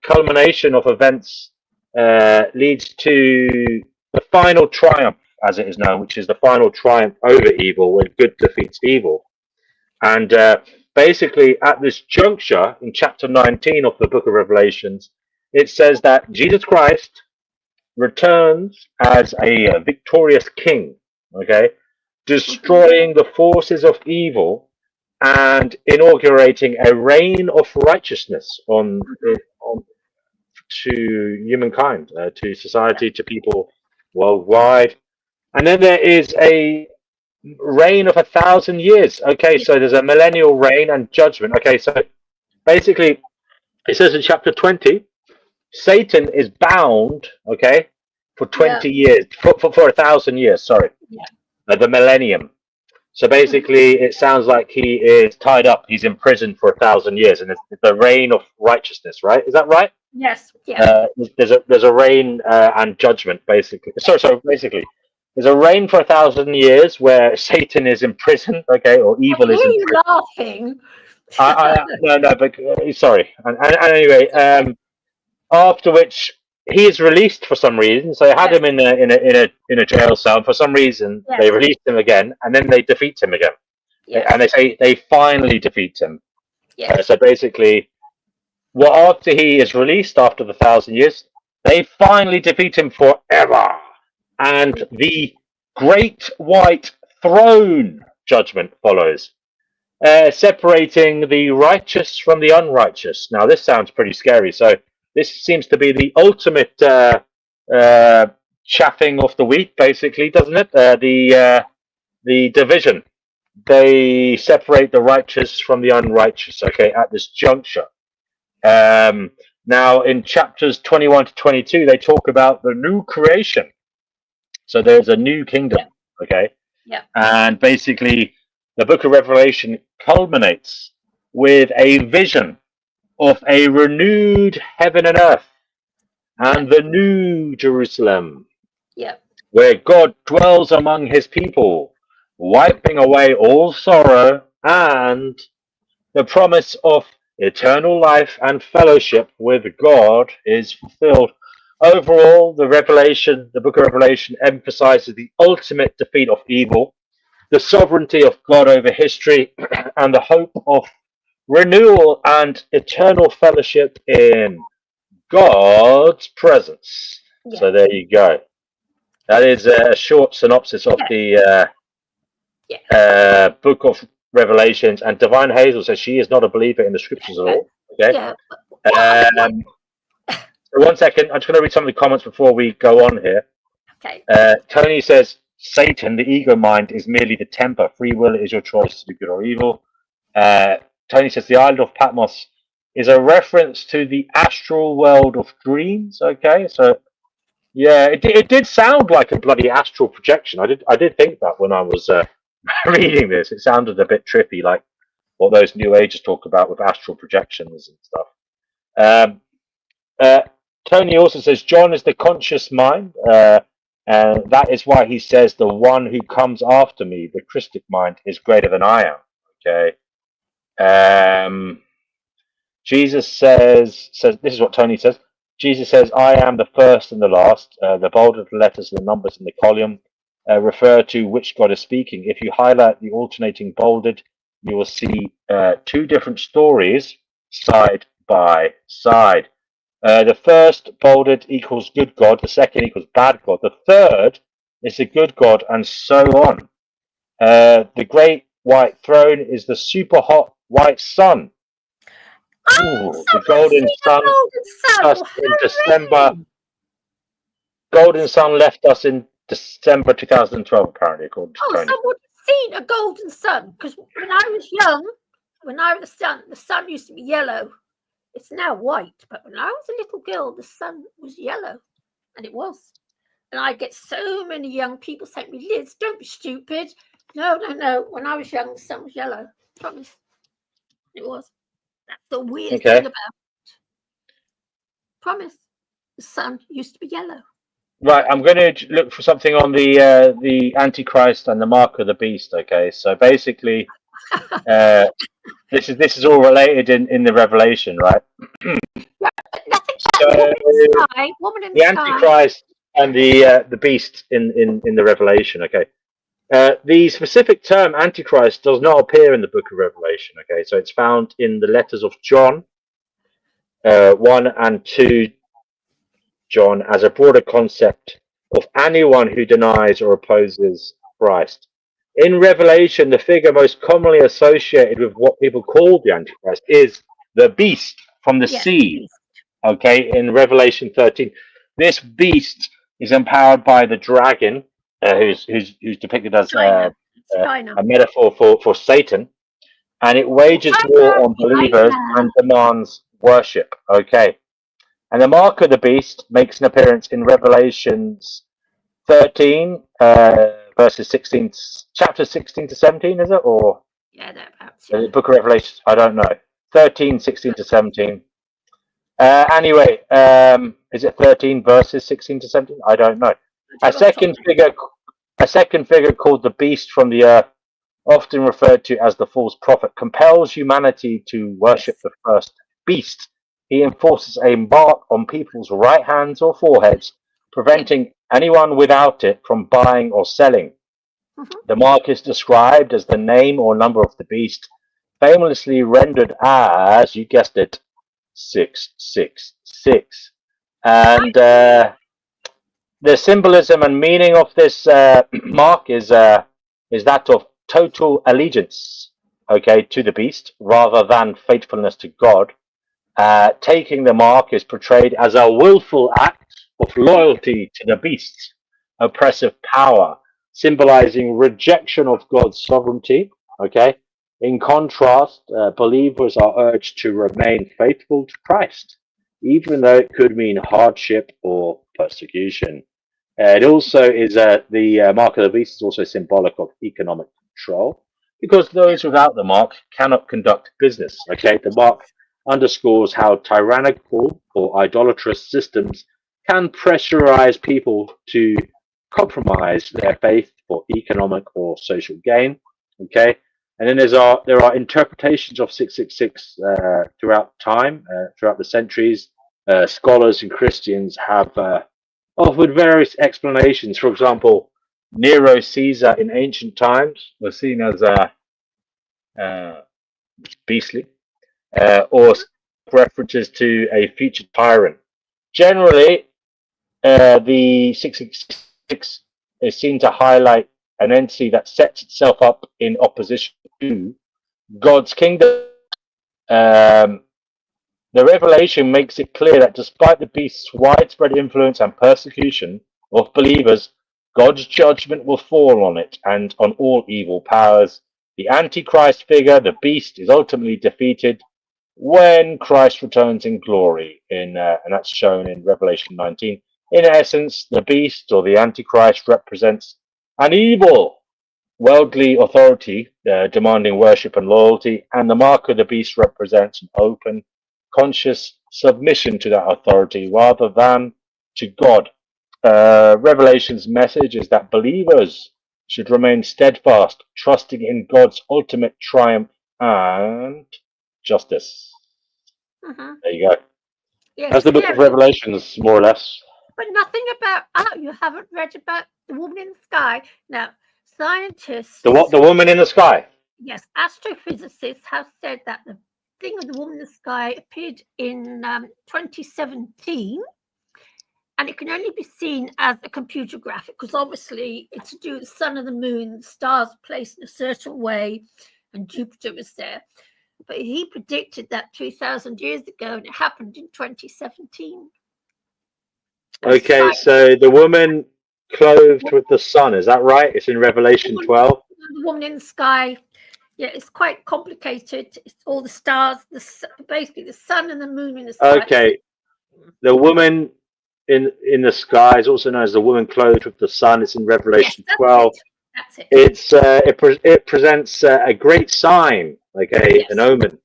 culmination of events leads to the final triumph, as it is known, which is the final triumph over evil, when good defeats evil. And basically, at this juncture, in chapter 19 of the book of Revelations, it says that Jesus Christ returns as a victorious king, okay, destroying the forces of evil and inaugurating a reign of righteousness on to humankind, to society, to people worldwide. And then there is a reign of 1,000 years. Okay, so there's a millennial reign and judgment. Okay, so basically, it says in chapter 20, Satan is bound, okay, for 20 years, for 1,000 years, sorry, the millennium. So basically, it sounds like he is tied up, he's in prison for 1,000 years, and it's the reign of righteousness, right? Is that right? Yes. Yeah. There's a reign and judgment, basically. So basically, there's a reign for 1,000 years where Satan is in prison, okay, or evil is in prison. Laughing. No, but sorry. And anyway, after which he is released for some reason. So they had him in a jail cell. For some reason, they released him again, and then they defeat him again. And they say they finally defeat him. So basically, after he is released after the 1,000 years, they finally defeat him forever. And the great white throne judgment follows, separating the righteous from the unrighteous. Now, this sounds pretty scary. So this seems to be the ultimate chaffing of the wheat, basically, doesn't it? The division. They separate the righteous from the unrighteous, okay, at this juncture. Now, in chapters 21 to 22, they talk about the new creation. So there's a new kingdom, okay? Yeah. And basically, the book of Revelation culminates with a vision of a renewed heaven and earth and the new Jerusalem, where God dwells among his people, wiping away all sorrow, and the promise of eternal life and fellowship with God is fulfilled. Overall, the book of Revelation emphasizes the ultimate defeat of evil, the sovereignty of God over history, and the hope of renewal and eternal fellowship in God's presence. So there you go. That is a short synopsis of the book of Revelations. And Divine Hazel says she is not a believer in the scriptures at all. Okay. So 1 second. I'm just going to read some of the comments before we go on here. Okay. Tony says, Satan, the ego mind, is merely the temper. Free will is your choice to do good or evil. Tony says, the island of Patmos is a reference to the astral world of dreams. Okay, so yeah, it did sound like a bloody astral projection. I did think that when I was reading this. It sounded a bit trippy, like what those New Agers talk about with astral projections and stuff. Tony also says John is the conscious mind, and that is why he says the one who comes after me, the Christic mind, is greater than I am. Okay. Jesus says this is what Tony says. Jesus says, I am the first and the last. The bolder the letters and the numbers in the column, refer to which god is speaking. If you highlight the alternating bolded, you will see two different stories side by side. The first bolded equals good god, the second equals bad god, the third is a good god, and so on. The great white throne is the super hot white sun. Ooh, the golden sun left us in December. Golden sun left us in December 2012, apparently, according to Tony. Someone's seen a golden sun, because when I was young, the sun used to be yellow. It's now white, but when I was a little girl, the sun was yellow, and it was. And I get so many young people saying to me, Liz, don't be stupid. No. When I was young, the sun was yellow. I promise. It was. That's the weird thing about it. Promise. The sun used to be yellow. Right, I'm going to look for something on the Antichrist and the mark of the beast. Okay, so basically, this is all related in the Revelation, right? The Antichrist and the beast in the Revelation. Okay, the specific term Antichrist does not appear in the Book of Revelation. Okay, so it's found in the letters of John 1 and 2. John, as a broader concept of anyone who denies or opposes Christ. In Revelation, the figure most commonly associated with what people call the Antichrist is the beast from the sea. Okay, in Revelation 13, this beast is empowered by the dragon, who's depicted as a metaphor for Satan, and it wages war on believers and demands worship. Okay. And the mark of the beast makes an appearance in Revelations 13, verses 16, chapter 16 to 17, is it? Or the Book of Revelation? I don't know. 13, 16 to 17. Anyway, is it 13 verses 16 to 17? I don't know. A second figure called the beast from the earth, often referred to as the false prophet, compels humanity to worship the first beast. He enforces a mark on people's right hands or foreheads, preventing anyone without it from buying or selling. The mark is described as the name or number of the beast, famously rendered as, you guessed it, 666. And the symbolism and meaning of this mark is that of total allegiance, okay, to the beast, rather than faithfulness to God. Taking the mark is portrayed as a willful act of loyalty to the beast's oppressive power, symbolizing rejection of God's sovereignty. Okay. In contrast, believers are urged to remain faithful to Christ, even though it could mean hardship or persecution. It also is the mark of the beast is also symbolic of economic control, because those without the mark cannot conduct business. Okay, the mark underscores how tyrannical or idolatrous systems can pressurize people to compromise their faith for economic or social gain. Okay, and then there are interpretations of 666 throughout time, throughout the centuries. Scholars and Christians have offered various explanations. For example, Nero Caesar in ancient times was seen as beastly, or references to a future tyrant. Generally, the 666 is seen to highlight an entity that sets itself up in opposition to God's kingdom. The revelation makes it clear that despite the beast's widespread influence and persecution of believers, God's judgment will fall on it and on all evil powers. The Antichrist figure, the beast, is ultimately defeated when Christ returns in glory, and that's shown in Revelation 19. In essence, the beast or the Antichrist represents an evil, worldly authority demanding worship and loyalty, and the mark of the beast represents an open, conscious submission to that authority rather than to God. Revelation's message is that believers should remain steadfast, trusting in God's ultimate triumph and justice. There you go. Yes, That's the book of Revelations, more or less. But nothing about, you haven't read about the woman in the sky. Now, scientists. The what? The woman in the sky? Yes, astrophysicists have said that the thing of the woman in the sky appeared in 2017, and it can only be seen as a computer graphic because obviously it's to do with the sun and the moon, the stars placed in a certain way, and Jupiter was there. But he predicted that 2,000 years ago, and it happened in 2017. Okay, so the woman clothed with the sun, is that right? It's in Revelation 12. The woman in the sky. Yeah, it's quite complicated. It's all the stars, basically the sun and the moon in the sky. Okay, the woman in the sky is also known as the woman clothed with the sun. It's in Revelation 12. That's it. It presents a great sign, like an omen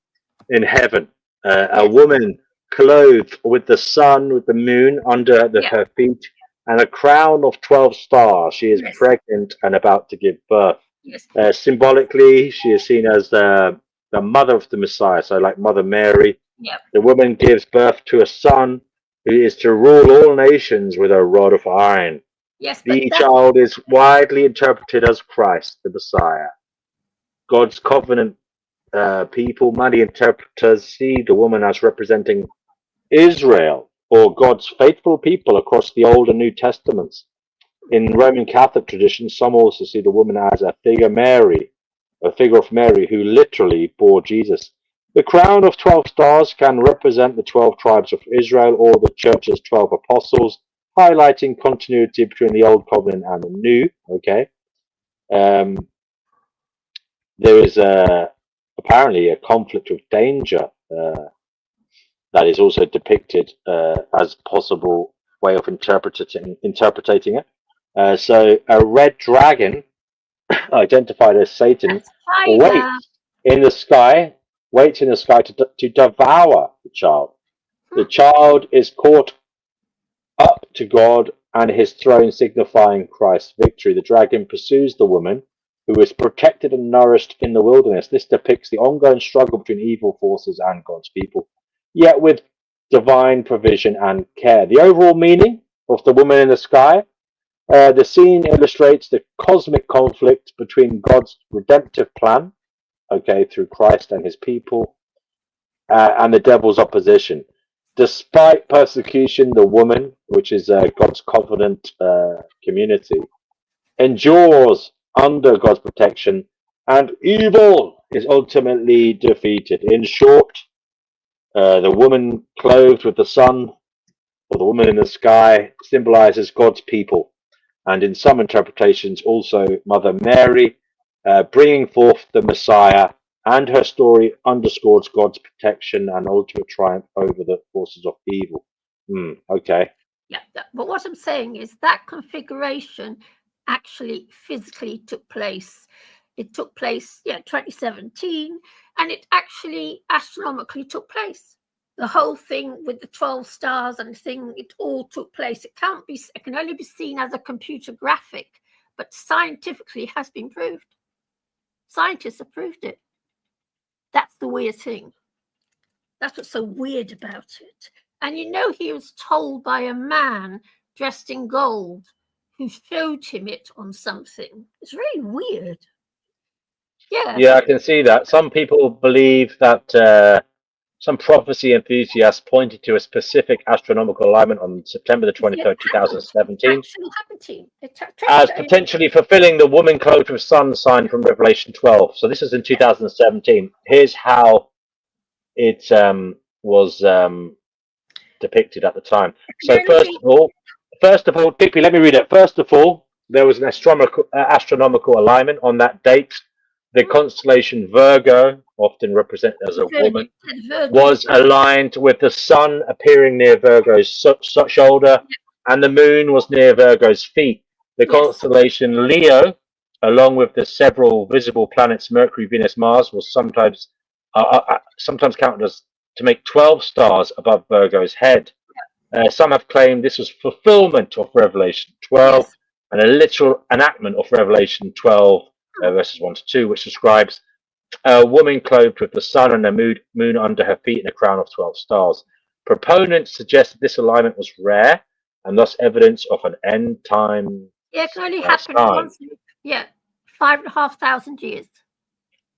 in heaven. A woman clothed with the sun, with the moon under her feet, and a crown of 12 stars. She is pregnant and about to give birth. Yes. Symbolically, she is seen as the mother of the Messiah, so like Mother Mary. Yep. The woman gives birth to a son who is to rule all nations with a rod of iron. Yes, the child is widely interpreted as Christ, the Messiah. God's covenant people, many interpreters see the woman as representing Israel, or God's faithful people across the Old and New Testaments. In Roman Catholic tradition, some also see the woman as a figure of Mary who literally bore Jesus. The crown of 12 stars can represent the 12 tribes of Israel or the church's 12 apostles, highlighting continuity between the Old Covenant and the New. Okay. There is apparently a conflict of danger that is also depicted as a possible way of interpreting it. So a red dragon, identified as Satan, waits in the sky to devour the child. The child is caught up to God and his throne, signifying Christ's victory. The dragon pursues the woman, who is protected and nourished in the wilderness. This depicts the ongoing struggle between evil forces and God's people, yet with divine provision and care. The overall meaning of the woman in the sky. The scene illustrates the cosmic conflict between God's redemptive plan, through Christ and his people, and the devil's opposition. Despite persecution, the woman, which is God's covenant community, endures under God's protection, and evil is ultimately defeated. In short, the woman clothed with the sun, or the woman in the sky, symbolizes God's people, and in some interpretations also Mother Mary, bringing forth the Messiah, and her story underscores God's protection and ultimate triumph over the forces of evil. Okay. Yeah, but what I'm saying is that configuration actually physically took place. It took place, 2017, and it actually astronomically took place. The whole thing with the 12 stars and the thing, it all took place. It can only be seen as a computer graphic, but scientifically has been proved. Scientists have proved it. That's the weird thing. That's what's so weird about it. And he was told by a man dressed in gold who showed him it on something. It's really weird. Yeah, I can see that. Some people believe that some prophecy enthusiasts pointed to a specific astronomical alignment on September the 23rd, 2017, as potentially fulfilling the woman clothed with sun sign from Revelation 12. So this is in 2017. Here's how it was depicted at the time. So first of all, Dippy, let me read it. First of all, there was an astronomical alignment on that date. The constellation Virgo, often represented as a woman, was aligned with the sun appearing near Virgo's shoulder, and the moon was near Virgo's feet. The constellation Leo, along with the several visible planets Mercury, Venus, Mars, was sometimes counted as to make 12 stars above Virgo's head. Some have claimed this was fulfillment of Revelation 12 and a literal enactment of Revelation 12. Verses 1 to 2, which describes a woman clothed with the sun and the moon under her feet and a crown of 12 stars. Proponents suggest that this alignment was rare and thus evidence of an end time. Yeah, it can only happen once. Yeah, 5,500 years.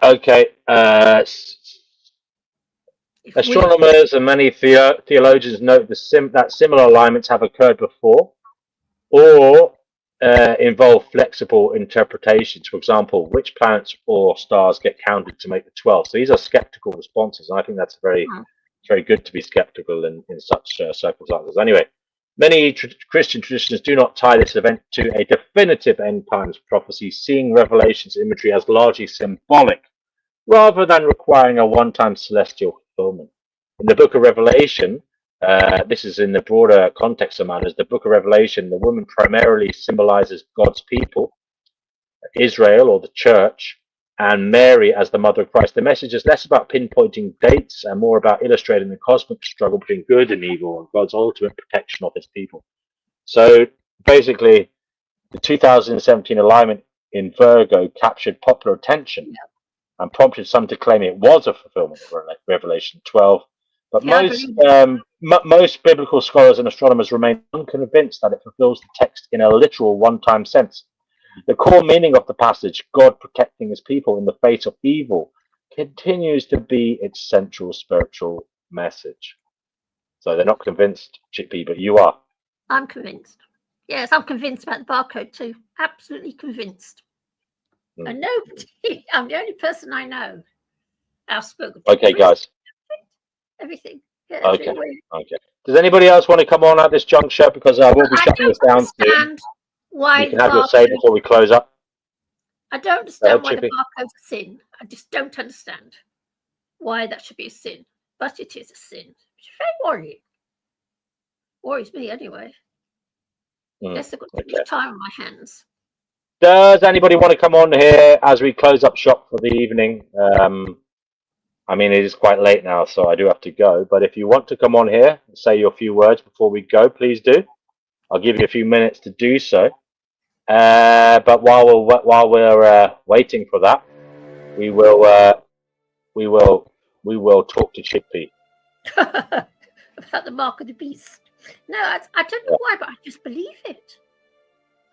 Okay. Astronomers and many theologians note that similar alignments have occurred before, or involve flexible interpretations. For example, which planets or stars get counted to make the 12? So these are skeptical responses, and I think that's very good to be skeptical in such circumstances. Anyway, many Christian traditions do not tie this event to a definitive end times prophecy, seeing Revelation's imagery as largely symbolic, rather than requiring a one-time celestial fulfillment. In the Book of Revelation, this is in the broader context of matters, the Book of Revelation, the woman primarily symbolizes God's people, Israel or the church, and Mary as the mother of Christ. The message is less about pinpointing dates and more about illustrating the cosmic struggle between good and evil and God's ultimate protection of his people. So basically, the 2017 alignment in Virgo captured popular attention and prompted some to claim it was a fulfillment of Revelation 12. But most biblical scholars and astronomers remain unconvinced that it fulfills the text in a literal one-time sense. The core meaning of the passage, God protecting his people in the face of evil, continues to be its central spiritual message. So they're not convinced, Chippy, but you are. I'm convinced. Yes, I'm convinced about the barcode too. Absolutely convinced. And nobody, I'm the only person I know I've spoken to. Okay, guys. Everything. Yeah, okay. Does anybody else want to come on at this juncture? Because I will be shutting this down soon. Why you can have your say before we close up. I don't understand why the barcode's a sin. I just don't understand why that should be a sin. But it is a sin. It's very worrying. Worries me anyway. Guess I've got too much time on my hands. Does anybody want to come on here as we close up shop for the evening? I mean, it is quite late now, so I do have to go. But if you want to come on here and say your few words before we go, please do. I'll give you a few minutes to do so. But while we're waiting for that, we will talk to Chippy about the mark of the beast. No, I don't know why, but I just believe it.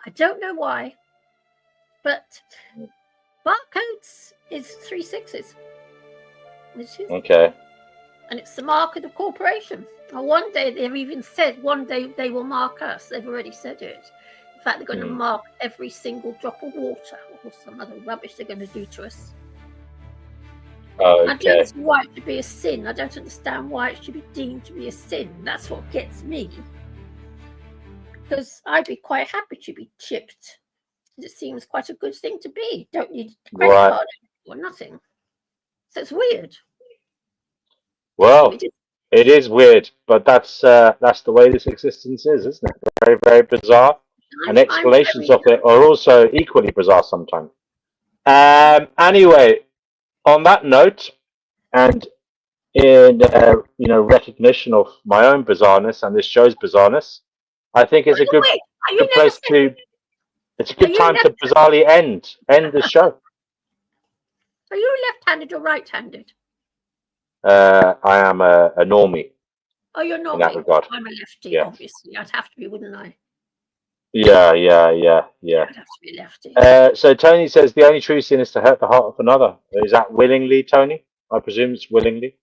I don't know why, but barcodes is 3 6s. Okay. And it's the mark of the corporation. And one day they've even said one day they will mark us. They've already said it. In fact, they're going to mark every single drop of water or some other rubbish they're going to do to us. Okay. I don't see why it should be a sin. I don't understand why it should be deemed to be a sin. That's what gets me. Because I'd be quite happy to be chipped. It seems quite a good thing to be. Don't need a credit card or nothing. So it's weird. Well, it is weird, but that's the way this existence is, isn't it? Very, very bizarre. And explanations of it are also equally bizarre sometimes. Anyway, on that note, and in recognition of my own bizarreness and this show's bizarreness, I think it's a good place to. It's a good time to bizarrely end the show. Are you left-handed or right-handed? I am a normie. Oh, you're normie. In that regard. I'm a lefty, obviously. I'd have to be, wouldn't I? Yeah. I'd have to be lefty. So Tony says the only true sin is to hurt the heart of another. Is that willingly, Tony? I presume it's willingly.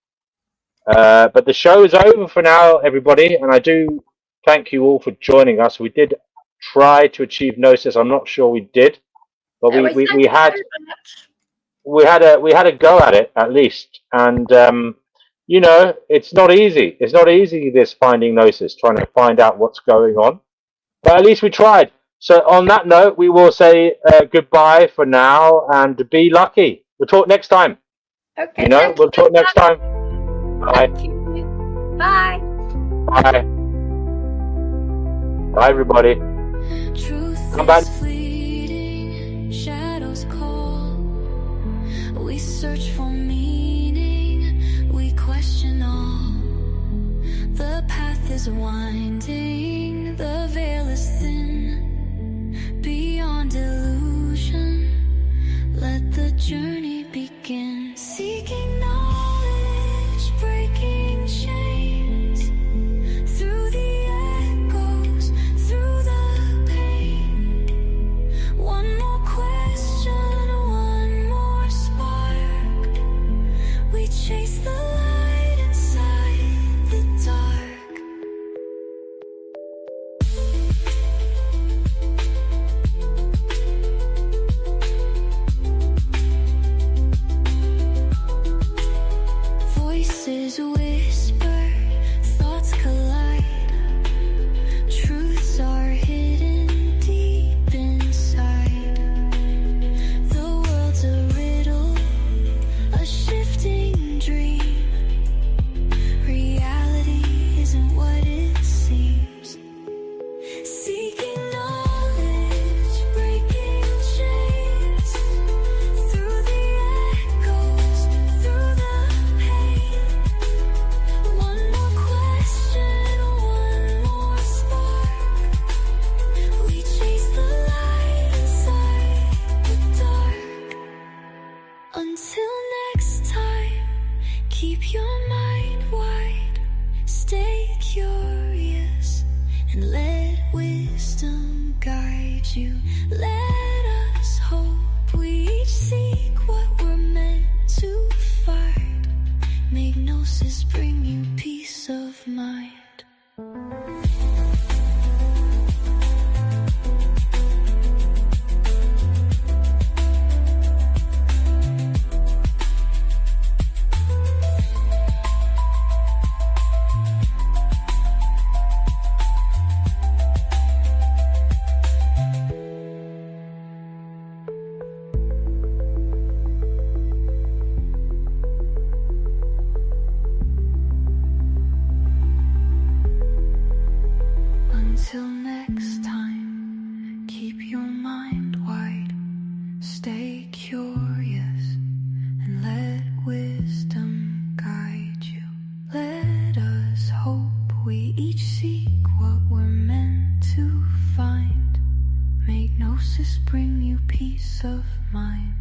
But the show is over for now, everybody, and I do thank you all for joining us. We did try to achieve Gnosis. I'm not sure we did, but we had a go at it at least, and it's not easy. It's not easy, this Finding Gnosis, trying to find out what's going on, but at least we tried. So on that note, we will say goodbye for now and be lucky. We'll talk next time. Okay. We'll talk next time. Bye. Bye. Bye. Bye, everybody. Come back. Shadows call. We search for meaning. We question all. The path is winding. The veil is thin. Beyond illusion, let the journey begin. Seeking knowledge, breaking chains. Through the echoes, is whispered, thoughts collide. Truths are hidden deep inside. The world's a riddle, a shifting dream. Reality isn't what it seems. Seeking knowledge, breaking chains. Through the echoes, through the pain. One more question, one more spark. We chase the light inside the dark. Until next time, keep your mind wide. Stay curious and let wisdom guide you. Let us hope we each seek what we're meant to find. Make Gnosis bring you peace of mind. Until next time, keep your mind wide. Stay curious and let wisdom guide you. Let us hope we each seek what we're meant to find. Make Gnosis bring you peace of mind.